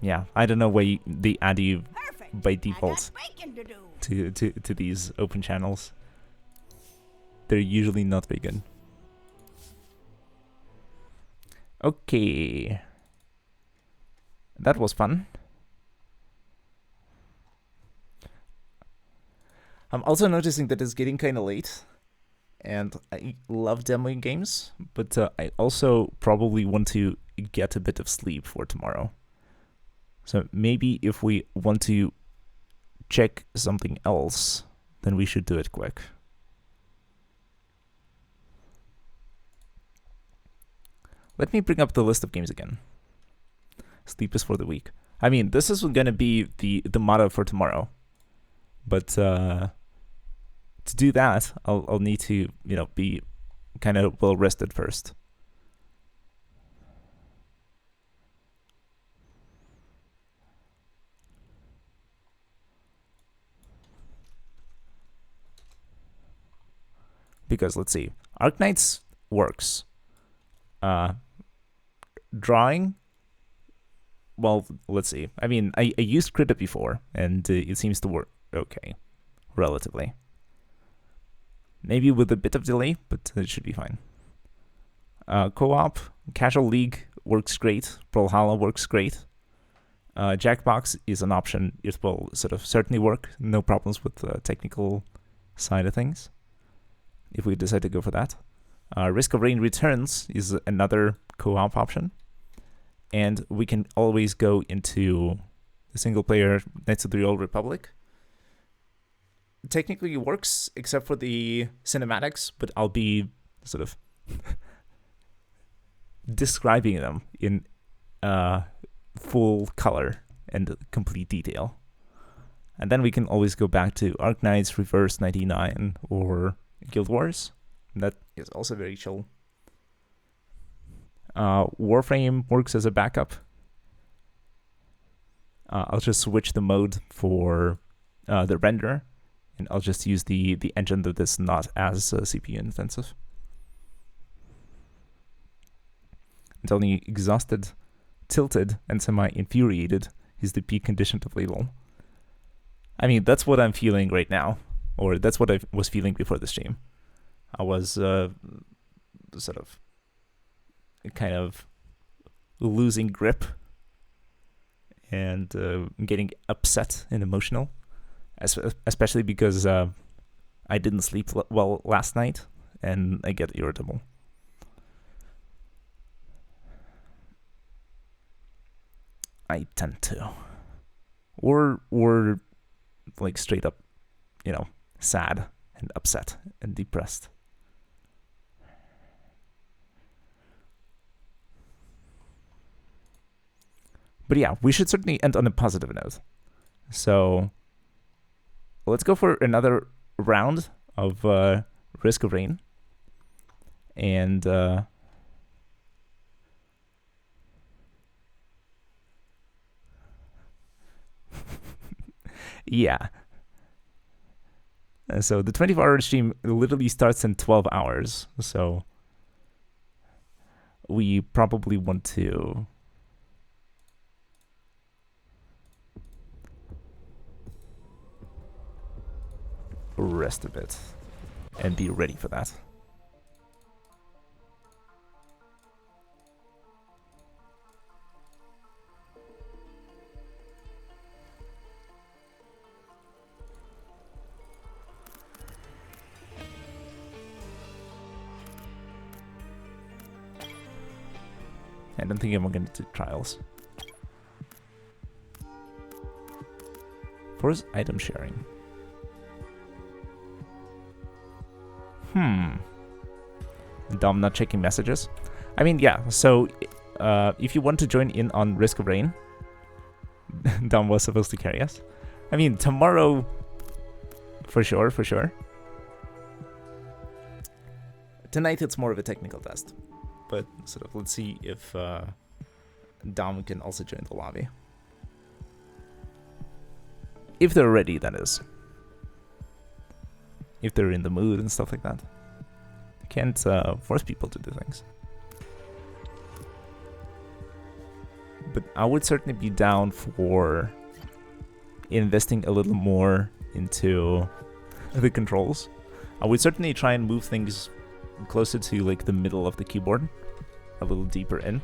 Yeah, I don't know why they add you by default to these open channels. They're usually not very good. Okay. That was fun. I'm also noticing that it's getting kind of late. And I love demoing games, but I also probably want to get a bit of sleep for tomorrow. So maybe if we want to check something else, then we should do it quick. Let me bring up the list of games again. Sleep is for the weak. I mean, this is going to be the motto for tomorrow. But to do that, I'll need to, be kind of well rested first. Because let's see, Arknights works. Drawing, well, let's see. I mean, I used Krita before, and it seems to work okay, relatively. Maybe with a bit of delay, but it should be fine. Co-op, Casual League works great. Brawlhalla works great. Jackbox is an option. It will sort of certainly work. No problems with the technical side of things, if we decide to go for that. Risk of Rain Returns is another co-op option. And we can always go into the single player Knights of the Old Republic. Technically it works, except for the cinematics, but I'll be sort of describing them in full color and complete detail. And then we can always go back to Arknights, Reverse 99, or Guild Wars. That is also very chill. Warframe works as a backup. I'll just switch the mode for the render, and I'll just use the engine that is not as CPU intensive. until you're exhausted, tilted, and semi-infuriated is the peak condition to play LoL. I mean, that's what I'm feeling right now, or that's what I was feeling before the stream. I was sort of kind of losing grip and getting upset and emotional, especially because I didn't sleep well last night and I get irritable. I tend to. Or like straight up, sad and upset and depressed. But yeah, we should certainly end on a positive note. So let's go for another round of Risk of Rain. And yeah. So the 24-hour stream literally starts in 12 hours. So we probably want to rest a bit and be ready for that. I don't think I'm going to do trials. Force item sharing. Dom not checking messages. I mean, yeah, so if you want to join in on Risk of Rain, Dom was supposed to carry us. I mean, tomorrow, for sure. Tonight it's more of a technical test. But sort of, let's see if Dom can also join the lobby. If they're ready, that is. If they're in the mood and stuff like that. Can't force people to do things. But I would certainly be down for investing a little more into the controls. I would certainly try and move things closer to like the middle of the keyboard, a little deeper in.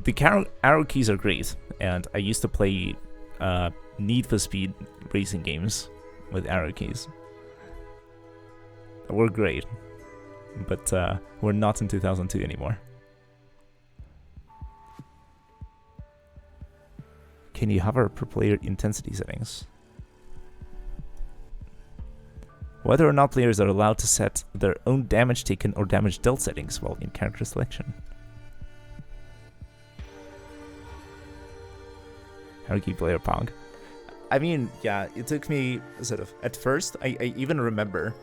The arrow keys are great, and I used to play Need for Speed racing games with arrow keys. They were great, but we're not in 2002 anymore. Can you hover per player intensity settings? Whether or not players are allowed to set their own damage taken or damage dealt settings while in character selection. Hierarchy player Pog. I mean, yeah, it took me sort of, at first, I even remember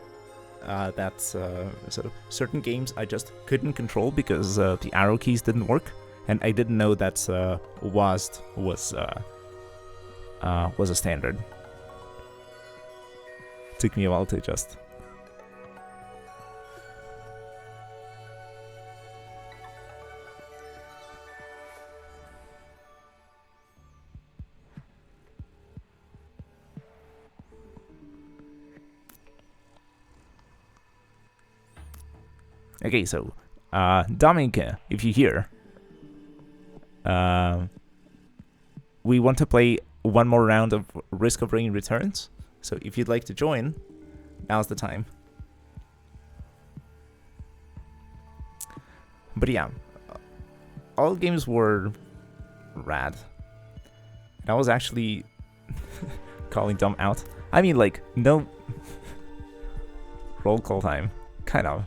that sort of certain games I just couldn't control because the arrow keys didn't work, and I didn't know that WASD was a standard. Took me a while to adjust. Okay, so Dominica, if you're here, we want to play one more round of Risk of Rain Returns. So if you'd like to join, now's the time. But yeah, all games were rad. And I was actually calling Dom out. I mean, like, no roll call time, kind of.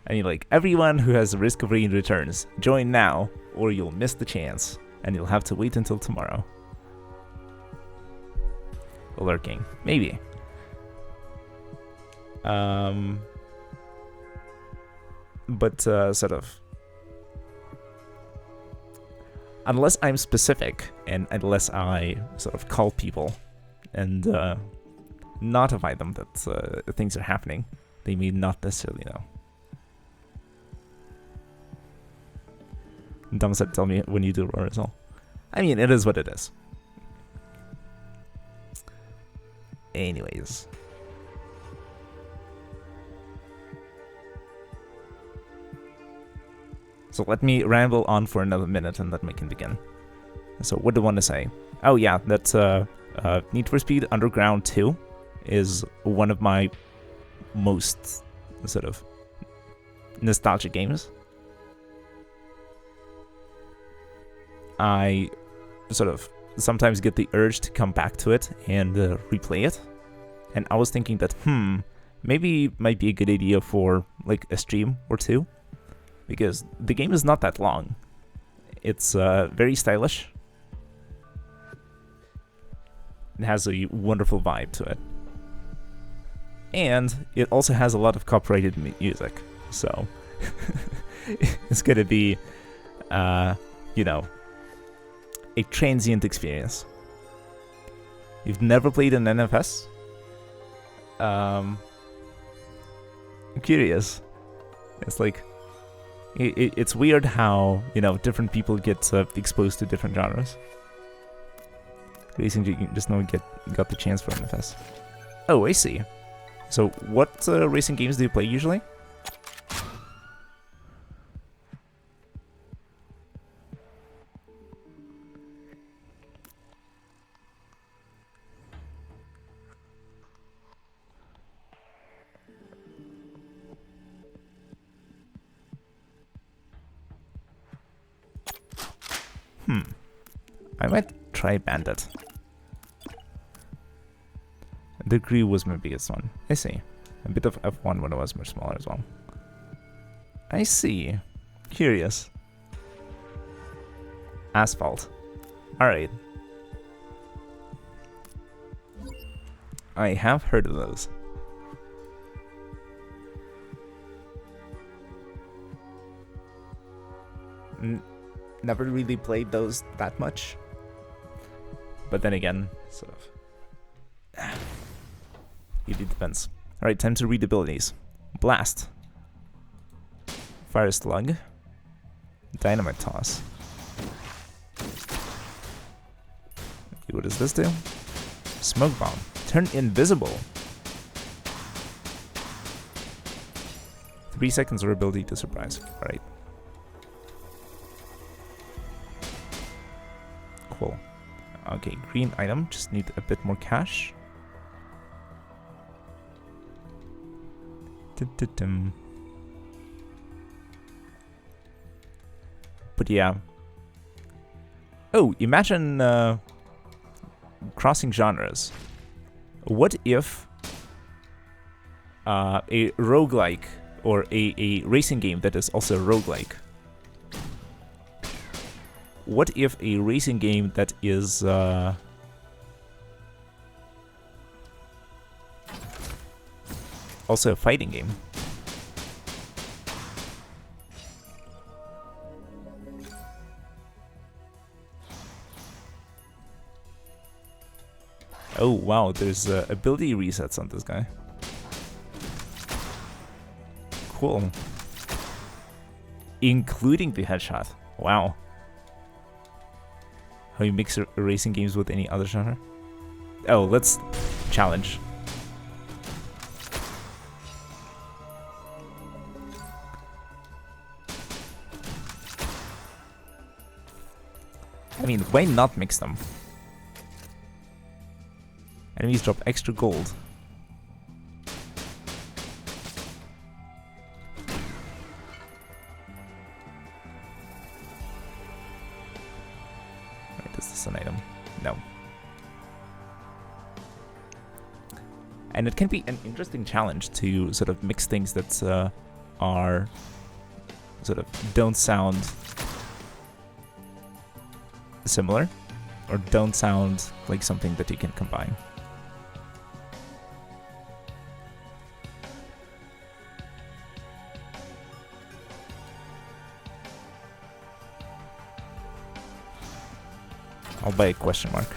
I mean, like, everyone who has Risk of Rain Returns, join now, or you'll miss the chance, and you'll have to wait until tomorrow. Lurking, maybe. But sort of, unless I'm specific and unless I sort of call people and notify them that things are happening, they may not necessarily know. Dom said, tell me when you do roar as well. I mean, it is what it is. Anyways. So let me ramble on for another minute and then we can begin. So what do I want to say? Oh yeah, that's Need for Speed Underground 2 is one of my most sort of nostalgic games. I sort of sometimes get the urge to come back to it and replay it. And I was thinking that, maybe it might be a good idea for like a stream or two. Because the game is not that long. It's very stylish. It has a wonderful vibe to it. And it also has a lot of copyrighted music. So it's going to be, you know, a transient experience. You've never played an NFS? I'm curious. It's like, it's weird how, you know, different people get exposed to different genres. Racing, you just never got the chance for NFS. Oh, I see. So, what racing games do you play usually? I might try Bandit. The Crew was my biggest one. I see. A bit of F1 when I was much smaller as well. I see. Curious. Asphalt. Alright. I have heard of those. Never really played those that much. But then again, sort of. It depends. Alright, time to read abilities. Blast. Fire Slug. Dynamite Toss. Okay, what does this do? Smoke Bomb. Turn invisible. 3 seconds or ability to surprise. Alright. Cool. Okay, green item. Just need a bit more cash. But yeah. Oh, imagine crossing genres. What if a roguelike or a racing game that is also roguelike? What if a racing game that is also a fighting game? Oh wow, there's ability resets on this guy. Cool. Including the headshot. Wow. How you mix racing games with any other genre? Oh, let's challenge. I mean, why not mix them? Enemies drop extra gold. Right, is this an item? No. And it can be an interesting challenge to sort of mix things that are sort of don't sound similar or don't sound like something that you can combine. I'll buy a question mark.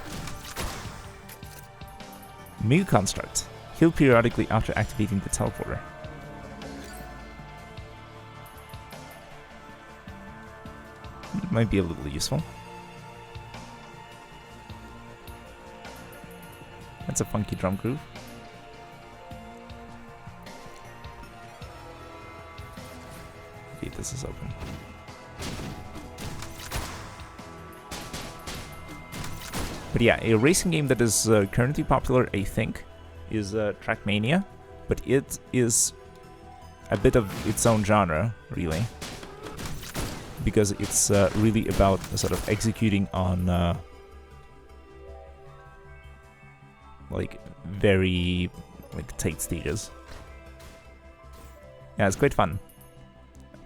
Mew Construct. Heal periodically after activating the teleporter. might be a little useful. That's a funky drum groove. Okay, this is open. But yeah, a racing game that is currently popular, I think, is Trackmania, but it is a bit of its own genre, really, because it's really about sort of executing on like very tight stages. Yeah, it's quite fun.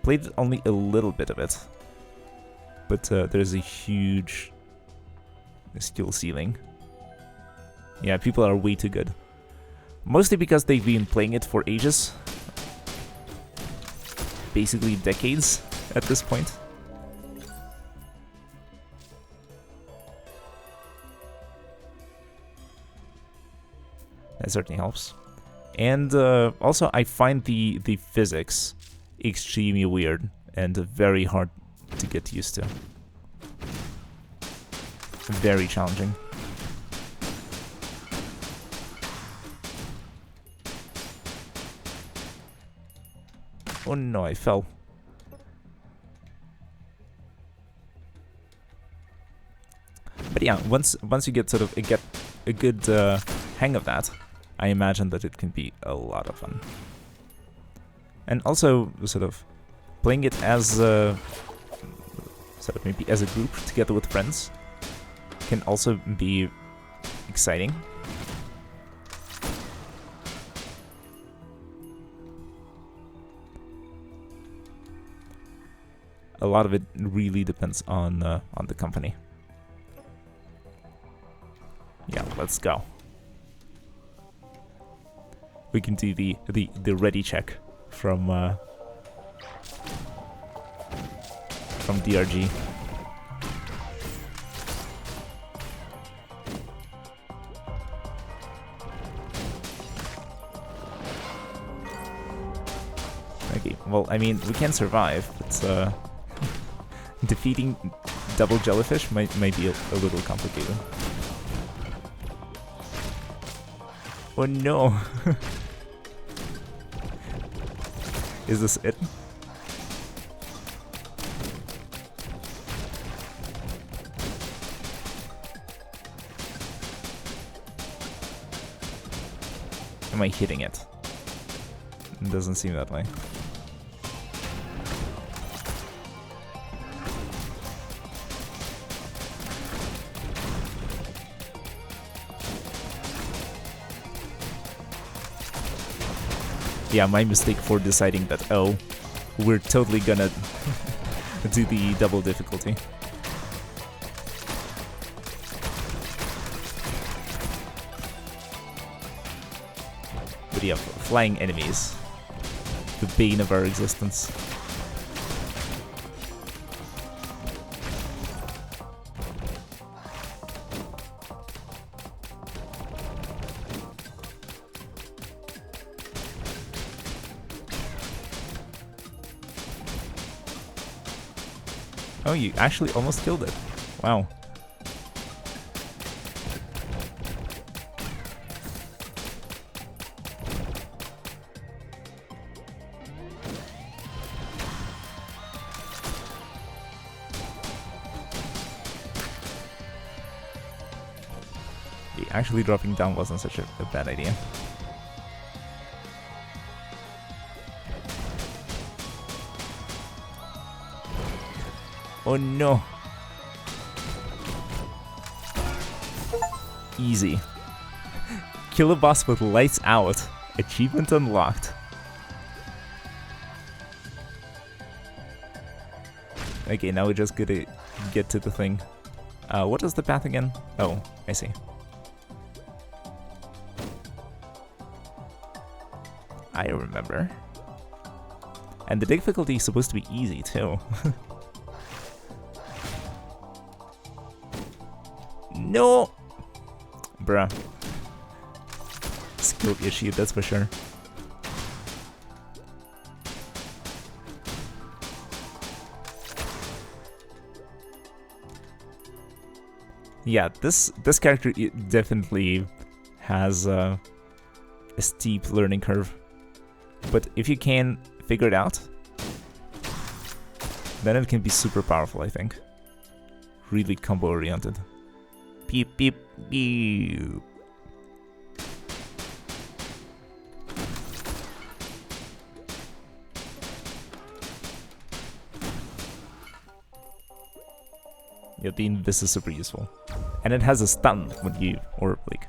Played only a little bit of it, but there's a huge skill ceiling. Yeah, people are way too good. Mostly because they've been playing it for ages. Basically decades at this point. That certainly helps. And also I find the physics extremely weird and very hard to get used to. Very challenging. Oh no, I fell. But yeah, once you get sort of a good hang of that, I imagine that it can be a lot of fun. And also sort of playing it as sort of maybe as a group together with friends can also be exciting. A lot of it really depends on the company. Yeah, let's go. We can do the ready check from DRG. Okay, well, I mean, we can survive, but defeating double jellyfish might be a little complicated. Oh no! Is this it? Am I hitting it? It doesn't seem that way. Yeah, my mistake for deciding that, oh, we're totally gonna do the double difficulty. But yeah, flying enemies. The bane of our existence. Oh, you actually almost killed it. Wow. Actually dropping down wasn't such a bad idea. Oh no. Easy. Kill a boss with lights out. Achievement unlocked. Okay, now we just gotta get to the thing. What is the path again? Oh, I see. I remember. And the difficulty is supposed to be easy too. No! Bruh. Skill issue, that's for sure. Yeah, this character definitely has a steep learning curve. But if you can figure it out, then it can be super powerful, I think. Really combo oriented. Beep, beep, beep. Yeah, the Invis is super useful. And it has a stun when you, or like,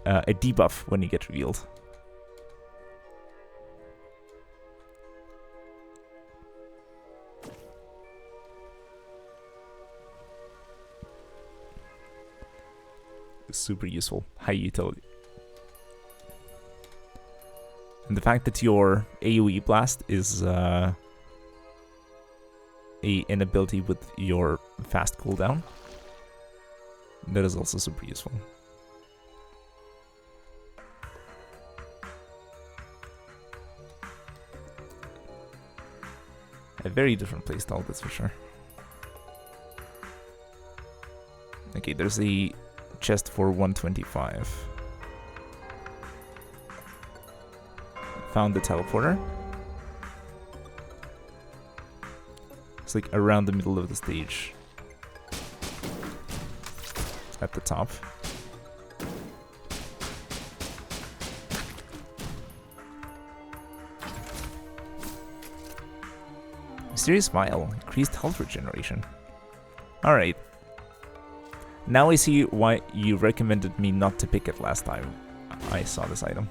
a debuff when you get revealed. Super useful, high utility. And the fact that your AoE blast is an ability with your fast cooldown, that is also super useful. A very different playstyle, that's for sure. Okay, there's a chest for 125. Found the teleporter. It's like around the middle of the stage. At the top. Mysterious Smile. Increased health regeneration. Alright. Now I see why you recommended me not to pick it last time I saw this item.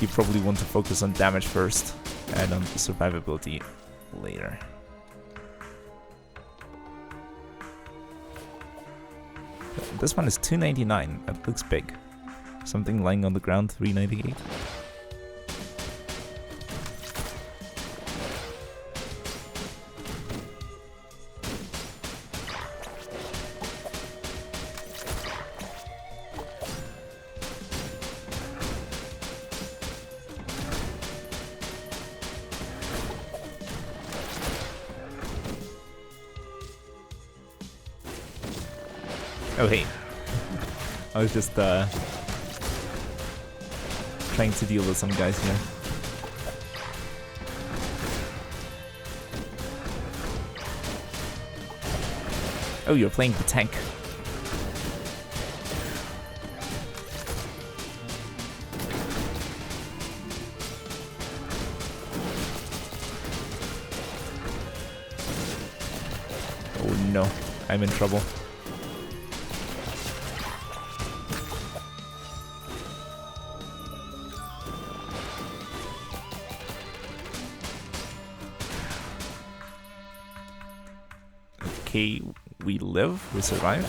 You probably want to focus on damage first and on the survivability later. This one is $2.99. That looks big. Something lying on the ground, $3.98. Oh hey, I was just trying to deal with some guys here. Oh, you're playing the tank. Oh no, I'm in trouble. Okay, we live, we survive.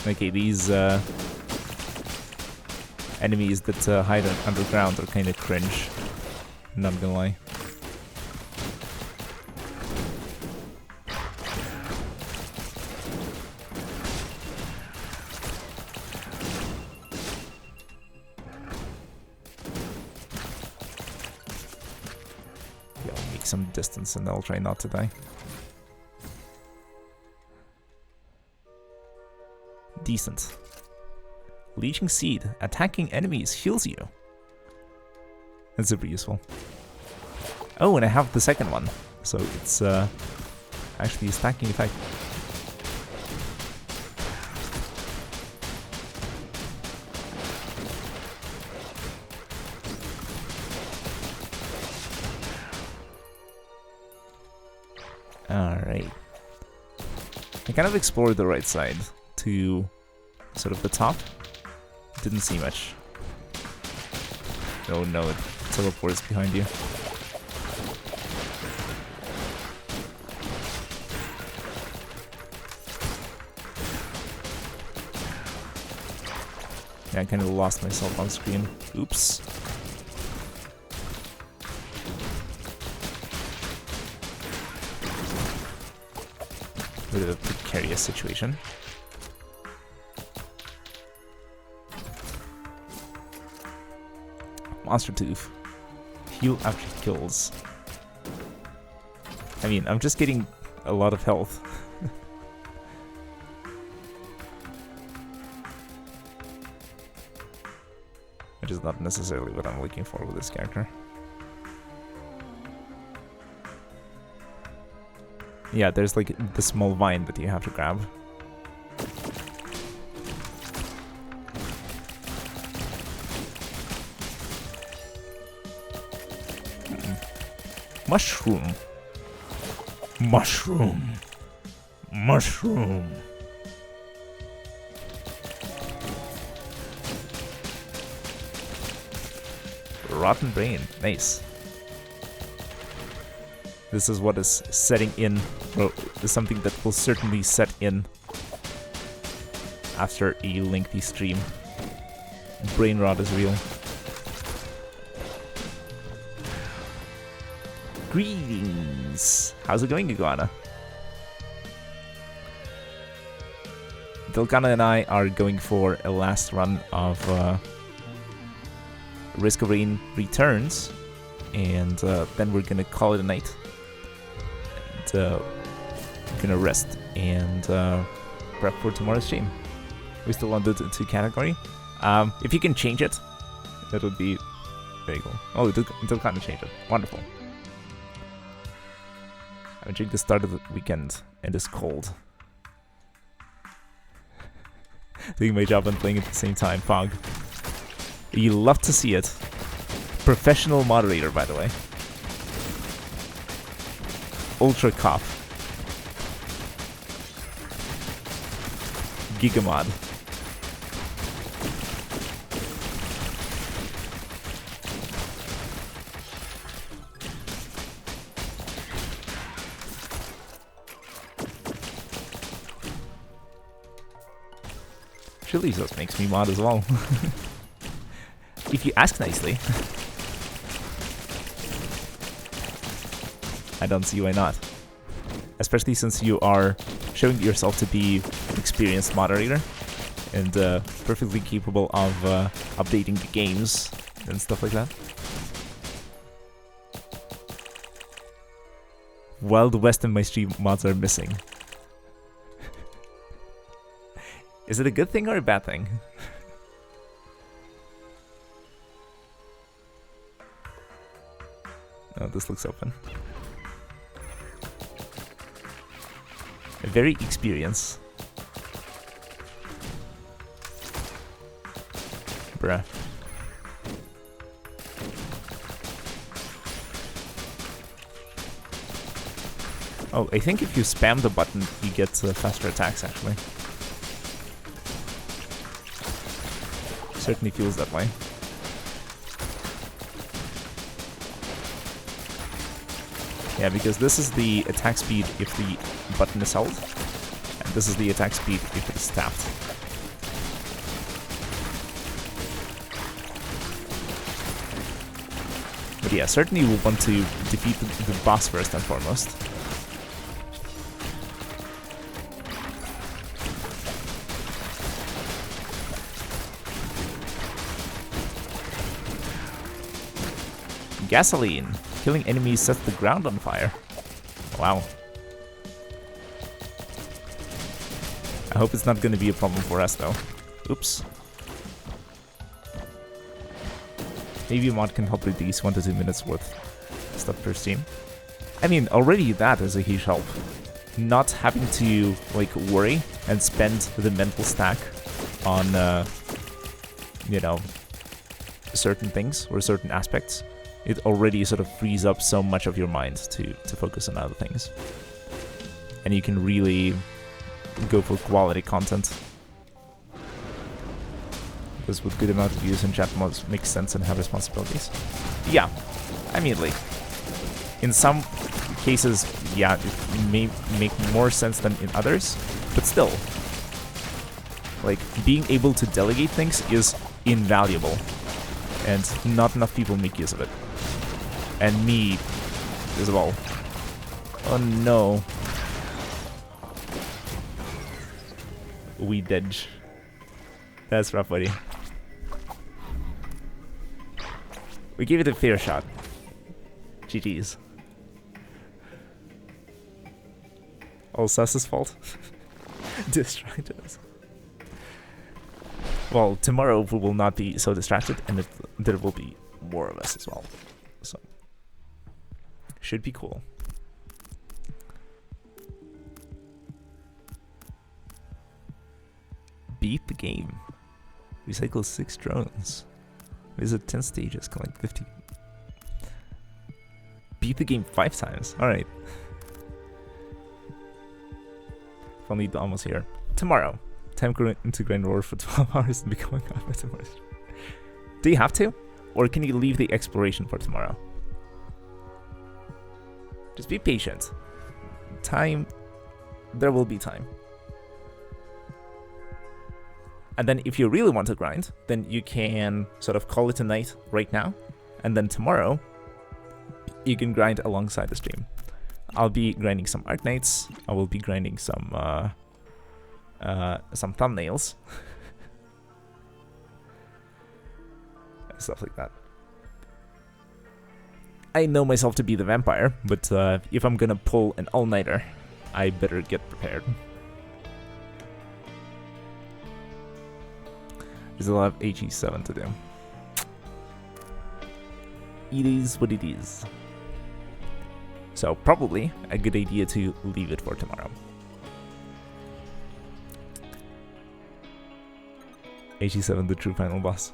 Okay, these enemies that hide underground are kind of cringe, not gonna lie. Some distance and I'll try not to die. Decent. Leeching Seed. Attacking enemies heals you. That's super useful. Oh, and I have the second one. So it's actually a stacking effect. Alright. I kind of explored the right side to sort of the top. Didn't see much. Oh no, it teleports behind you. Yeah, I kind of lost myself on screen. Oops. Bit of a precarious situation. Monster Tooth. Heal after kills. I mean, I'm just getting a lot of health. Which is not necessarily what I'm looking for with this character. Yeah, there's like the small vine that you have to grab. Mushroom. Mushroom. Mushroom. Rotten brain. Nice. This is what is setting in, well, is something that will certainly set in after a lengthy stream. Brain rot is real. Greetings! How's it going, Iguana? Delgana and I are going for a last run of Risk of Rain Returns, and then we're gonna call it a night. And gonna rest and prep for tomorrow's stream. We're still on the 2 category. If you can change it, that would be very cool. Oh, it did kind of change it. Wonderful. I'm enjoying the start of the weekend and it's cold. Doing my job and playing at the same time. Fog. You love to see it. Professional moderator, by the way. Ultra cop. Gigamod. Chili sauce makes me mod as well. If you ask nicely. I don't see why not. Especially since you are showing yourself to be an experienced moderator and perfectly capable of updating the games and stuff like that. Wild West and my stream mods are missing. Is it a good thing or a bad thing? Oh, this looks open. A very experienced. Bruh. Oh, I think if you spam the button, you get faster attacks, actually. Certainly feels that way. Yeah, because this is the attack speed if the button is held, and this is the attack speed if it is tapped. But yeah, certainly we want to defeat the boss first and foremost. Gasoline. Killing enemies sets the ground on fire. Wow. I hope it's not going to be a problem for us, though. Oops. Maybe a mod can help reduce 1 to 2 minutes worth of stuff per stream. I mean, already that is a huge help. Not having to, like, worry and spend the mental stack on, you know, certain things or certain aspects. It already sort of frees up so much of your mind to focus on other things. And you can really go for quality content. Because with good amount of views and chat mods makes sense and have responsibilities. Yeah, I mean, like, in some cases, yeah, it may make more sense than in others, but still, like, being able to delegate things is invaluable, and not enough people make use of it. And me as well. Oh no. We dead. That's rough, buddy. We gave it a fair shot. GG's. All Sass's fault. Distracted us. Well, tomorrow we will not be so distracted, and there will be more of us as well. So, should be cool. Beat the game. Recycle 6 drones. Visit 10 stages, collect 50. Beat the game 5 times. Alright. If only Dom was here. Tomorrow. Time to grind roar for 12 hours and be going on with tomorrow. Do you have to? Or can you leave the exploration for tomorrow? Just be patient. Time. There will be time. And then if you really want to grind, then you can sort of call it a night right now. And then tomorrow, you can grind alongside the stream. I'll be grinding some Arknights. I will be grinding some thumbnails. Stuff like that. I know myself to be the vampire, but if I'm gonna pull an all-nighter, I better get prepared. There's a lot of HE7 to do. It is what it is. So probably a good idea to leave it for tomorrow. HE7, the true final boss.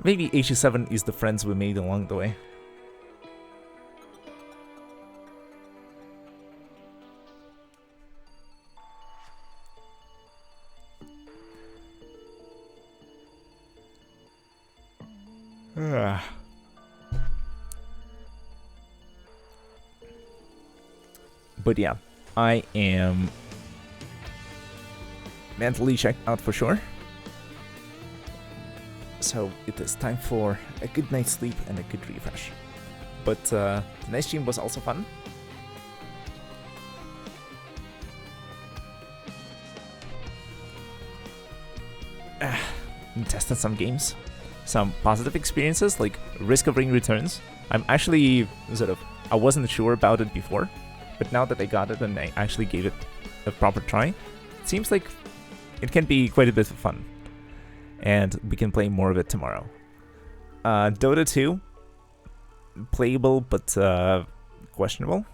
Maybe HE7 is the friends we made along the way. But yeah, I am mentally checked out for sure. So it is time for a good night's sleep and a good refresh. But tonight's stream was also fun. Tested some games. Some positive experiences, like Risk of Ring Returns. I'm actually I wasn't sure about it before, but now that I got it and I actually gave it a proper try, it seems like it can be quite a bit of fun. And we can play more of it tomorrow. Dota 2, playable but questionable.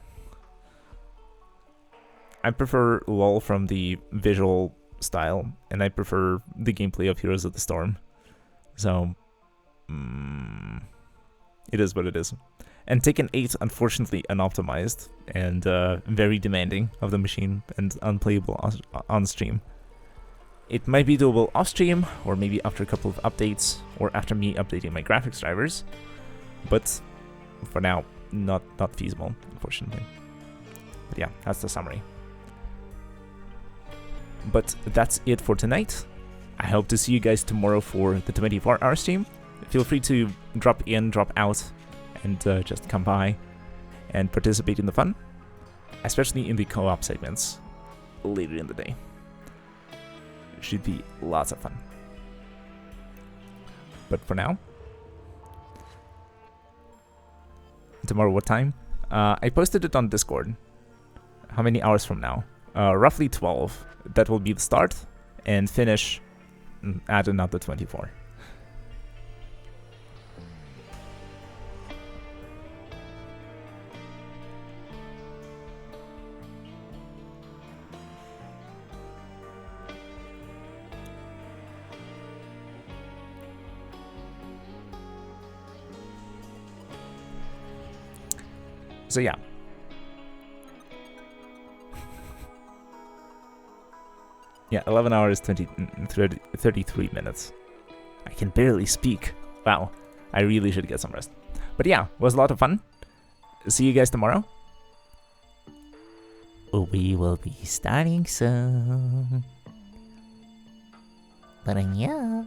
I prefer LoL from the visual style, and I prefer the gameplay of Heroes of the Storm. So, it is what it is. And Tekken 8, unfortunately, unoptimized and very demanding of the machine and unplayable on stream. It might be doable off stream, or maybe after a couple of updates, or after me updating my graphics drivers. But for now, not feasible, unfortunately. But yeah, that's the summary. But that's it for tonight. I hope to see you guys tomorrow for the 24-hour stream. Feel free to drop in, drop out, and just come by and participate in the fun, especially in the co-op segments later in the day. It should be lots of fun. But for now, tomorrow what time? I posted it on Discord. How many hours from now? Roughly 12. That will be the start, and finish at another 24. So yeah. Yeah, 11 hours, 33 minutes. I can barely speak. Wow, I really should get some rest. But yeah, it was a lot of fun. See you guys tomorrow. We will be starting soon. But yeah.